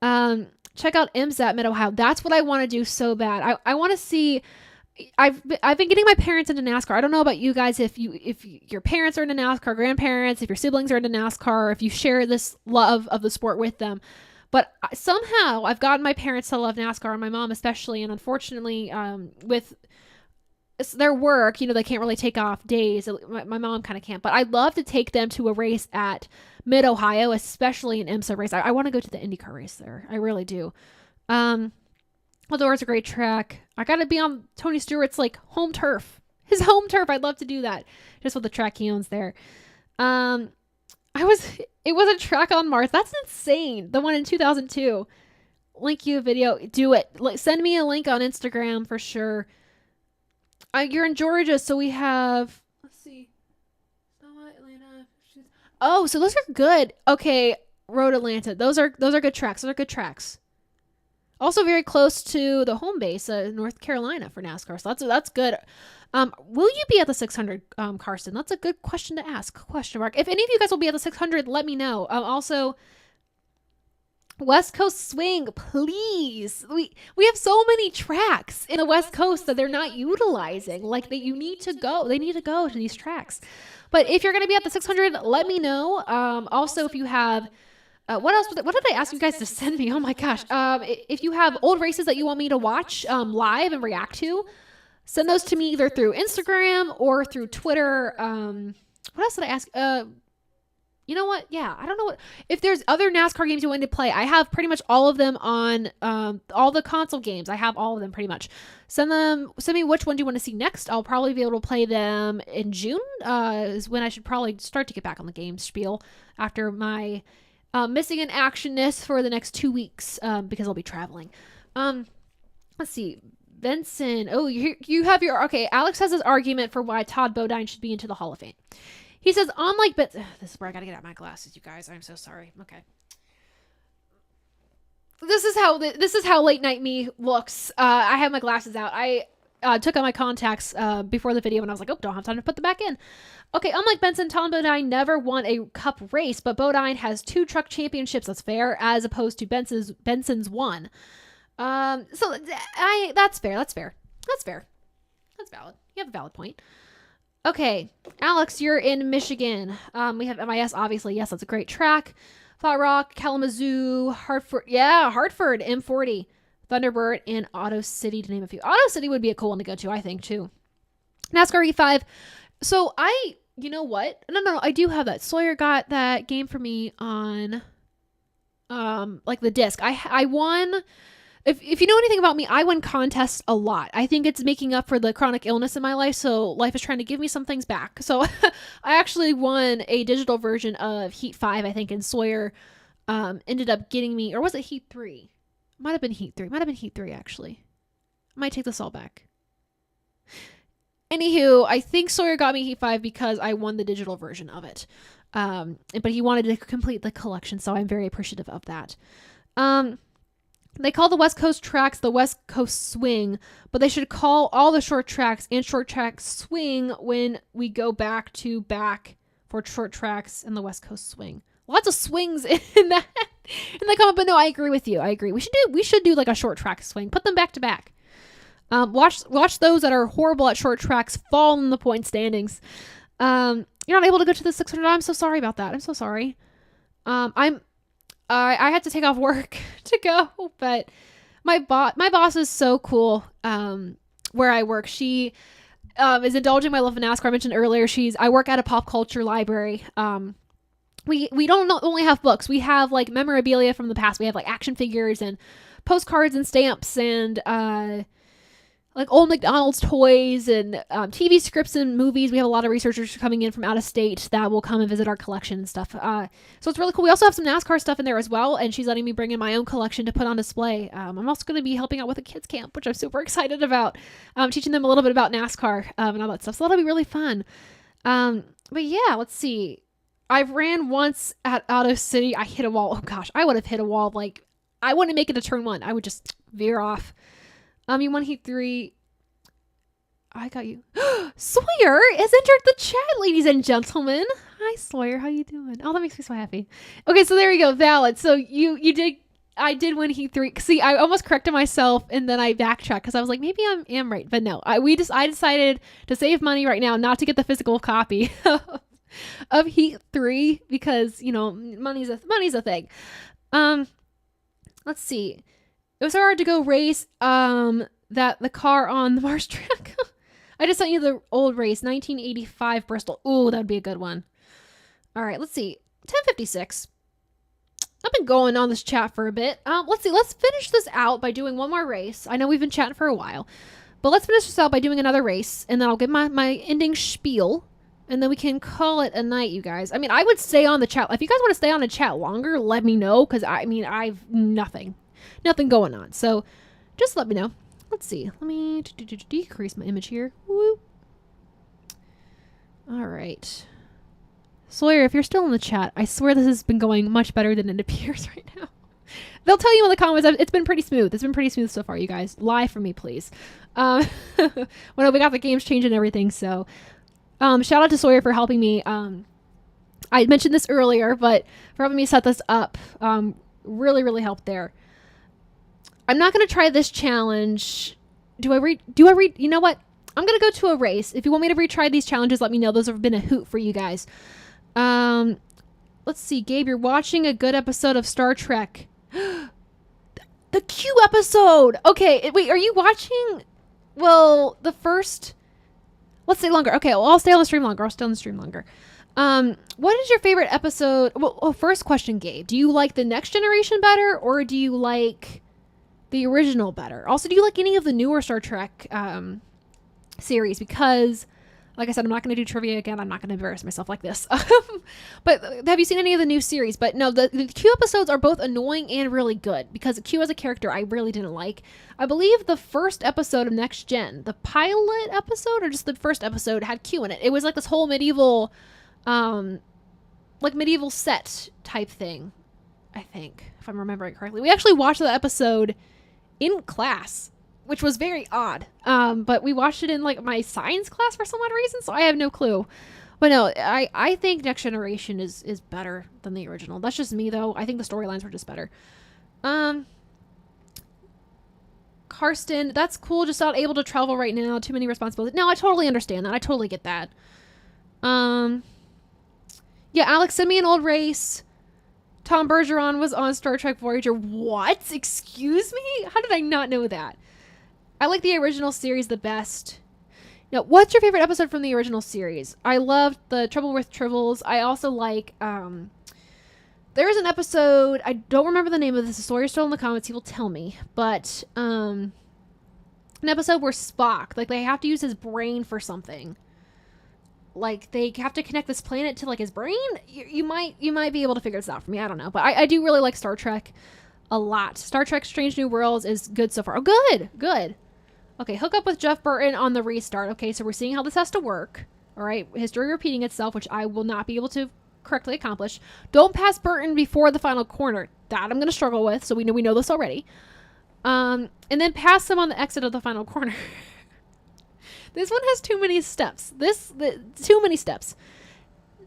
Check out IMSA Mid Ohio. That's what I want to do so bad. I want to see. I've been getting my parents into NASCAR. I don't know about you guys if your parents are into NASCAR, grandparents, if your siblings are into NASCAR, if you share this love of the sport with them. But somehow I've gotten my parents to love NASCAR, and my mom especially. And unfortunately, with their work, they can't really take off days. My mom kind of can't. But I'd love to take them to a race at Mid Ohio, especially an IMSA race. I want to go to the IndyCar race there. I really do. Eldor's a great track. I gotta be on Tony Stewart's home turf. His home turf. I'd love to do that. Just with the track he owns there. It was a track on Mars. That's insane. The one in 2002. Link you a video. Do it. Send me a link on Instagram for sure. You're in Georgia, so we have. Let's see. Atlanta. Oh, so those are good. Okay, Road Atlanta. Those are good tracks. Those are good tracks. Also very close to the home base, North Carolina for NASCAR. So that's good. Will you be at the 600, Karsten? That's a good question to ask. Question mark. If any of you guys will be at the 600, let me know. Also, West Coast Swing, please. We have so many tracks in the West Coast that they're not utilizing. You need to go. They need to go to these tracks. But if you're going to be at the 600, let me know. Also, if you have. What else? What did I ask you guys to send me? Oh my gosh. If you have old races that you want me to watch live and react to, send those to me either through Instagram or through Twitter. What else did I ask? You know what? Yeah, I don't know if there's other NASCAR games you want to play. I have pretty much all of them on all the console games. I have all of them pretty much. Send me which one do you want to see next. I'll probably be able to play them in June. Is when I should probably start to get back on the game spiel after my missing in actionness for the next 2 weeks because I'll be traveling. Let's see. Benson. Oh, you have your... Okay, Alex has his argument for why Todd Bodine should be into the Hall of Fame. He says, unlike Benson... This is where I gotta get out my glasses, you guys. I'm so sorry. Okay. This is how late night me looks. I have my glasses out. I took out my contacts before the video and I was like, oh, don't have time to put them back in. Okay, unlike Benson, Tom Bodine never won a cup race, but Bodine has 2 truck championships. That's fair, as opposed to Benson's one. So that's fair. That's valid. You have a valid point. Okay, Alex, you're in Michigan. We have MIS, obviously. Yes, that's a great track. Flat Rock, Kalamazoo, Hartford. Yeah, Hartford, M40, Thunderbird, and Auto City, to name a few. Auto City would be a cool one to go to, I think, too. NASCAR E5. So you know what? No, I do have that. Sawyer got that game for me on, the disc. I won. If you know anything about me, I win contests a lot. I think it's making up for the chronic illness in my life, so life is trying to give me some things back. So I actually won a digital version of Heat 5, I think, and Sawyer ended up getting me, or was it Heat 3? Might have been Heat 3, actually. I might take this all back. Anywho, I think Sawyer got me Heat 5 because I won the digital version of it. But he wanted to complete the collection, so I'm very appreciative of that. They call the West Coast tracks the West Coast Swing, but they should call all the short tracks and short track swing when we go back to back for short tracks and the West Coast Swing. Lots of swings in that in the comment, but no, I agree with you. I agree. We should do like a short track swing. Put them back to back. Watch those that are horrible at short tracks fall in the point standings. You're not able to go to the 600. I'm so sorry about that. I'm so sorry. I had to take off work to go, but my boss is so cool. Where I work, she is indulging my love of NASCAR. I mentioned earlier, I work at a pop culture library. We don't only have books. We have like memorabilia from the past. We have like action figures and postcards and stamps and like old McDonald's toys and TV scripts and movies. We have a lot of researchers coming in from out of state that will come and visit our collection and stuff. So it's really cool. We also have some NASCAR stuff in there as well, and she's letting me bring in my own collection to put on display. I'm also going to be helping out with a kids camp, which I'm super excited about, teaching them a little bit about NASCAR and all that stuff. So that'll be really fun. But yeah, let's see. I've ran once at Auto City. I hit a wall. Oh gosh, I would have hit a wall. Like, I wouldn't make it to turn 1. I would just veer off. You won Heat 3. I got you. Sawyer has entered the chat, ladies and gentlemen. Hi, Sawyer. How you doing? Oh, that makes me so happy. Okay, so there you go. Valid. So you did. I did win Heat 3. See, I almost corrected myself and then I backtracked because I was like, maybe I am right, but no. I decided to save money right now, not to get the physical copy of Heat 3 because money's a thing. Let's see. It was so hard to go race that the car on the Mars track. I just sent you the old race, 1985 Bristol. Ooh, that'd be a good one. All right, let's see. 10:56. I've been going on this chat for a bit. Let's see. Let's finish this out by doing one more race. I know we've been chatting for a while, but let's finish this out by doing another race, and then I'll give my ending spiel, and then we can call it a night, you guys. I mean, I would stay on the chat. If you guys want to stay on the chat longer, let me know, because I've nothing going on. So just let me know. Let's see. Let me decrease my image here. Woo. All right. Sawyer, if you're still in the chat, I swear this has been going much better than it appears right now. They'll tell you in the comments. It's been pretty smooth. It's been pretty smooth so far, you guys. Lie for me, please. Well, we got the games changed and everything, so shout out to Sawyer for helping me. I mentioned this earlier, but for helping me set this up. Really, really helped there. I'm not going to try this challenge. Do I read? You know what? I'm going to go to a race. If you want me to retry these challenges, let me know. Those have been a hoot for you guys. Let's see. Gabe, you're watching a good episode of Star Trek. The Q episode. Okay. Wait, are you watching? Well, the first... Let's stay longer. Okay. Well, I'll stay on the stream longer. What is your favorite episode? Well, first question, Gabe. Do you like the Next Generation better, or do you like the original better? Also, do you like any of the newer Star Trek series? Because, like I said, I'm not going to do trivia again. I'm not going to embarrass myself like this. But have you seen any of the new series? But no, the Q episodes are both annoying and really good, because Q as a character I really didn't like. I believe the first episode of Next Gen, the pilot episode, or just the first episode, had Q in it. It was like this whole medieval set type thing, I think, if I'm remembering correctly. We actually watched the episode in class, which was very odd. But we watched it in like my science class for some odd reason, so I have no clue. But no, I think Next Generation is better than the original. That's just me, though. I think the storylines were just better. Karsten, that's cool. Just not able to travel right now. Too many responsibilities. No, I totally understand that. I totally get that. Yeah, Alex, send me an old race. Tom Bergeron was on Star Trek Voyager. What? Excuse me? How did I not know that? I like the original series the best. Now, what's your favorite episode from the original series? I loved the Trouble with Tribbles. I also like, there's an episode, I don't remember the name of this. If Sawyer's still in the comments, he will tell me. But, an episode where Spock, like, they have to use his brain for something. Like, they have to connect this planet to, like, his brain? You might be able to figure this out for me. I don't know. But I do really like Star Trek a lot. Star Trek Strange New Worlds is good so far. Oh, good. Okay, hook up with Jeff Burton on the restart. Okay, so we're seeing how this has to work. All right, history repeating itself, which I will not be able to correctly accomplish. Don't pass Burton before the final corner. That I'm going to struggle with, so we know this already. And then pass him on the exit of the final corner. This one has too many steps. Too many steps.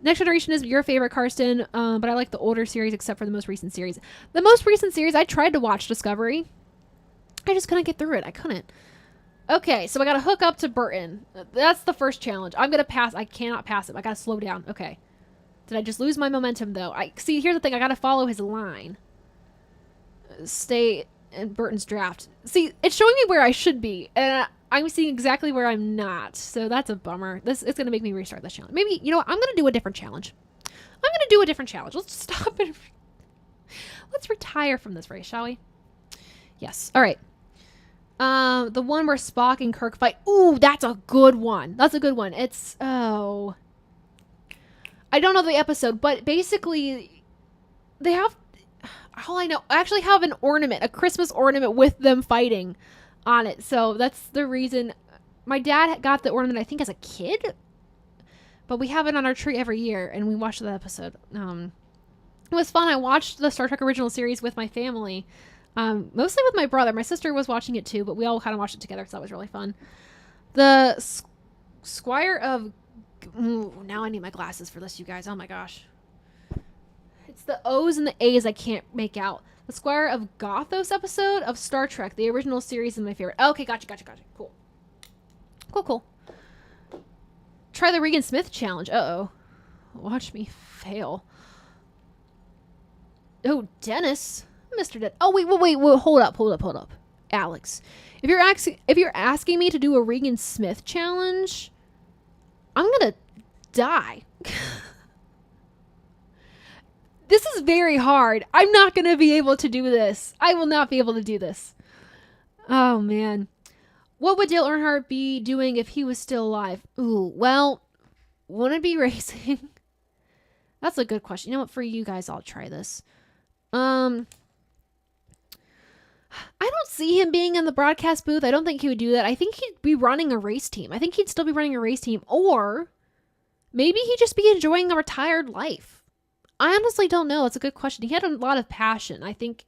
Next Generation is your favorite, Karsten, but I like the older series except for the most recent series. The most recent series, I tried to watch Discovery. I just couldn't get through it. I couldn't. Okay, so I got to hook up to Burton. That's the first challenge. I'm going to pass. I cannot pass him. I got to slow down. Okay. Did I just lose my momentum, though? I see, here's the thing. I got to follow his line. Stay in Burton's draft. See, it's showing me where I should be, and I'm seeing exactly where I'm not. So that's a bummer. It's going to make me restart this challenge. Maybe, you know what? I'm going to do a different challenge. Let's stop it. Let's retire from this race, shall we? Yes. All right. The one where Spock and Kirk fight. Ooh, that's a good one. It's, I don't know the episode, but basically they have, all I know, I actually have an ornament, a Christmas ornament with them fighting on it. So that's the reason my dad got the ornament, I think, as a kid, but we have it on our tree every year, and we watched that episode. It was fun. I watched the Star Trek original series with my family, mostly with my brother. My sister was watching it too, but we all kind of watched it together, so that was really fun. The Squire of... Ooh, now I need my glasses for this, you guys. Oh my gosh. It's the O's and the A's I can't make out. The Squire of Gothos episode of Star Trek, the original series, is my favorite. Okay, gotcha. Cool. Try the Regan Smith challenge. Uh-oh. Watch me fail. Oh, Dennis. Mr. Dennis. Oh, wait. Hold up. Alex. If you're asking me to do a Regan Smith challenge, I'm gonna die. This is very hard. I'm not gonna be able to do this. I will not be able to do this. Oh, man. What would Dale Earnhardt be doing if he was still alive? Ooh, well, wouldn't it be racing? That's a good question. You know what? For you guys, I'll try this. I don't see him being in the broadcast booth. I don't think he would do that. I think he'd be running a race team. I think he'd still be running a race team. Or maybe he'd just be enjoying a retired life. I honestly don't know. It's a good question. He had a lot of passion. I think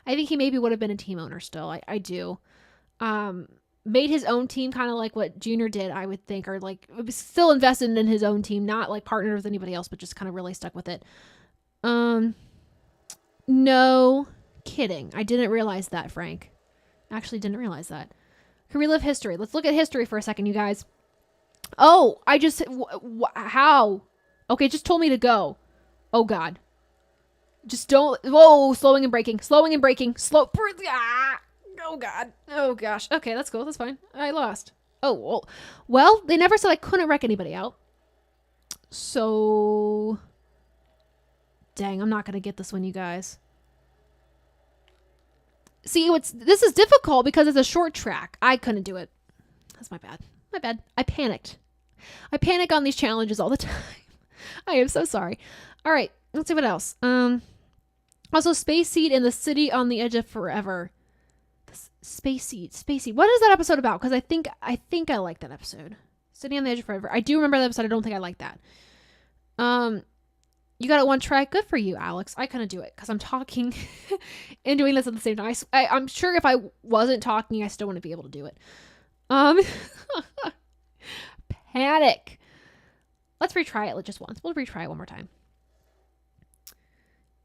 he maybe would have been a team owner still. I do. Made his own team, kind of like what Junior did, I would think, or like still invested in his own team, not like partnered with anybody else, but just kind of really stuck with it. No kidding. I didn't realize that, Frank. Actually didn't realize that. Can relive history. Let's look at history for a second, you guys. Oh, I just, how? Okay, just told me to go. Oh God. Just don't, whoa, slowing and braking, slow. Ah! Oh God. Oh gosh. Okay, that's cool. That's fine. I lost. Oh, well, they never said I couldn't wreck anybody out. So, dang, I'm not going to get this one, you guys. See, this is difficult because it's a short track. I couldn't do it. That's my bad. I panicked. I panic on these challenges all the time. I am so sorry. All right, let's see what else. Also, Space Seed in the City on the Edge of Forever. Space Seed. What is that episode about? Because I think I like that episode. City on the Edge of Forever. I do remember that episode. I don't think I like that. You got it one try. Good for you, Alex. I couldn't do it because I'm talking and doing this at the same time. I'm sure if I wasn't talking, I still wouldn't be able to do it. Panic. Let's retry it just once. We'll retry it one more time.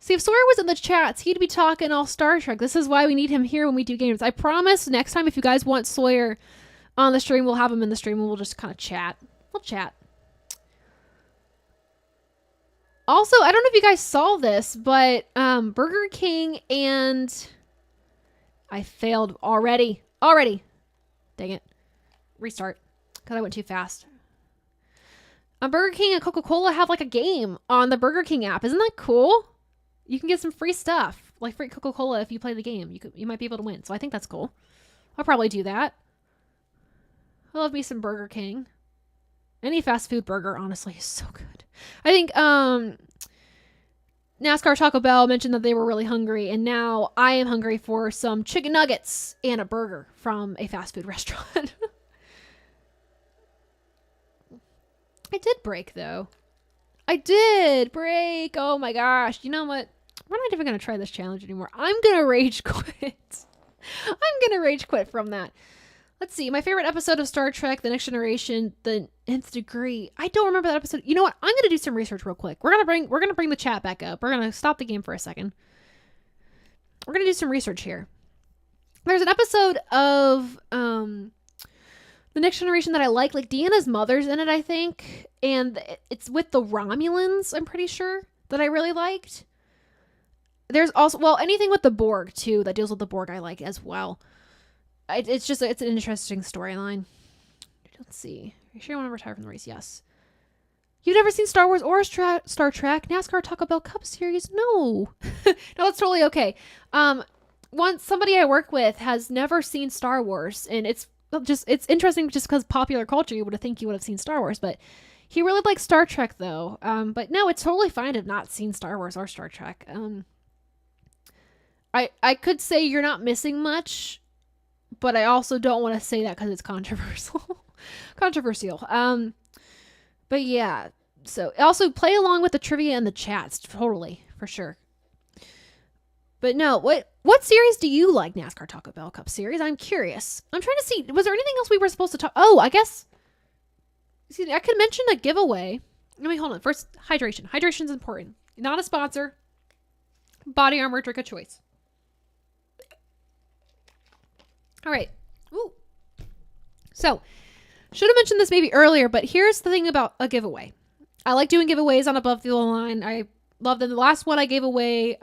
See, if Sawyer was in the chats, he'd be talking all Star Trek. This is why we need him here when we do games. I promise next time, if you guys want Sawyer on the stream, we'll have him in the stream and we'll just kind of chat. We'll chat. Also, I don't know if you guys saw this, but Burger King and... I failed already. Dang it. Restart. Because I went too fast. Burger King and Coca-Cola have like a game on the Burger King app. Isn't that cool? You can get some free stuff, like free Coca-Cola if you play the game. You might be able to win. So I think that's cool. I'll probably do that. I love me some Burger King. Any fast food burger, honestly, is so good. I think NASCAR Taco Bell mentioned that they were really hungry, and now I am hungry for some chicken nuggets and a burger from a fast food restaurant. I did break, though. I did break. Oh my gosh. You know what? We're not even going to try this challenge anymore. I'm going to rage quit. From that. Let's see. My favorite episode of Star Trek, The Next Generation, The Nth Degree. I don't remember that episode. You know what? I'm going to do some research real quick. We're going to bring the chat back up. We're going to stop the game for a second. We're going to do some research here. There's an episode of The Next Generation that I like Deanna's mother's in it, I think. And it's with the Romulans, I'm pretty sure, that I really liked. There's also, well, anything with the Borg, too, that deals with the Borg I like as well. It's an interesting storyline. Let's see. Are you sure you want to retire from the race? Yes. You've never seen Star Wars or Star Trek? NASCAR Taco Bell Cup Series? No. No, that's totally okay. Somebody I work with has never seen Star Wars, and it's interesting just because popular culture, you would have seen Star Wars, but he really likes Star Trek, though. But no, it's totally fine to have not seen Star Wars or Star Trek. I could say you're not missing much, but I also don't want to say that because it's controversial. But yeah, so also play along with the trivia in the chats, totally, for sure. But no, what series do you like, NASCAR Taco Bell Cup Series? I'm curious. I'm trying to see, was there anything else we were supposed to talk? Oh, I guess, excuse me, I could mention a giveaway. Let me hold on. First, hydration. Hydration's important. Not a sponsor. Body Armor, drink of choice. All right. Ooh. So, should have mentioned this maybe earlier, but here's the thing about a giveaway. I like doing giveaways on Above the Line. I love them. The last one I gave away,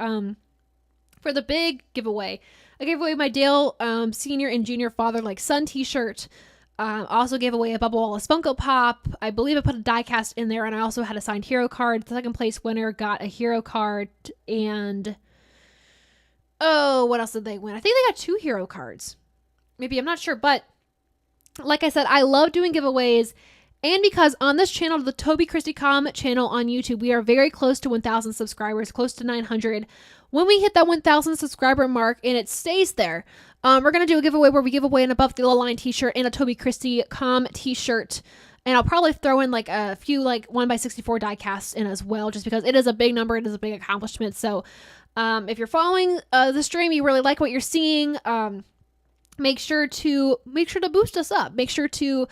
for the big giveaway, I gave away my Dale senior and junior father like son t-shirt. Also gave away a Bubba Wallace Funko Pop. I believe I put a die cast in there, and I also had a signed hero card. The second place winner got a hero card, and oh, what else did they win? I think they got 2 hero cards. Maybe, I'm not sure, but like I said, I love doing giveaways, and because on this channel, the Toby Christie Comment channel on YouTube, we are very close to 1,000 subscribers, close to 900. When we hit that 1,000 subscriber mark and it stays there, we're going to do a giveaway where we give away an Above the Line t-shirt and a Toby Christie t-shirt. And I'll probably throw in like a few like 1x64 die casts in as well, just because it is a big number. It is a big accomplishment. So if you're following the stream, you really like what you're seeing, make sure to boost us up. Make sure to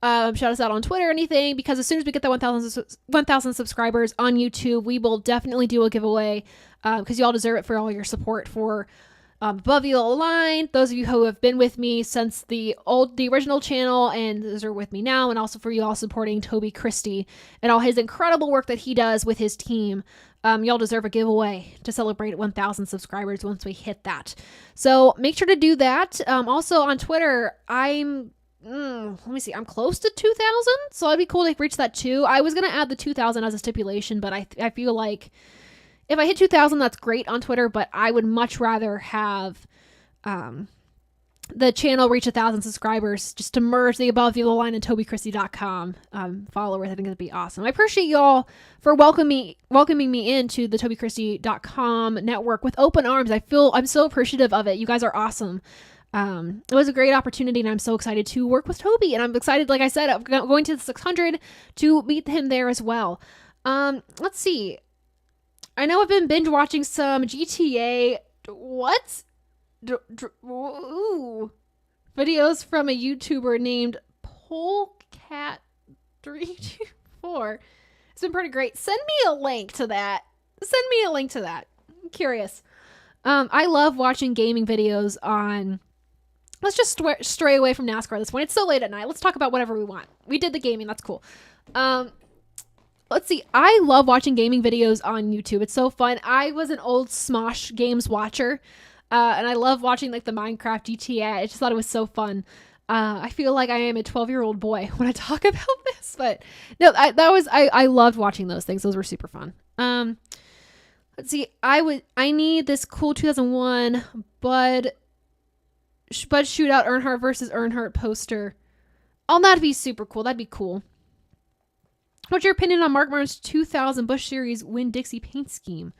shout us out on Twitter or anything, because as soon as we get that 1,000 subscribers on YouTube, we will definitely do a giveaway, because you all deserve it for all your support for Above the Line. Those of you who have been with me since the original channel, and those are with me now, and also for you all supporting Toby Christie and all his incredible work that he does with his team. Y'all deserve a giveaway to celebrate 1,000 subscribers once we hit that. So make sure to do that. Also on Twitter, let me see, I'm close to 2,000, so it'd be cool to reach that too. I was going to add the 2,000 as a stipulation, but I feel like if I hit 2,000, that's great on Twitter, but I would much rather have the channel reach 1,000 subscribers just to merge the Above the Line and TobyChristie.com followers. I think it'd be awesome. I appreciate y'all for welcoming me into the TobyChristie.com network with open arms. I'm so appreciative of it. You guys are awesome. It was a great opportunity, and I'm so excited to work with Toby, and I'm excited, like I said, I'm going to the 600 to meet him there as well. Let's see. I know I've been binge watching some GTA. What? Videos from a YouTuber named Polecat324. It's been pretty great. Send me a link to that. I'm curious. I love watching gaming videos on... Let's just stray away from NASCAR at this point. It's so late at night. Let's talk about whatever we want. We did the gaming. That's cool. Let's see. I love watching gaming videos on YouTube. It's so fun. I was an old Smosh Games watcher, and I love watching like the Minecraft, GTA. I just thought it was so fun. I feel like I am a 12-year-old boy when I talk about this, but no, I loved watching those things. Those were super fun. Let's see. I need this cool 2001 Bud Shootout Earnhardt versus Earnhardt poster. Oh, that'd be super cool. That'd be cool. What's your opinion on Mark Martin's 2000 Busch Series Winn-Dixie paint scheme?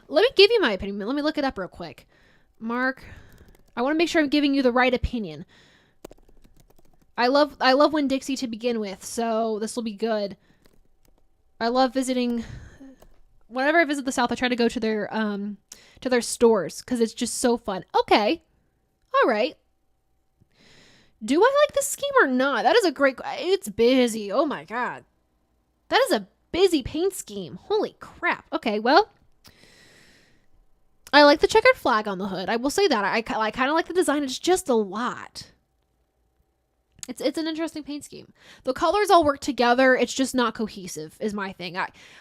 Let me give you my opinion. Let me look it up real quick. Mark, I want to make sure I'm giving you the right opinion. I love Winn-Dixie to begin with, so this will be good. I love visiting. Whenever I visit the South, I try to go to their stores because it's just so fun. Okay, all right. Do I like this scheme or not? That is a great. It's busy. Oh my god. That is a busy paint scheme. Holy crap. Okay, well, I like the checkered flag on the hood. I will say that. I kind of like the design. It's just a lot. It's an interesting paint scheme. The colors all work together. It's just not cohesive is my thing.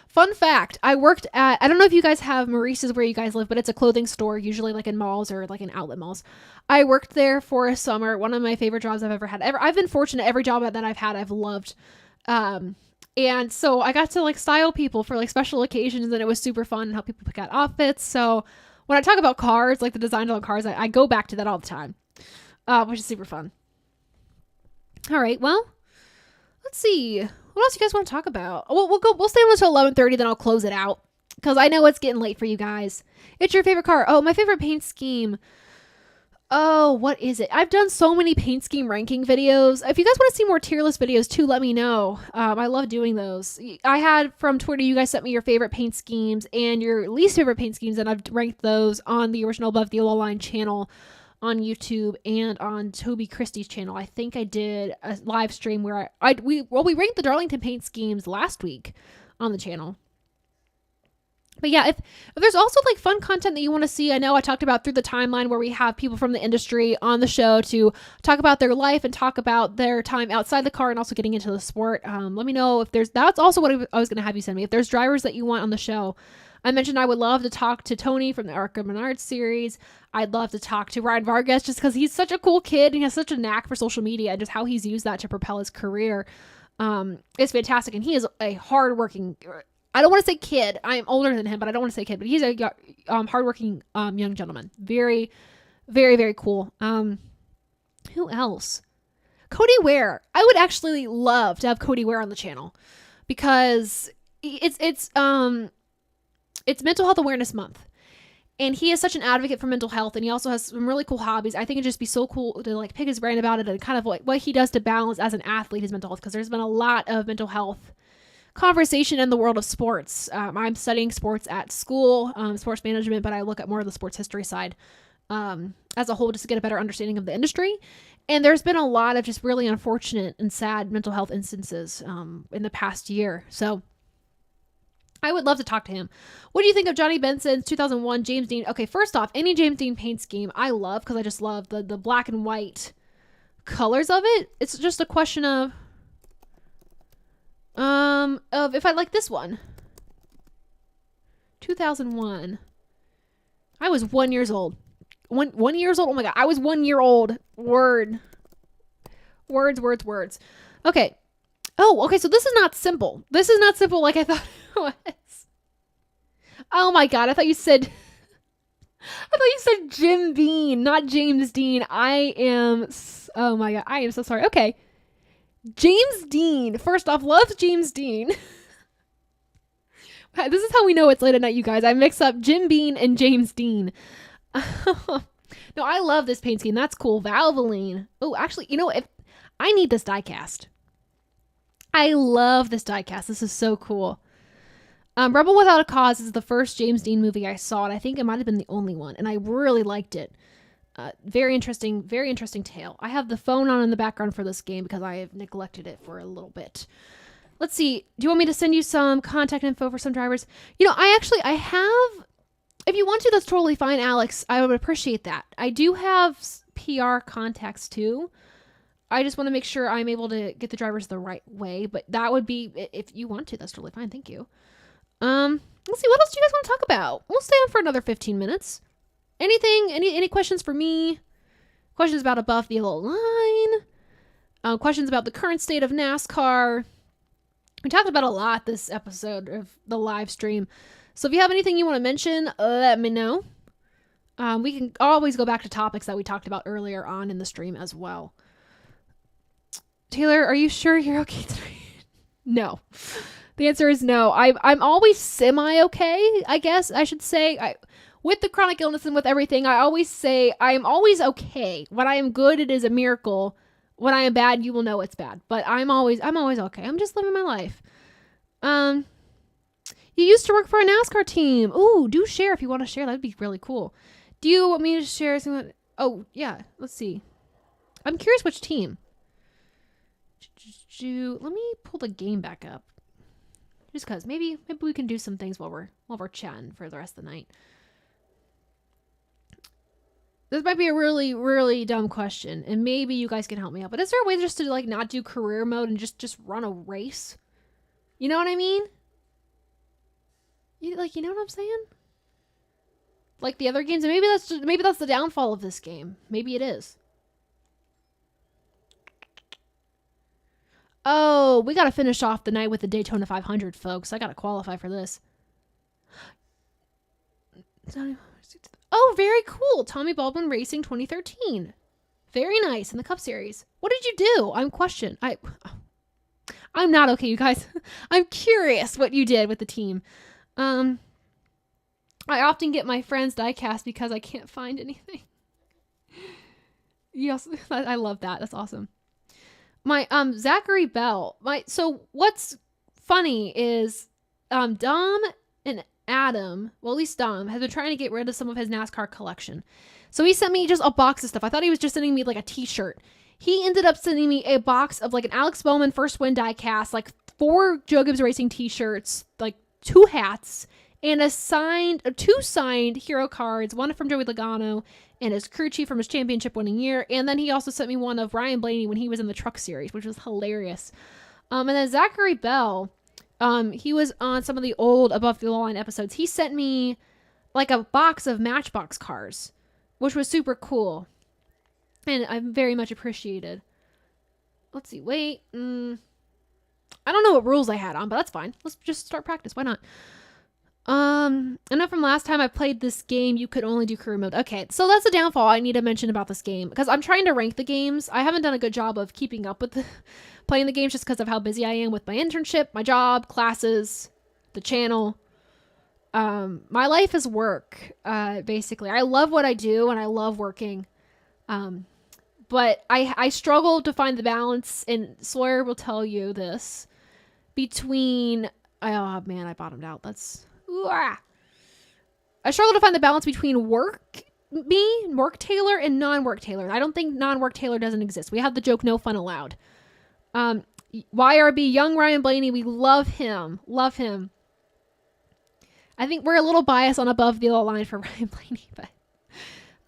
Fun fact, I worked at, I don't know if you guys have Maurice's where you guys live, but it's a clothing store, usually like in malls or like in outlet malls. I worked there for a summer. One of my favorite jobs I've ever had. I've been fortunate. Every job that I've had, I've loved. And so I got to like style people for like special occasions, and it was super fun and help people pick out outfits. So when I talk about cars, like the designs on cars, I go back to that all the time, which is super fun. All right, well, let's see. What else you guys want to talk about? We'll stay on until 11:30, then I'll close it out because I know it's getting late for you guys. It's your favorite car. Oh, my favorite paint scheme. Oh, what is it? I've done so many paint scheme ranking videos. If you guys want to see more tier list videos too, let me know. I love doing those. I had from Twitter, you guys sent me your favorite paint schemes and your least favorite paint schemes, and I've ranked those on the original Above the Yellow Line channel on YouTube and on Toby Christie's channel. I think I did a live stream where we ranked the Darlington paint schemes last week on the channel. But yeah, if there's also like fun content that you want to see, I know I talked about through the timeline where we have people from the industry on the show to talk about their life and talk about their time outside the car and also getting into the sport. Let me know if that's also what I was going to have you send me. If there's drivers that you want on the show. I mentioned I would love to talk to Tony from the Arca Menard series. I'd love to talk to Ryan Vargas just because he's such a cool kid and he has such a knack for social media and just how he's used that to propel his career. It's fantastic. And he is a hardworking, I don't want to say kid. I'm older than him, but I don't want to say kid. But he's a hardworking young gentleman. Very, very, very cool. Who else? Cody Ware. I would actually love to have Cody Ware on the channel because it's Mental Health Awareness Month. And he is such an advocate for mental health, and he also has some really cool hobbies. I think it'd just be so cool to like pick his brain about it and kind of like what he does to balance as an athlete his mental health, because there's been a lot of mental health conversation in the world of sports. I'm studying sports at school, sports management, but I look at more of the sports history side as a whole just to get a better understanding of the industry. And there's been a lot of just really unfortunate and sad mental health instances in the past year. So I would love to talk to him. What do you think of Johnny Benson's 2001 James Dean? Okay, first off, any James Dean paint scheme I love because I just love the black and white colors of it. It's just a question of if I like this one. 2001. I was 1 year old. One years old. Oh my god, I was 1 year old. Words. Okay. Oh, okay, so this is not simple. This is not simple like I thought it was. Oh my god, I thought you said Jim Bean, not James Dean. Oh my god, I am so sorry. Okay. James Dean. First off, loves James Dean. This is how we know it's late at night, you guys. I mix up Jim Bean and James Dean. No, I love this paint scheme. That's cool. Valvoline. Oh, actually, you know, if I need this die cast. I love this die cast. This is so cool. Rebel Without a Cause is the first James Dean movie I saw, and I think it might have been the only one, and I really liked it. Very interesting tale. I have the phone on in the background for this game because I have neglected it for a little bit. Let's see. Do you want me to send you some contact info for some drivers? You know, I have... If you want to, that's totally fine, Alex. I would appreciate that. I do have PR contacts, too. I just want to make sure I'm able to get the drivers the right way, but that would be... If you want to, that's totally fine. Thank you. Let's see. What else do you guys want to talk about? We'll stay on for another 15 minutes. Anything? Any questions for me? Questions about Above the Yellow Line? Questions about the current state of NASCAR? We talked about a lot this episode of the live stream. So if you have anything you want to mention, let me know. We can always go back to topics that we talked about earlier on in the stream as well. Taylor, are you sure you're okay tonight? No. The answer is no. I'm always semi-okay, I guess I should say. With the chronic illness and with everything, I always say I'm always okay. When I am good, it is a miracle. When I am bad, you will know it's bad. But I'm always okay. I'm just living my life. You used to work for a NASCAR team. Ooh, do share if you want to share. That'd be really cool. Do you want me to share something? Oh, yeah. Let's see. I'm curious which team. Let me pull the game back up. Just because maybe we can do some things while we're chatting for the rest of the night. This might be a really, really dumb question, and maybe you guys can help me out. But is there a way just to like not do career mode and just run a race? You know what I mean? You know what I'm saying? Like the other games, and maybe that's the downfall of this game. Maybe it is. Oh, we gotta finish off the night with the Daytona 500, folks. I gotta qualify for this. Oh, very cool. Tommy Baldwin Racing 2013. Very nice in the Cup Series. What did you do? I'm not okay, you guys. I'm curious what you did with the team. I often get my friends diecast because I can't find anything. Yes, I love that. That's awesome. My Zachary Bell. So what's funny is Dom and Adam, well, at least Dom, has been trying to get rid of some of his NASCAR collection. So he sent me just a box of stuff. I thought he was just sending me like a t-shirt. He ended up sending me a box of like an Alex Bowman first win die cast, like 4 Joe Gibbs Racing t-shirts, like 2 hats, and two signed hero cards, one from Joey Logano and his crew chief from his championship winning year. And then he also sent me one of Ryan Blaney when he was in the Truck Series, which was hilarious. And then Zachary Bell, he was on some of the old Above the Line episodes. He sent me like a box of Matchbox cars, which was super cool. And I very much appreciated. Let's see. Wait. I don't know what rules I had on, but that's fine. Let's just start practice. Why not? I know from last time I played this game, you could only do career mode. Okay, so that's a downfall I need to mention about this game, because I'm trying to rank the games. I haven't done a good job of keeping up with playing the games just because of how busy I am with my internship, my job, classes, the channel. My life is work, basically. I love what I do, and I love working. But I struggle to find the balance, and Sawyer will tell you this, between... Oh, man, I bottomed out. I struggle to find the balance between work Taylor, and non-work Taylor. I don't think non-work Taylor doesn't exist. We have the joke, no fun allowed. YRB, young Ryan Blaney, we love him. Love him. I think we're a little biased on Above the Line for Ryan Blaney, but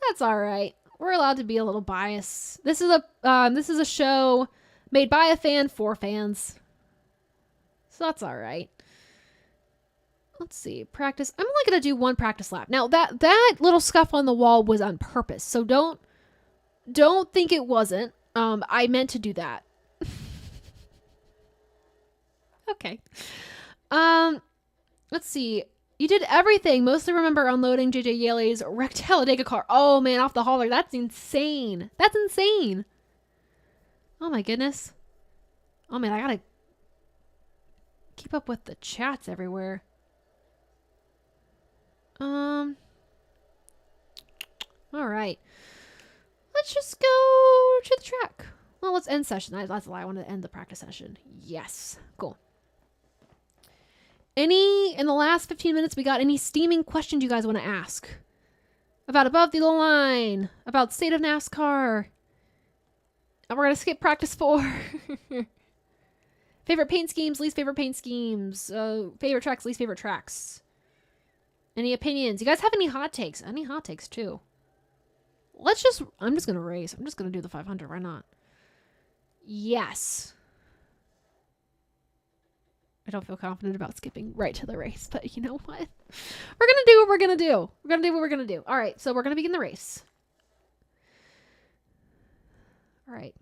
that's all right. We're allowed to be a little biased. This is a show made by a fan for fans. So that's all right. Let's see. Practice. I'm only going to do 1 practice lap. Now, that little scuff on the wall was on purpose. So don't think it wasn't. I meant to do that. Okay. Let's see. You did everything. Mostly remember unloading JJ Yaley's wrecked Talladega car. Oh, man, off the hauler. That's insane. That's insane. Oh, my goodness. Oh, man, I got to keep up with the chats everywhere. All right. Let's just go to the track. Well, let's end session. That's why I wanted to end the practice session. Yes. Cool. In the last 15 minutes, we got any steaming questions you guys want to ask? About Above the Line, about state of NASCAR. And we're going to skip practice 4. Favorite paint schemes, least favorite paint schemes, favorite tracks, least favorite tracks. Any opinions? You guys have any hot takes? Any hot takes too? I'm just going to race. I'm just going to do the 500. Why not? Yes. I don't feel confident about skipping right to the race, but you know what? We're going to do what we're going to do. We're going to do what we're going to do. All right, so we're going to begin the race. All right.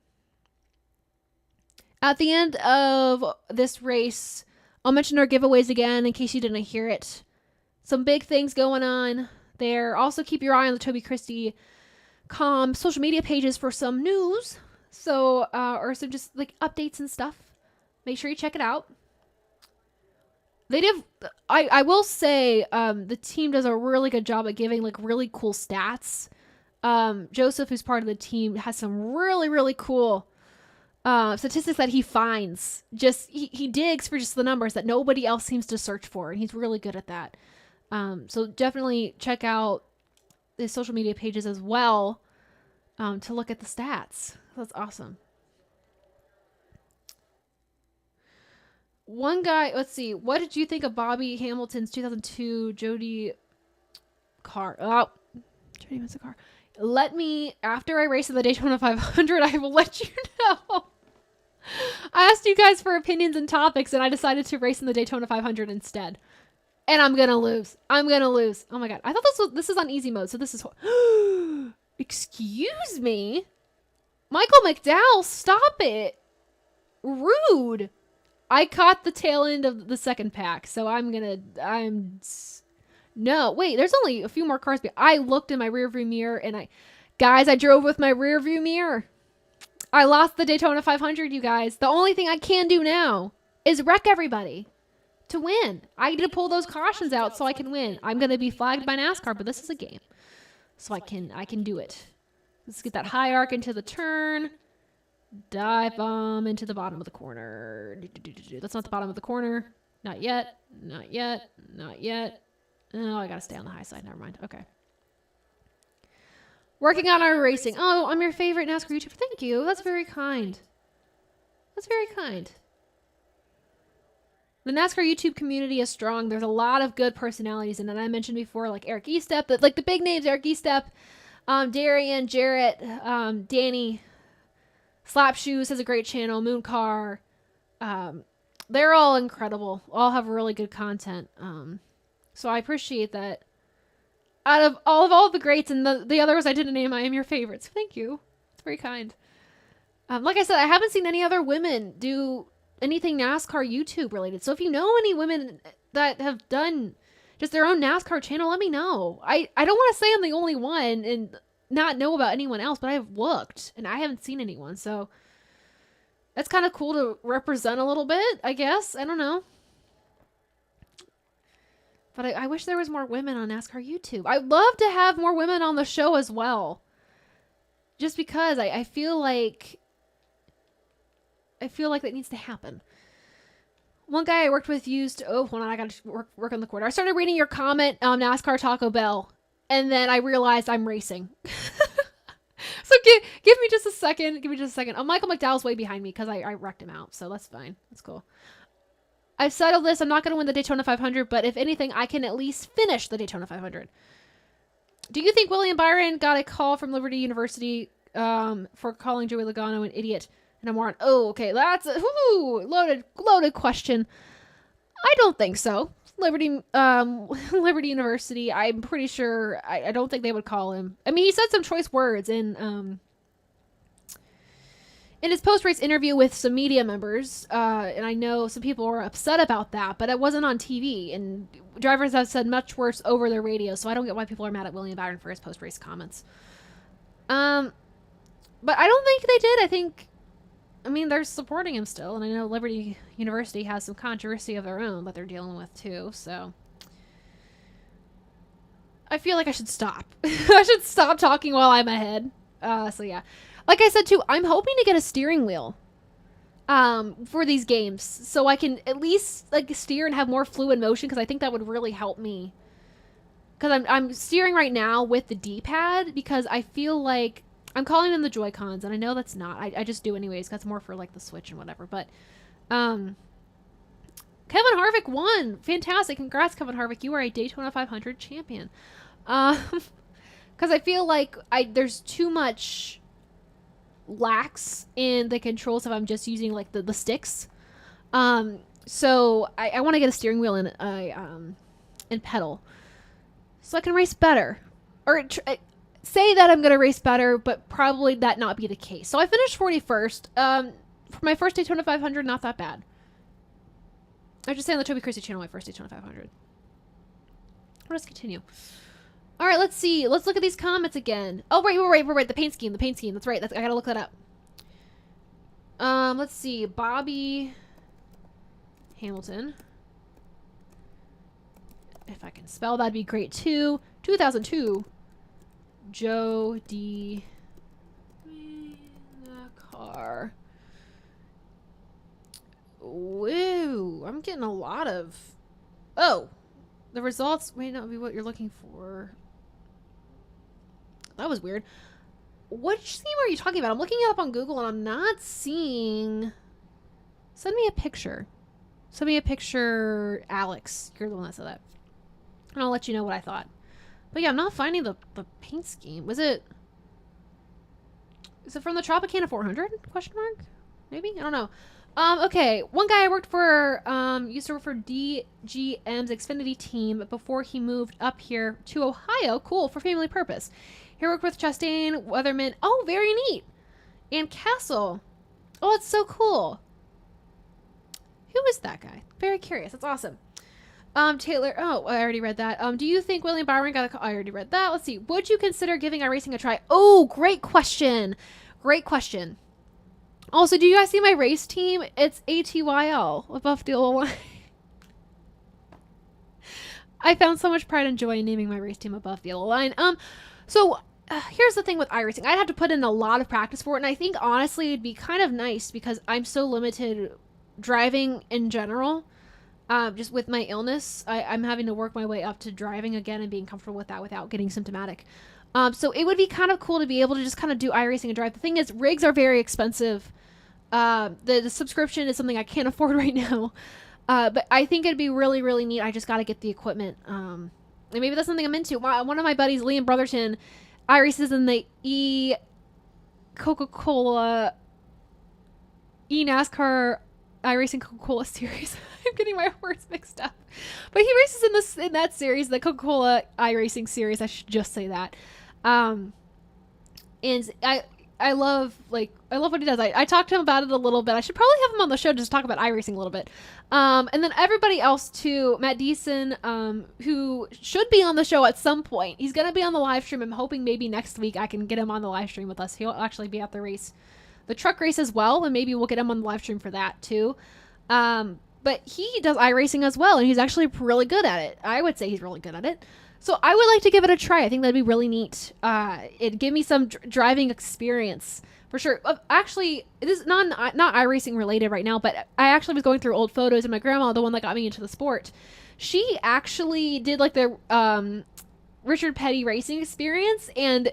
At the end of this race, I'll mention our giveaways again in case you didn't hear it. Some big things going on there. Also, keep your eye on the Toby Christie social media pages for some news. So, or some just like updates and stuff. Make sure you check it out. I will say, the team does a really good job at giving like really cool stats. Joseph, who's part of the team, has some really, really cool statistics that he finds. He digs for just the numbers that nobody else seems to search for, and he's really good at that. So definitely check out his social media pages as well, to look at the stats. That's awesome. One guy, let's see. What did you think of Bobby Hamilton's 2002 Jody car? Oh, Jody wants a car. after I race in the Daytona 500, I will let you know. I asked you guys for opinions and topics, and I decided to race in the Daytona 500 instead. And I'm gonna lose. Oh my god. I thought this is on easy mode, so this is... Excuse me? Michael McDowell, stop it. Rude. I caught the tail end of the second pack, so no, wait, there's only a few more cars. I looked in my rearview mirror, and I drove with my rearview mirror. I lost the Daytona 500, you guys. The only thing I can do now is wreck everybody to win. I need to pull those cautions out so I can win. I'm going to be flagged by NASCAR, but this is a game. So I can do it. Let's get that high arc into the turn. Dive bomb into the bottom of the corner. That's not the bottom of the corner. Not yet. Not yet. Not yet. Oh, I got to stay on the high side. Never mind. Okay. Working on our racing. Oh, I'm your favorite NASCAR YouTuber. Thank you. That's very kind. That's very kind. The NASCAR YouTube community is strong. There's a lot of good personalities in it. I mentioned before, like Eric Estep, like the big names, Eric Estep, Darian, Jarrett, Danny, Slapshoes has a great channel, Mooncar. They're all incredible. All have really good content. So I appreciate that. Out of all the greats and the others I didn't name, I am your favorites. Thank you. It's very kind. Like I said, I haven't seen any other women do anything NASCAR YouTube related. So if you know any women that have done just their own NASCAR channel, let me know. I don't want to say I'm the only one and not know about anyone else, but I have looked and I haven't seen anyone. So that's kind of cool to represent a little bit, I guess. I don't know. But I wish there was more women on NASCAR YouTube. I'd love to have more women on the show as well. Just because I feel like that needs to happen. One guy I worked with used... Oh, hold on. I got to work on the quarter. I started reading your comment on NASCAR Taco Bell. And then I realized I'm racing. So give me just a second. Give me just a second. Oh, Michael McDowell's way behind me because I wrecked him out. So that's fine. That's cool. I've settled this. I'm not going to win the Daytona 500, but if anything, I can at least finish the Daytona 500. Do you think William Byron got a call from Liberty University for calling Joey Logano an idiot and a moron? Oh, okay. That's a loaded question. I don't think so. Liberty University, I'm pretty sure, I don't think they would call him. I mean, he said some choice words in his post-race interview with some media members, and I know some people were upset about that, but it wasn't on TV, and drivers have said much worse over their radio, so I don't get why people are mad at William Byron for his post-race comments. But I don't think they did. I mean, they're supporting him still, and I know Liberty University has some controversy of their own that they're dealing with, too, so... I feel like I should stop. I should stop talking while I'm ahead. So yeah. Like I said, too, I'm hoping to get a steering wheel for these games so I can at least like steer and have more fluid motion because I think that would really help me. Because I'm steering right now with the D-pad because I feel like I'm calling them the Joy-Cons, and I know that's not. I just do anyways. That's more for like the Switch and whatever. But Kevin Harvick won. Fantastic. Congrats, Kevin Harvick. You are a Daytona 500 champion. Because I feel like there's too much lax in the controls if I'm just using like the sticks. So I want to get a steering wheel and pedal so I can race better, or say that I'm gonna race better, but probably that not be the case. So I finished 41st. For my first Daytona 500, not that bad. I just say on the Toby Christie channel, my first Daytona 500. Let's continue. All right, let's see. Let's look at these comments again. Oh, we're right. The paint scheme. That's right. I gotta look that up. Let's see. Bobby Hamilton. If I can spell, that'd be great too. 2002. Joe D. Nascar. Woo! I'm getting a lot of. Oh, the results may not be what you're looking for. That was weird. Which scheme are you talking about? I'm looking it up on Google and I'm not seeing... Send me a picture. Send me a picture, Alex. You're the one that said that. And I'll let you know what I thought. But yeah, I'm not finding the paint scheme. Was it... Is it from the Tropicana 400? Question mark? Maybe? I don't know. Okay. One guy I worked for, used to work for DGM's Xfinity team before he moved up here to Ohio. Cool. For family purpose. He worked with Chastain, Weatherman. Oh, very neat. And Castle. Oh, it's so cool. Who is that guy? Very curious. That's awesome. Taylor. Oh, I already read that. Do you think William Byron got a... I already read that. Let's see. Would you consider giving iRacing a try? Oh, great question. Great question. Also, do you guys see my race team? It's ATYL, above the line. I found so much pride and joy in naming my race team above the yellow line. Here's the thing with iRacing. I'd have to put in a lot of practice for it, and I think, honestly, it'd be kind of nice because I'm so limited driving in general. Just with my illness, I'm having to work my way up to driving again and being comfortable with that without getting symptomatic. So it would be kind of cool to be able to just kind of do iRacing and drive. The thing is, rigs are very expensive. The subscription is something I can't afford right now. But I think it'd be really, really neat. I just got to get the equipment. And maybe that's something I'm into. One of my buddies, Liam Brotherton, iRaces in the Coca-Cola NASCAR iRacing Coca-Cola series. I'm getting my words mixed up. But he races in that series, the Coca-Cola iRacing series. I should just say that. And I love what he does. I talked to him about it a little bit. I should probably have him on the show to just talk about iRacing a little bit. And then everybody else too, Matt Deason, who should be on the show at some point. He's going to be on the live stream. I'm hoping maybe next week I can get him on the live stream with us. He'll actually be at the truck race as well, and maybe we'll get him on the live stream for that too. But he does iRacing as well, and he's actually really good at it. I would say he's really good at it. So I would like to give it a try. I think that'd be really neat. It'd give me some driving experience for sure. Actually, this is not iRacing related right now, but I actually was going through old photos, and my grandma, the one that got me into the sport, she actually did like the Richard Petty racing experience, and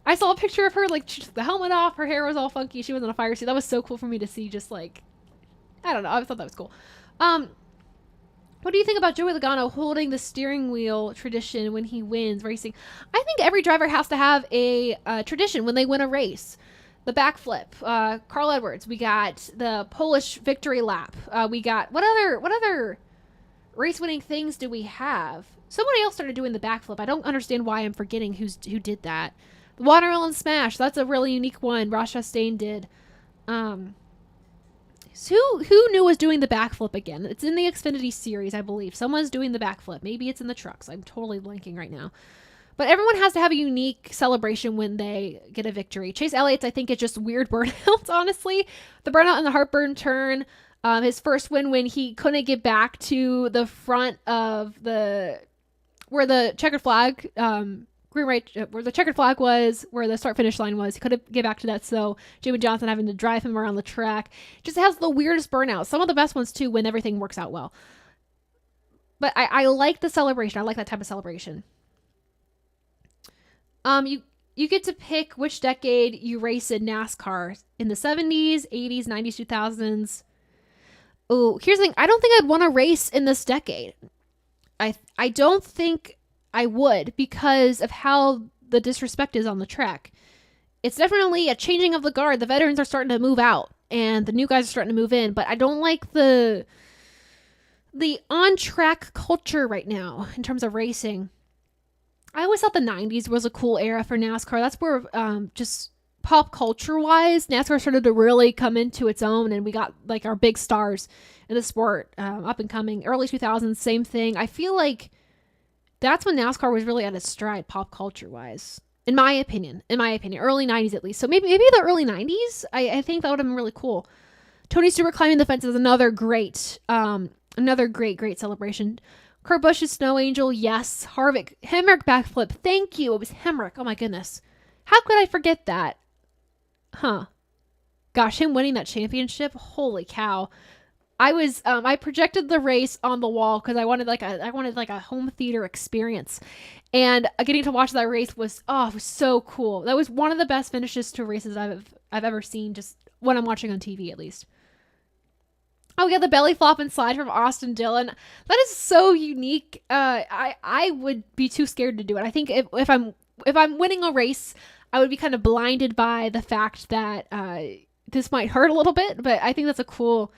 I saw a picture of her, like, she took the helmet off, her hair was all funky, she was in a fire suit. That was so cool for me to see, just like, I don't know, I thought that was cool. What do you think about Joey Logano holding the steering wheel tradition when he wins racing? I think every driver has to have a tradition when they win a race. The backflip, Carl Edwards. We got the Polish victory lap. We got, what other race-winning things do we have? Somebody else started doing the backflip. I don't understand why I'm forgetting who did that. The watermelon smash. That's a really unique one. Ross Chastain did. So who knew was doing the backflip again? It's in the Xfinity series, I believe. Someone's doing the backflip. Maybe it's in the trucks. I'm totally blanking right now. But everyone has to have a unique celebration when they get a victory. Chase Elliott's, I think, is just weird burnouts, honestly. The burnout in the heartburn turn. His first win when he couldn't get back to the front of where the checkered flag, where the checkered flag was, where the start finish line was. He couldn't get back to that, so Jamie Johnson having to drive him around the track. Just has the weirdest burnouts. Some of the best ones too, when everything works out well. But I like the celebration. I like that type of celebration. You get to pick which decade you race in NASCAR. In the 70s, 80s, 90s, 2000s. Oh, here's the thing. I don't think I'd want to race in this decade. I don't think I would, because of how the disrespect is on the track. It's definitely a changing of the guard. The veterans are starting to move out, and the new guys are starting to move in. But I don't like the on-track culture right now in terms of racing. I always thought the 90s was a cool era for NASCAR. That's where just pop culture-wise, NASCAR started to really come into its own, and we got like our big stars in the sport up and coming. Early 2000s, same thing. I feel like that's when NASCAR was really at its stride, pop culture-wise. In my opinion. Early 90s at least. So maybe the early 90s, I think that would have been really cool. Tony Stewart climbing the fence is another great celebration. Kurt Busch's Snow Angel, yes. Harvick, Hemrick backflip, thank you. It was Hemrick, oh my goodness. How could I forget that? Huh. Gosh, him winning that championship, holy cow. I projected the race on the wall because I wanted like a home theater experience, and getting to watch that race was so cool. That was one of the best finishes to races I've ever seen, just when I'm watching on TV at least. Oh yeah, the belly flop and slide from Austin Dillon. That is so unique. I would be too scared to do it. I think if I'm winning a race, I would be kind of blinded by the fact that this might hurt a little bit, but I think that's a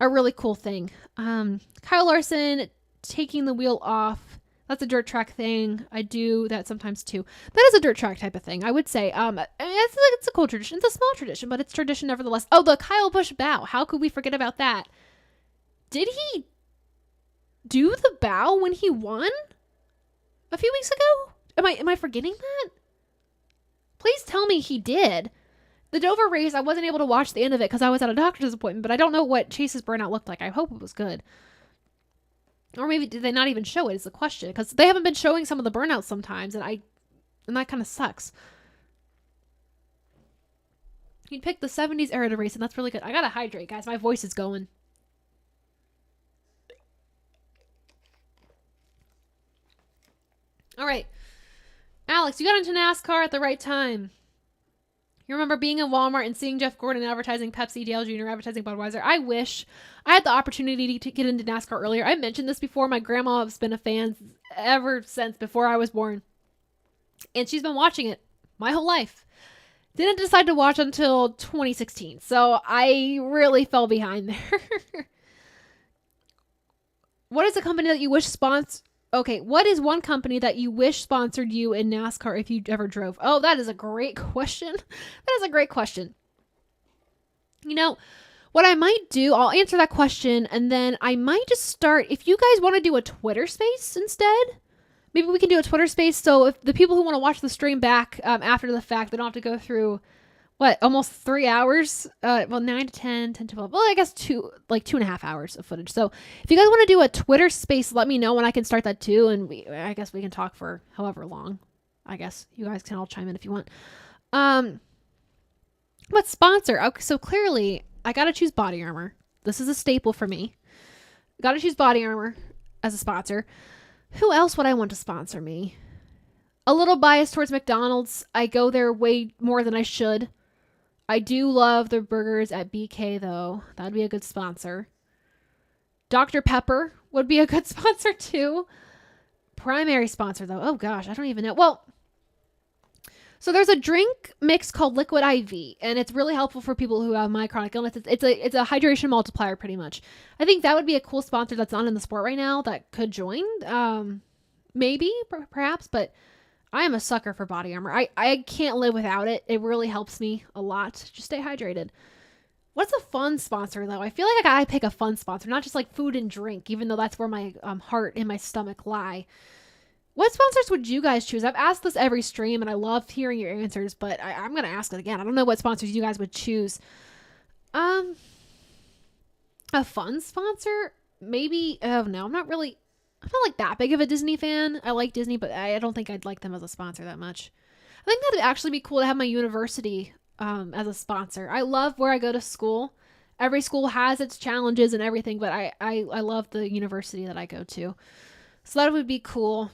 really cool thing. Kyle Larson taking the wheel off. That's a dirt track thing. I do that sometimes too. That is a dirt track type of thing, I would say. I mean, it's a cool tradition. It's a small tradition, but it's tradition nevertheless. Oh, the Kyle Busch bow. How could we forget about that? Did he do the bow when he won a few weeks ago? Am I forgetting that? Please tell me he did. The Dover race, I wasn't able to watch the end of it because I was at a doctor's appointment, but I don't know what Chase's burnout looked like. I hope it was good. Or maybe did they not even show it is the question, because they haven't been showing some of the burnouts sometimes, and that kind of sucks. He picked the 70s era to race, and that's really good. I gotta hydrate, guys. My voice is going. All right. Alex, you got into NASCAR at the right time. You remember being in Walmart and seeing Jeff Gordon advertising Pepsi, Dale Jr. advertising Budweiser. I wish I had the opportunity to get into NASCAR earlier. I mentioned this before. My grandma has been a fan ever since before I was born. And she's been watching it my whole life. Didn't decide to watch until 2016. So I really fell behind there. What is a company that you wish sponsors... Okay, what is one company that you wish sponsored you in NASCAR if you ever drove? Oh, that is a great question. That is a great question. You know, what I might do, I'll answer that question, and then I might just start, if you guys want to do a Twitter space instead, maybe we can do a Twitter space, so if the people who want to watch the stream back after the fact, they don't have to go through, almost 3 hours? 9 to 10, 10 to 12. Well, I guess 2.5 hours of footage. So if you guys want to do a Twitter space, let me know when I can start that too. And I guess we can talk for however long. I guess you guys can all chime in if you want. What sponsor? Okay, so clearly I got to choose Body Armor. This is a staple for me. Got to choose Body Armor as a sponsor. Who else would I want to sponsor me? A little biased towards McDonald's. I go there way more than I should. I do love the burgers at BK, though. That would be a good sponsor. Dr. Pepper would be a good sponsor, too. Primary sponsor, though. Oh, gosh. I don't even know. Well, so there's a drink mix called Liquid IV, and it's really helpful for people who have chronic illness. It's a hydration multiplier, pretty much. I think that would be a cool sponsor that's not in the sport right now that could join. Maybe, perhaps, but... I am a sucker for Body Armor. I can't live without it. It really helps me a lot. Just stay hydrated. What's a fun sponsor, though? I feel like I gotta pick a fun sponsor, not just like food and drink, even though that's where my heart and my stomach lie. What sponsors would you guys choose? I've asked this every stream, and I love hearing your answers, but I'm going to ask it again. I don't know what sponsors you guys would choose. A fun sponsor? Maybe... Oh, no, I'm not like that big of a Disney fan. I like Disney, but I don't think I'd like them as a sponsor that much. I think that'd actually be cool to have my university as a sponsor. I love where I go to school. Every school has its challenges and everything, but I love the university that I go to. So that would be cool.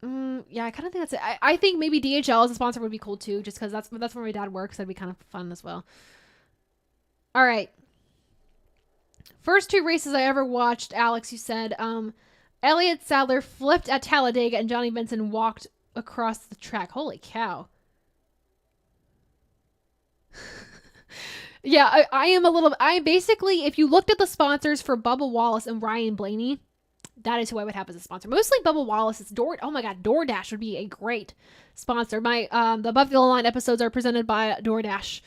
Yeah, I kind of think that's it. I think maybe DHL as a sponsor would be cool too, just because that's where my dad works. That'd be kind of fun as well. All right. First 2 races I ever watched, Alex, you said, Elliott Sadler flipped at Talladega and Johnny Benson walked across the track. Holy cow. Yeah, I basically, if you looked at the sponsors for Bubba Wallace and Ryan Blaney, that is who I would have as a sponsor. Mostly Bubba Wallace. Oh my God, DoorDash would be a great sponsor. The Above the Line episodes are presented by DoorDash.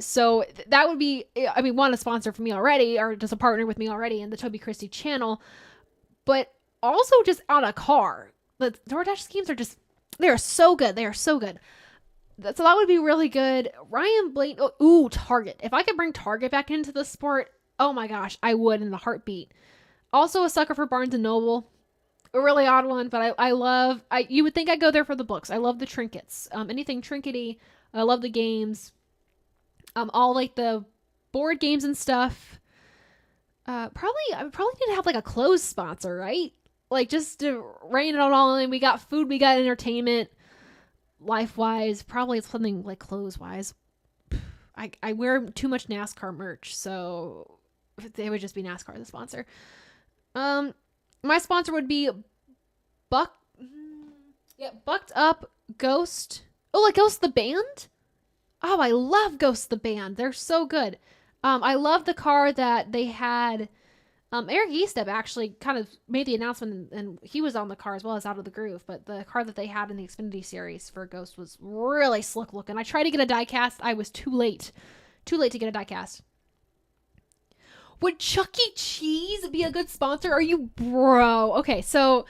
So that would be, a sponsor for me already, or just a partner with me already in the Toby Christie channel, but also just on a car. The DoorDash schemes they are so good. They are so good. So that would be really good. Ryan Blaney. Ooh, Target. If I could bring Target back into the sport, oh my gosh, I would in a heartbeat. Also a sucker for Barnes & Noble. A really odd one, but you would think I'd go there for the books. I love the trinkets. Anything trinkety. I love the games. All like the board games and stuff. I would probably need to have like a clothes sponsor, right? Like just to rein it all in. We got food, we got entertainment. Life-wise, probably something like clothes-wise. I wear too much NASCAR merch, so they would just be NASCAR the sponsor. My sponsor would be Buck. Yeah, Bucked Up, Ghost. Oh, like Ghost the band? Oh, I love Ghost the band. They're so good. I love the car that they had. Eric Eastep actually kind of made the announcement, and he was on the car as well as Out of the Groove. But the car that they had in the Xfinity series for Ghost was really slick looking. I tried to get a diecast. I was too late. Too late to get a diecast. Would Chuck E. Cheese be a good sponsor? Are you bro? Okay, so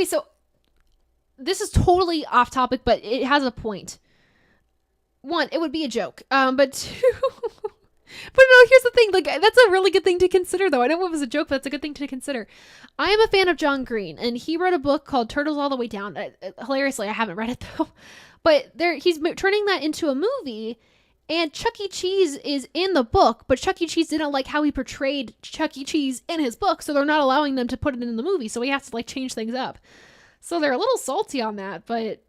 so this is totally off topic, but it has a point. One, it would be a joke. But two, but no, here's the thing. Like, that's a really good thing to consider, though. I know it was a joke, but that's a good thing to consider. I am a fan of John Green, and he wrote a book called Turtles All the Way Down. Hilariously, I haven't read it though. But he's turning that into a movie, and Chuck E. Cheese is in the book, but Chuck E. Cheese didn't like how he portrayed Chuck E. Cheese in his book, so they're not allowing them to put it in the movie. So he has to like change things up. So they're a little salty on that, but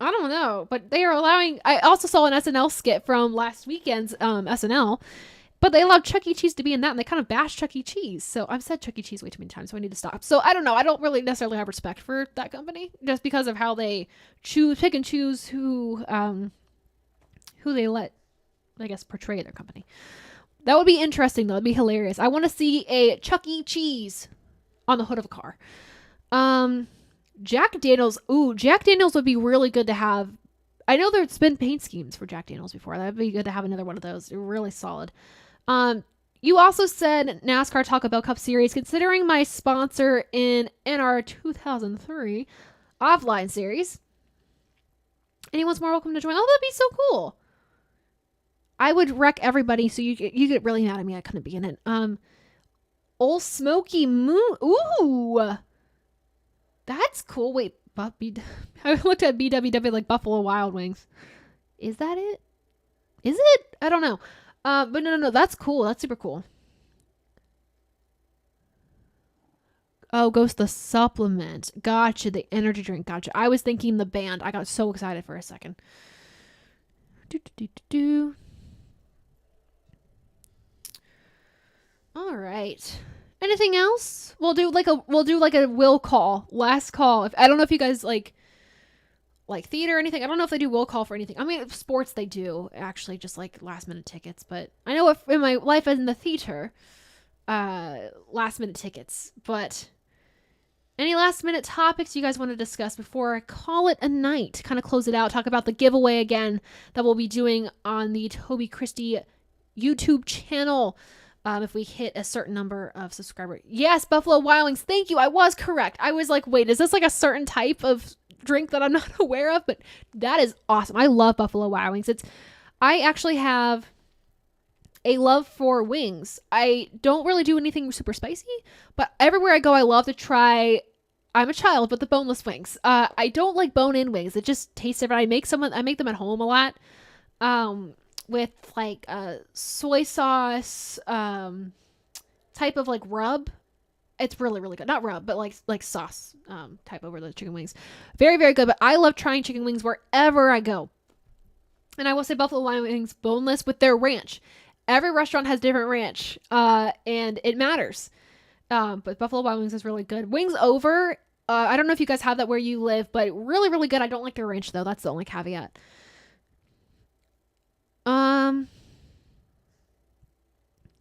I don't know. But they are allowing. I also saw an SNL skit from last weekend's SNL, but they allowed Chuck E. Cheese to be in that, and they kind of bashed Chuck E. Cheese. So I've said Chuck E. Cheese way too many times, so I need to stop. So I don't know. I don't really necessarily have respect for that company just because of how they pick and choose who they let, I guess, portray their company. That would be interesting, though. It'd be hilarious. I want to see a Chuck E. Cheese on the hood of a car. Jack Daniels. Ooh, Jack Daniels would be really good to have. I know there's been paint schemes for Jack Daniels before. That'd be good to have another one of those. They're really solid. You also said NASCAR Taco Bell Cup Series. Considering my sponsor in NR 2003 offline series, anyone's more welcome to join. Oh, that'd be so cool. I would wreck everybody, so you get really mad at me. I couldn't be in it. Old Smoky Moon. Ooh. That's cool. Wait, I looked at BWW like Buffalo Wild Wings. Is that it? Is it? I don't know. But no. That's cool. That's super cool. Oh, Ghost the supplement. Gotcha. The energy drink. Gotcha. I was thinking the band. I got so excited for a second. All right. Anything else? We'll do like a will call. Last call. I don't know if you guys like theater or anything. I don't know if they do will call for anything. I mean, sports they do actually, just like last minute tickets. But I know if in my life in the theater, last minute tickets. But any last minute topics you guys want to discuss before I call it a night? Kind of close it out. Talk about the giveaway again that we'll be doing on the Toby Christie YouTube channel. If we hit a certain number of subscribers. Yes, Buffalo Wild Wings. Thank you. I was correct. I was like, wait, is this like a certain type of drink that I'm not aware of? But that is awesome. I love Buffalo Wild Wings. I actually have a love for wings. I don't really do anything super spicy, but everywhere I go, I love to try. I'm a child, but the boneless wings. I don't like bone-in wings. It just tastes different. I make them at home a lot. With like soy sauce type of like rub. It's really, really good. Not rub, but like sauce type over the chicken wings. Very, very good. But I love trying chicken wings wherever I go. And I will say Buffalo Wild Wings boneless with their ranch. Every restaurant has different ranch, and it matters. But Buffalo Wild Wings is really good. Wings Over. I don't know if you guys have that where you live, but really, really good. I don't like their ranch though. That's the only caveat.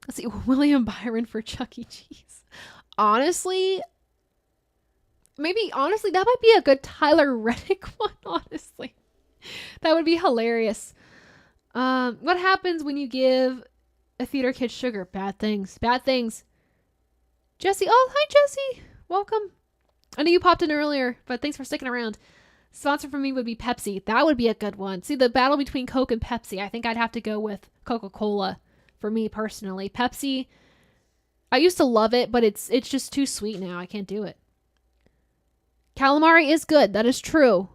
Let's see. William Byron for Chuck E. Cheese. Honestly, that might be a good Tyler Reddick one. Honestly, that would be hilarious. What happens when you give a theater kid sugar? Bad things. Jesse. Oh, hi, Jesse. Welcome. I know you popped in earlier, but thanks for sticking around. Sponsor for me would be Pepsi. That would be a good one. See, the battle between Coke and Pepsi, I think I'd have to go with Coca-Cola for me personally. Pepsi, I used to love it, but it's just too sweet now. I can't do it. Calamari is good. That is true.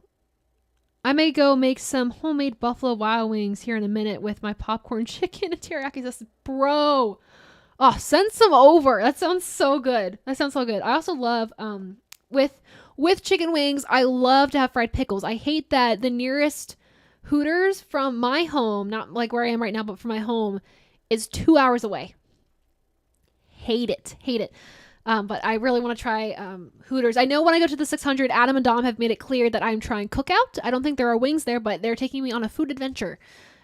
I may go make some homemade Buffalo Wild Wings here in a minute with my popcorn chicken and teriyaki sauce. Bro. Oh, send some over. That sounds so good. I also love, with chicken wings, I love to have fried pickles. I hate that the nearest Hooters from my home, not like where I am right now, but from my home, is 2 hours away. Hate it. But I really want to try Hooters. I know when I go to the 600, Adam and Dom have made it clear that I'm trying Cookout. I don't think there are wings there, but they're taking me on a food adventure.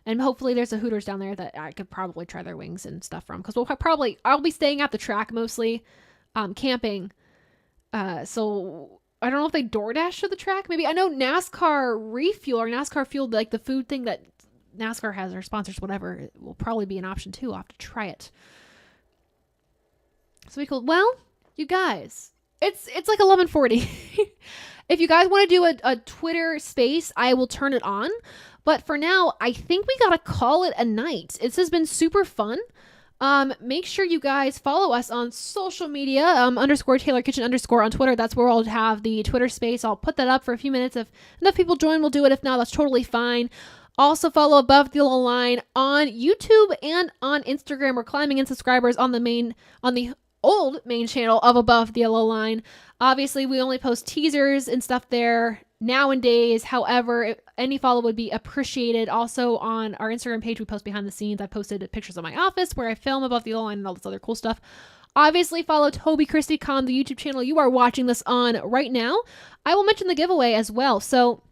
And hopefully there's a Hooters down there that I could probably try their wings and stuff from. Because I'll be staying at the track mostly, camping. So I don't know if they DoorDash to the track. Maybe. I know NASCAR Refuel or NASCAR Fuel, like the food thing that NASCAR has or sponsors, whatever, it will probably be an option too. I'll have to try it. So we cool. Well, you guys, it's like 11:40. If you guys want to do a Twitter space, I will turn it on. But for now, I think we gotta call it a night. This has been super fun. Make sure you guys follow us on social media, _ Taylor Kitchen _ on Twitter. That's where I'll have the Twitter space. I'll put that up for a few minutes. If enough people join, we'll do it. If not, that's totally fine. Also follow Above the Yellow Line on YouTube and on Instagram. We're climbing in subscribers on the old main channel of Above the Yellow Line. Obviously, we only post teasers and stuff there nowadays. However, any follow would be appreciated. Also on our Instagram page, we post behind the scenes. I posted pictures of my office where I film Above the Yellow Line and all this other cool stuff. Obviously, follow Toby Christie Com, the YouTube channel you are watching this on right now. I will mention the giveaway as well. So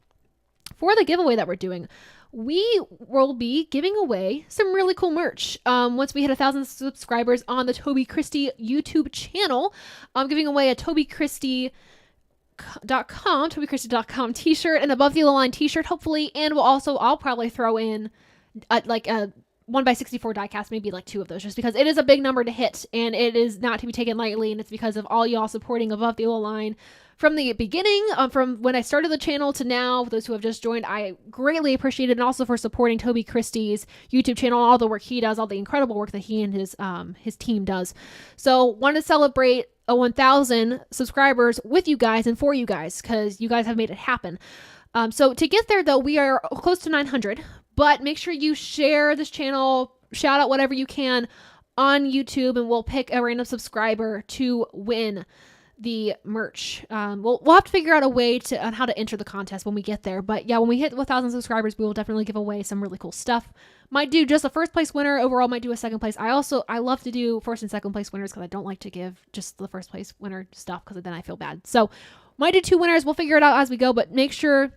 for the giveaway that we're doing, we will be giving away some really cool merch. Once we hit 1,000 subscribers on the Toby Christie YouTube channel, I'm giving away a TobyChristie.com t-shirt and Above the Yellow Line t-shirt, hopefully. And I'll probably throw in like a 1x64 diecast, maybe like 2 of those, just because it is a big number to hit and it is not to be taken lightly. And it's because of all y'all supporting Above the Yellow Line from the beginning, from when I started the channel to now. Those who have just joined, I greatly appreciate it. And also for supporting Toby Christie's YouTube channel, all the work he does, all the incredible work that he and his team does. So want to celebrate 1,000 subscribers with you guys and for you guys, because you guys have made it happen. So to get there, though, we are close to 900, but make sure you share this channel, shout out whatever you can on YouTube, and we'll pick a random subscriber to win the merch. We'll have to figure out a way on how to enter the contest when we get there. But yeah, when we hit 1,000 subscribers, we will definitely give away some really cool stuff. Might do just a first place winner. Overall, might do a second place. I love to do first and second place winners because I don't like to give just the first place winner stuff because then I feel bad. So might do 2 winners. We'll figure it out as we go, but make sure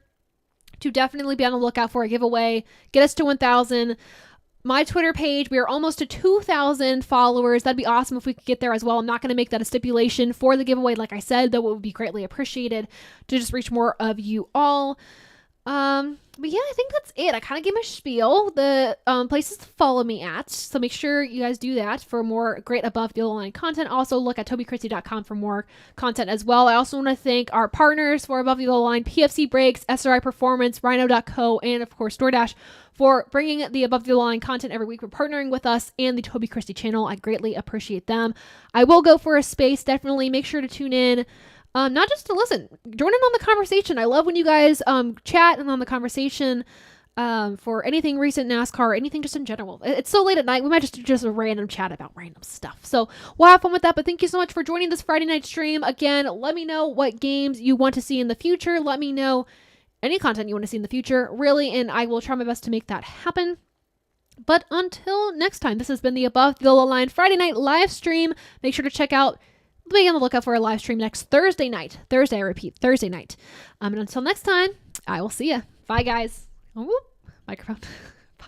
to definitely be on the lookout for a giveaway. Get us to 1,000. My Twitter page, we are almost to 2,000 followers. That'd be awesome if we could get there as well. I'm not going to make that a stipulation for the giveaway. Like I said, that would be greatly appreciated to just reach more of you all. But yeah, I think that's it. I kind of gave my spiel, the places to follow me at. So make sure you guys do that for more great Above the Yellow Line content. Also look at TobyChristie.com for more content as well. I also want to thank our partners for Above the Yellow Line, PFC Brakes, SRI Performance, Rhino.co, and of course DoorDash for bringing the Above the Yellow Line content every week, for partnering with us and the Toby Christie channel. I greatly appreciate them. I will go for a space. Definitely make sure to tune in. Not just to listen, join in on the conversation. I love when you guys chat and on the conversation for anything recent NASCAR, anything just in general. It's so late at night, we might just do just a random chat about random stuff. So we'll have fun with that, but thank you so much for joining this Friday night stream. Again, let me know what games you want to see in the future. Let me know any content you want to see in the future, really, and I will try my best to make that happen. But until next time, this has been the Above the Yellow Line Friday night live stream. Make sure to check out, be on the lookout for a live stream next Thursday night. Thursday night. And until next time, I will see ya. Bye, guys. Oh, microphone.